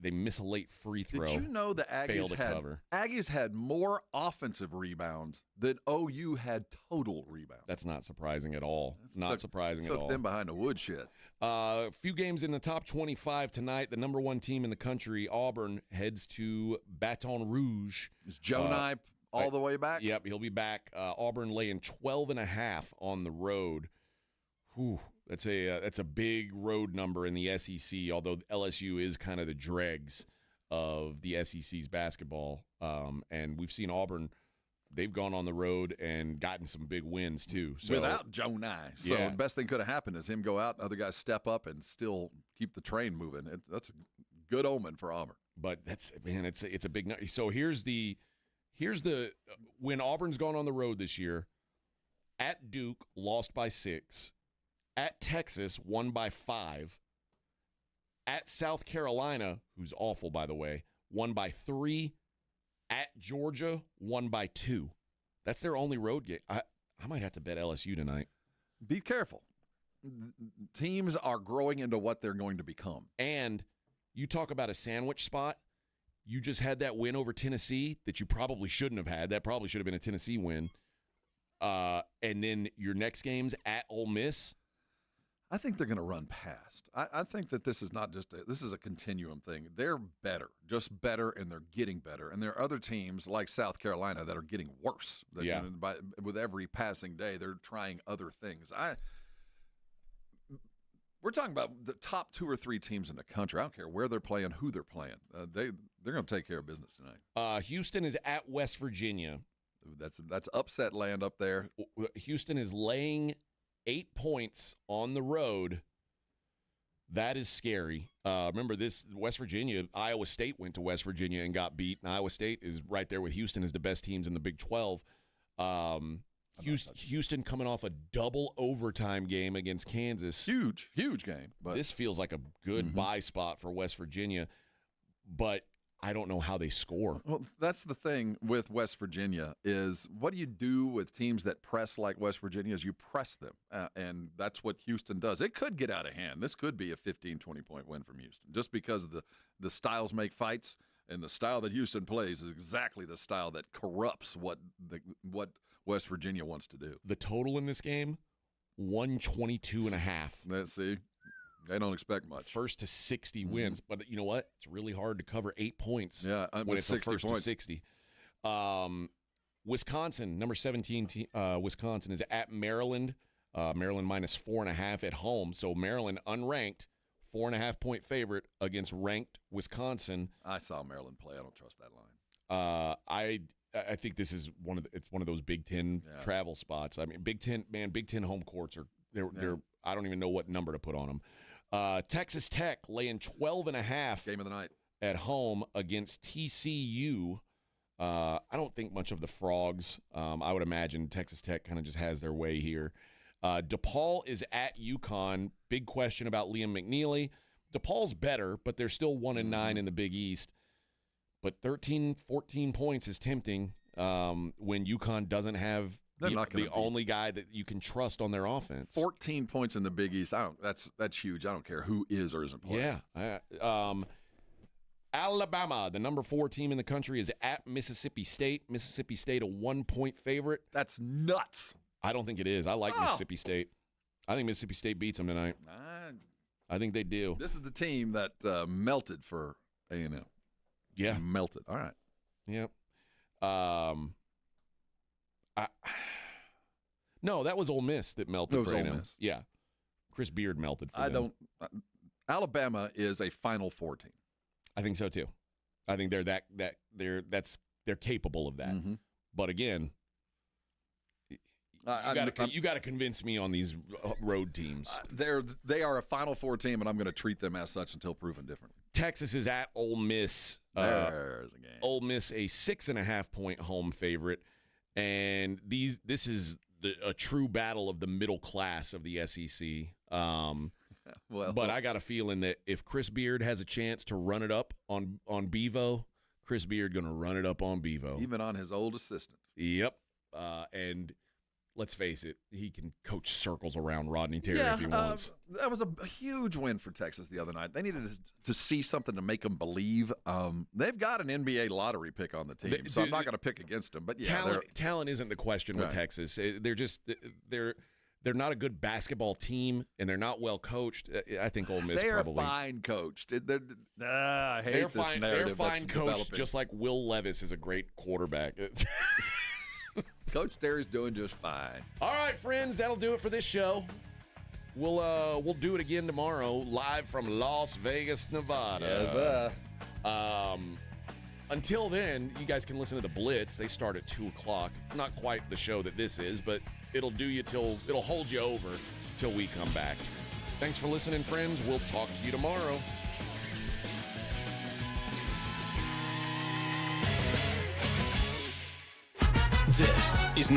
They miss a late free throw. Did you know the Aggies had more offensive rebounds than OU had total rebounds? That's not surprising at all. Surprising at all. Took them behind the woodshed. A few games in the top 25 tonight. The number 1 team in the country, Auburn, heads to Baton Rouge. Is Joe Nye all the way back? Yep, he'll be back. Auburn laying 12.5 on the road. Whew. That's a big road number in the SEC, although LSU is kind of the dregs of the SEC's basketball. And we've seen Auburn, they've gone on the road and gotten some big wins too. So, without Joe Nye. So the best thing could have happened is him go out, other guys step up and still keep the train moving. That's a good omen for Auburn. But it's a big number. So here's the when Auburn's gone on the road this year, at Duke, lost by 6. At Texas, won by 5. At South Carolina, who's awful, by the way, won by 3. At Georgia, won by 2. That's their only road game. I might have to bet LSU tonight. Be careful. Teams are growing into what they're going to become. And you talk about a sandwich spot. You just had that win over Tennessee that you probably shouldn't have had. That probably should have been a Tennessee win. And then your next game's at Ole Miss. I think they're going to run past. I think that this is not just this is a continuum thing. They're better, just better, and they're getting better. And there are other teams like South Carolina that are getting worse. With every passing day, they're trying other things. We're talking about the top 2 or 3 teams in the country. I don't care where they're playing, who they're playing. They're going to take care of business tonight. Houston is at West Virginia. That's upset land up there. Houston is laying 8 points on the road. That is scary. Remember this, West Virginia, Iowa State went to West Virginia and got beat. And Iowa State is right there with Houston as the best teams in the Big 12. Houston coming off a double overtime game against Kansas. Huge game. But this feels like a good buy spot for West Virginia. But I don't know how they score. Well, that's the thing with West Virginia is what do you do with teams that press like West Virginia is you press them, and that's what Houston does. It could get out of hand. This could be a 15, 20-point win from Houston just because the styles make fights, and the style that Houston plays is exactly the style that corrupts what West Virginia wants to do. The total in this game, 122.5. Let's see. They don't expect much. First to 60 wins, but you know what? It's really hard to cover 8 points. Yeah, when it's 60 first points. to 60. Wisconsin, number 17, Wisconsin is at Maryland. Maryland minus 4.5 at home. So Maryland unranked, 4.5-point favorite against ranked Wisconsin. I saw Maryland play. I don't trust that line. I think this is one of those Big Ten travel spots. I mean, Big Ten home courts are they're I don't even know what number to put on them. Texas Tech laying 12.5 game of the night at home against TCU. I don't think much of the Frogs. I would imagine Texas Tech kind of just has their way here. DePaul is at UConn. Big question about Liam McNeely. DePaul's better, but they're still 1-9 in the Big East. But 13, 14 points is tempting when UConn doesn't have the only guy that you can trust on their offense. 14 points in the Big East. That's huge. I don't care who is or isn't playing. Yeah. Alabama, the number 4 team in the country, is at Mississippi State. Mississippi State, a 1-point favorite. That's nuts. I don't think it is. I like Mississippi State. I think Mississippi State beats them tonight. I think they do. This is the team that melted for A&M. Yeah. Melted. All right. Yep. No, that was Ole Miss that melted. It was for Ole A&M. Miss. Yeah. Chris Beard melted for them. Alabama is a Final Four team. I think so too. I think they're capable of that. Mm-hmm. But again, you got to convince me on these road teams. They are a Final Four team, and I'm going to treat them as such until proven different. Texas is at Ole Miss. There's a game. Ole Miss, a 6.5-point home favorite, and this is a true battle of the middle class of the SEC. But I got a feeling that if Chris Beard has a chance to run it up on Bevo, Chris Beard going to run it up on Bevo. Even on his old assistant. Yep. And let's face it, he can coach circles around Rodney Terry if he wants. That was a huge win for Texas the other night. They needed to see something to make them believe. They've got an NBA lottery pick on the team, so I'm not going to pick against them. But yeah, talent isn't the question with Texas. They're not a good basketball team, and they're not well coached. I think Ole Miss probably. They're fine coached. I hate this narrative. They're fine coached, just like Will Levis is a great quarterback. Coach Terry's doing just fine. All right, friends, that'll do it for this show. We'll do it again tomorrow, live from Las Vegas, Nevada. Yes, until then, you guys can listen to the Blitz. They start at 2:00. It's not quite the show that this is, but it'll hold you over till we come back. Thanks for listening, friends. We'll talk to you tomorrow. This is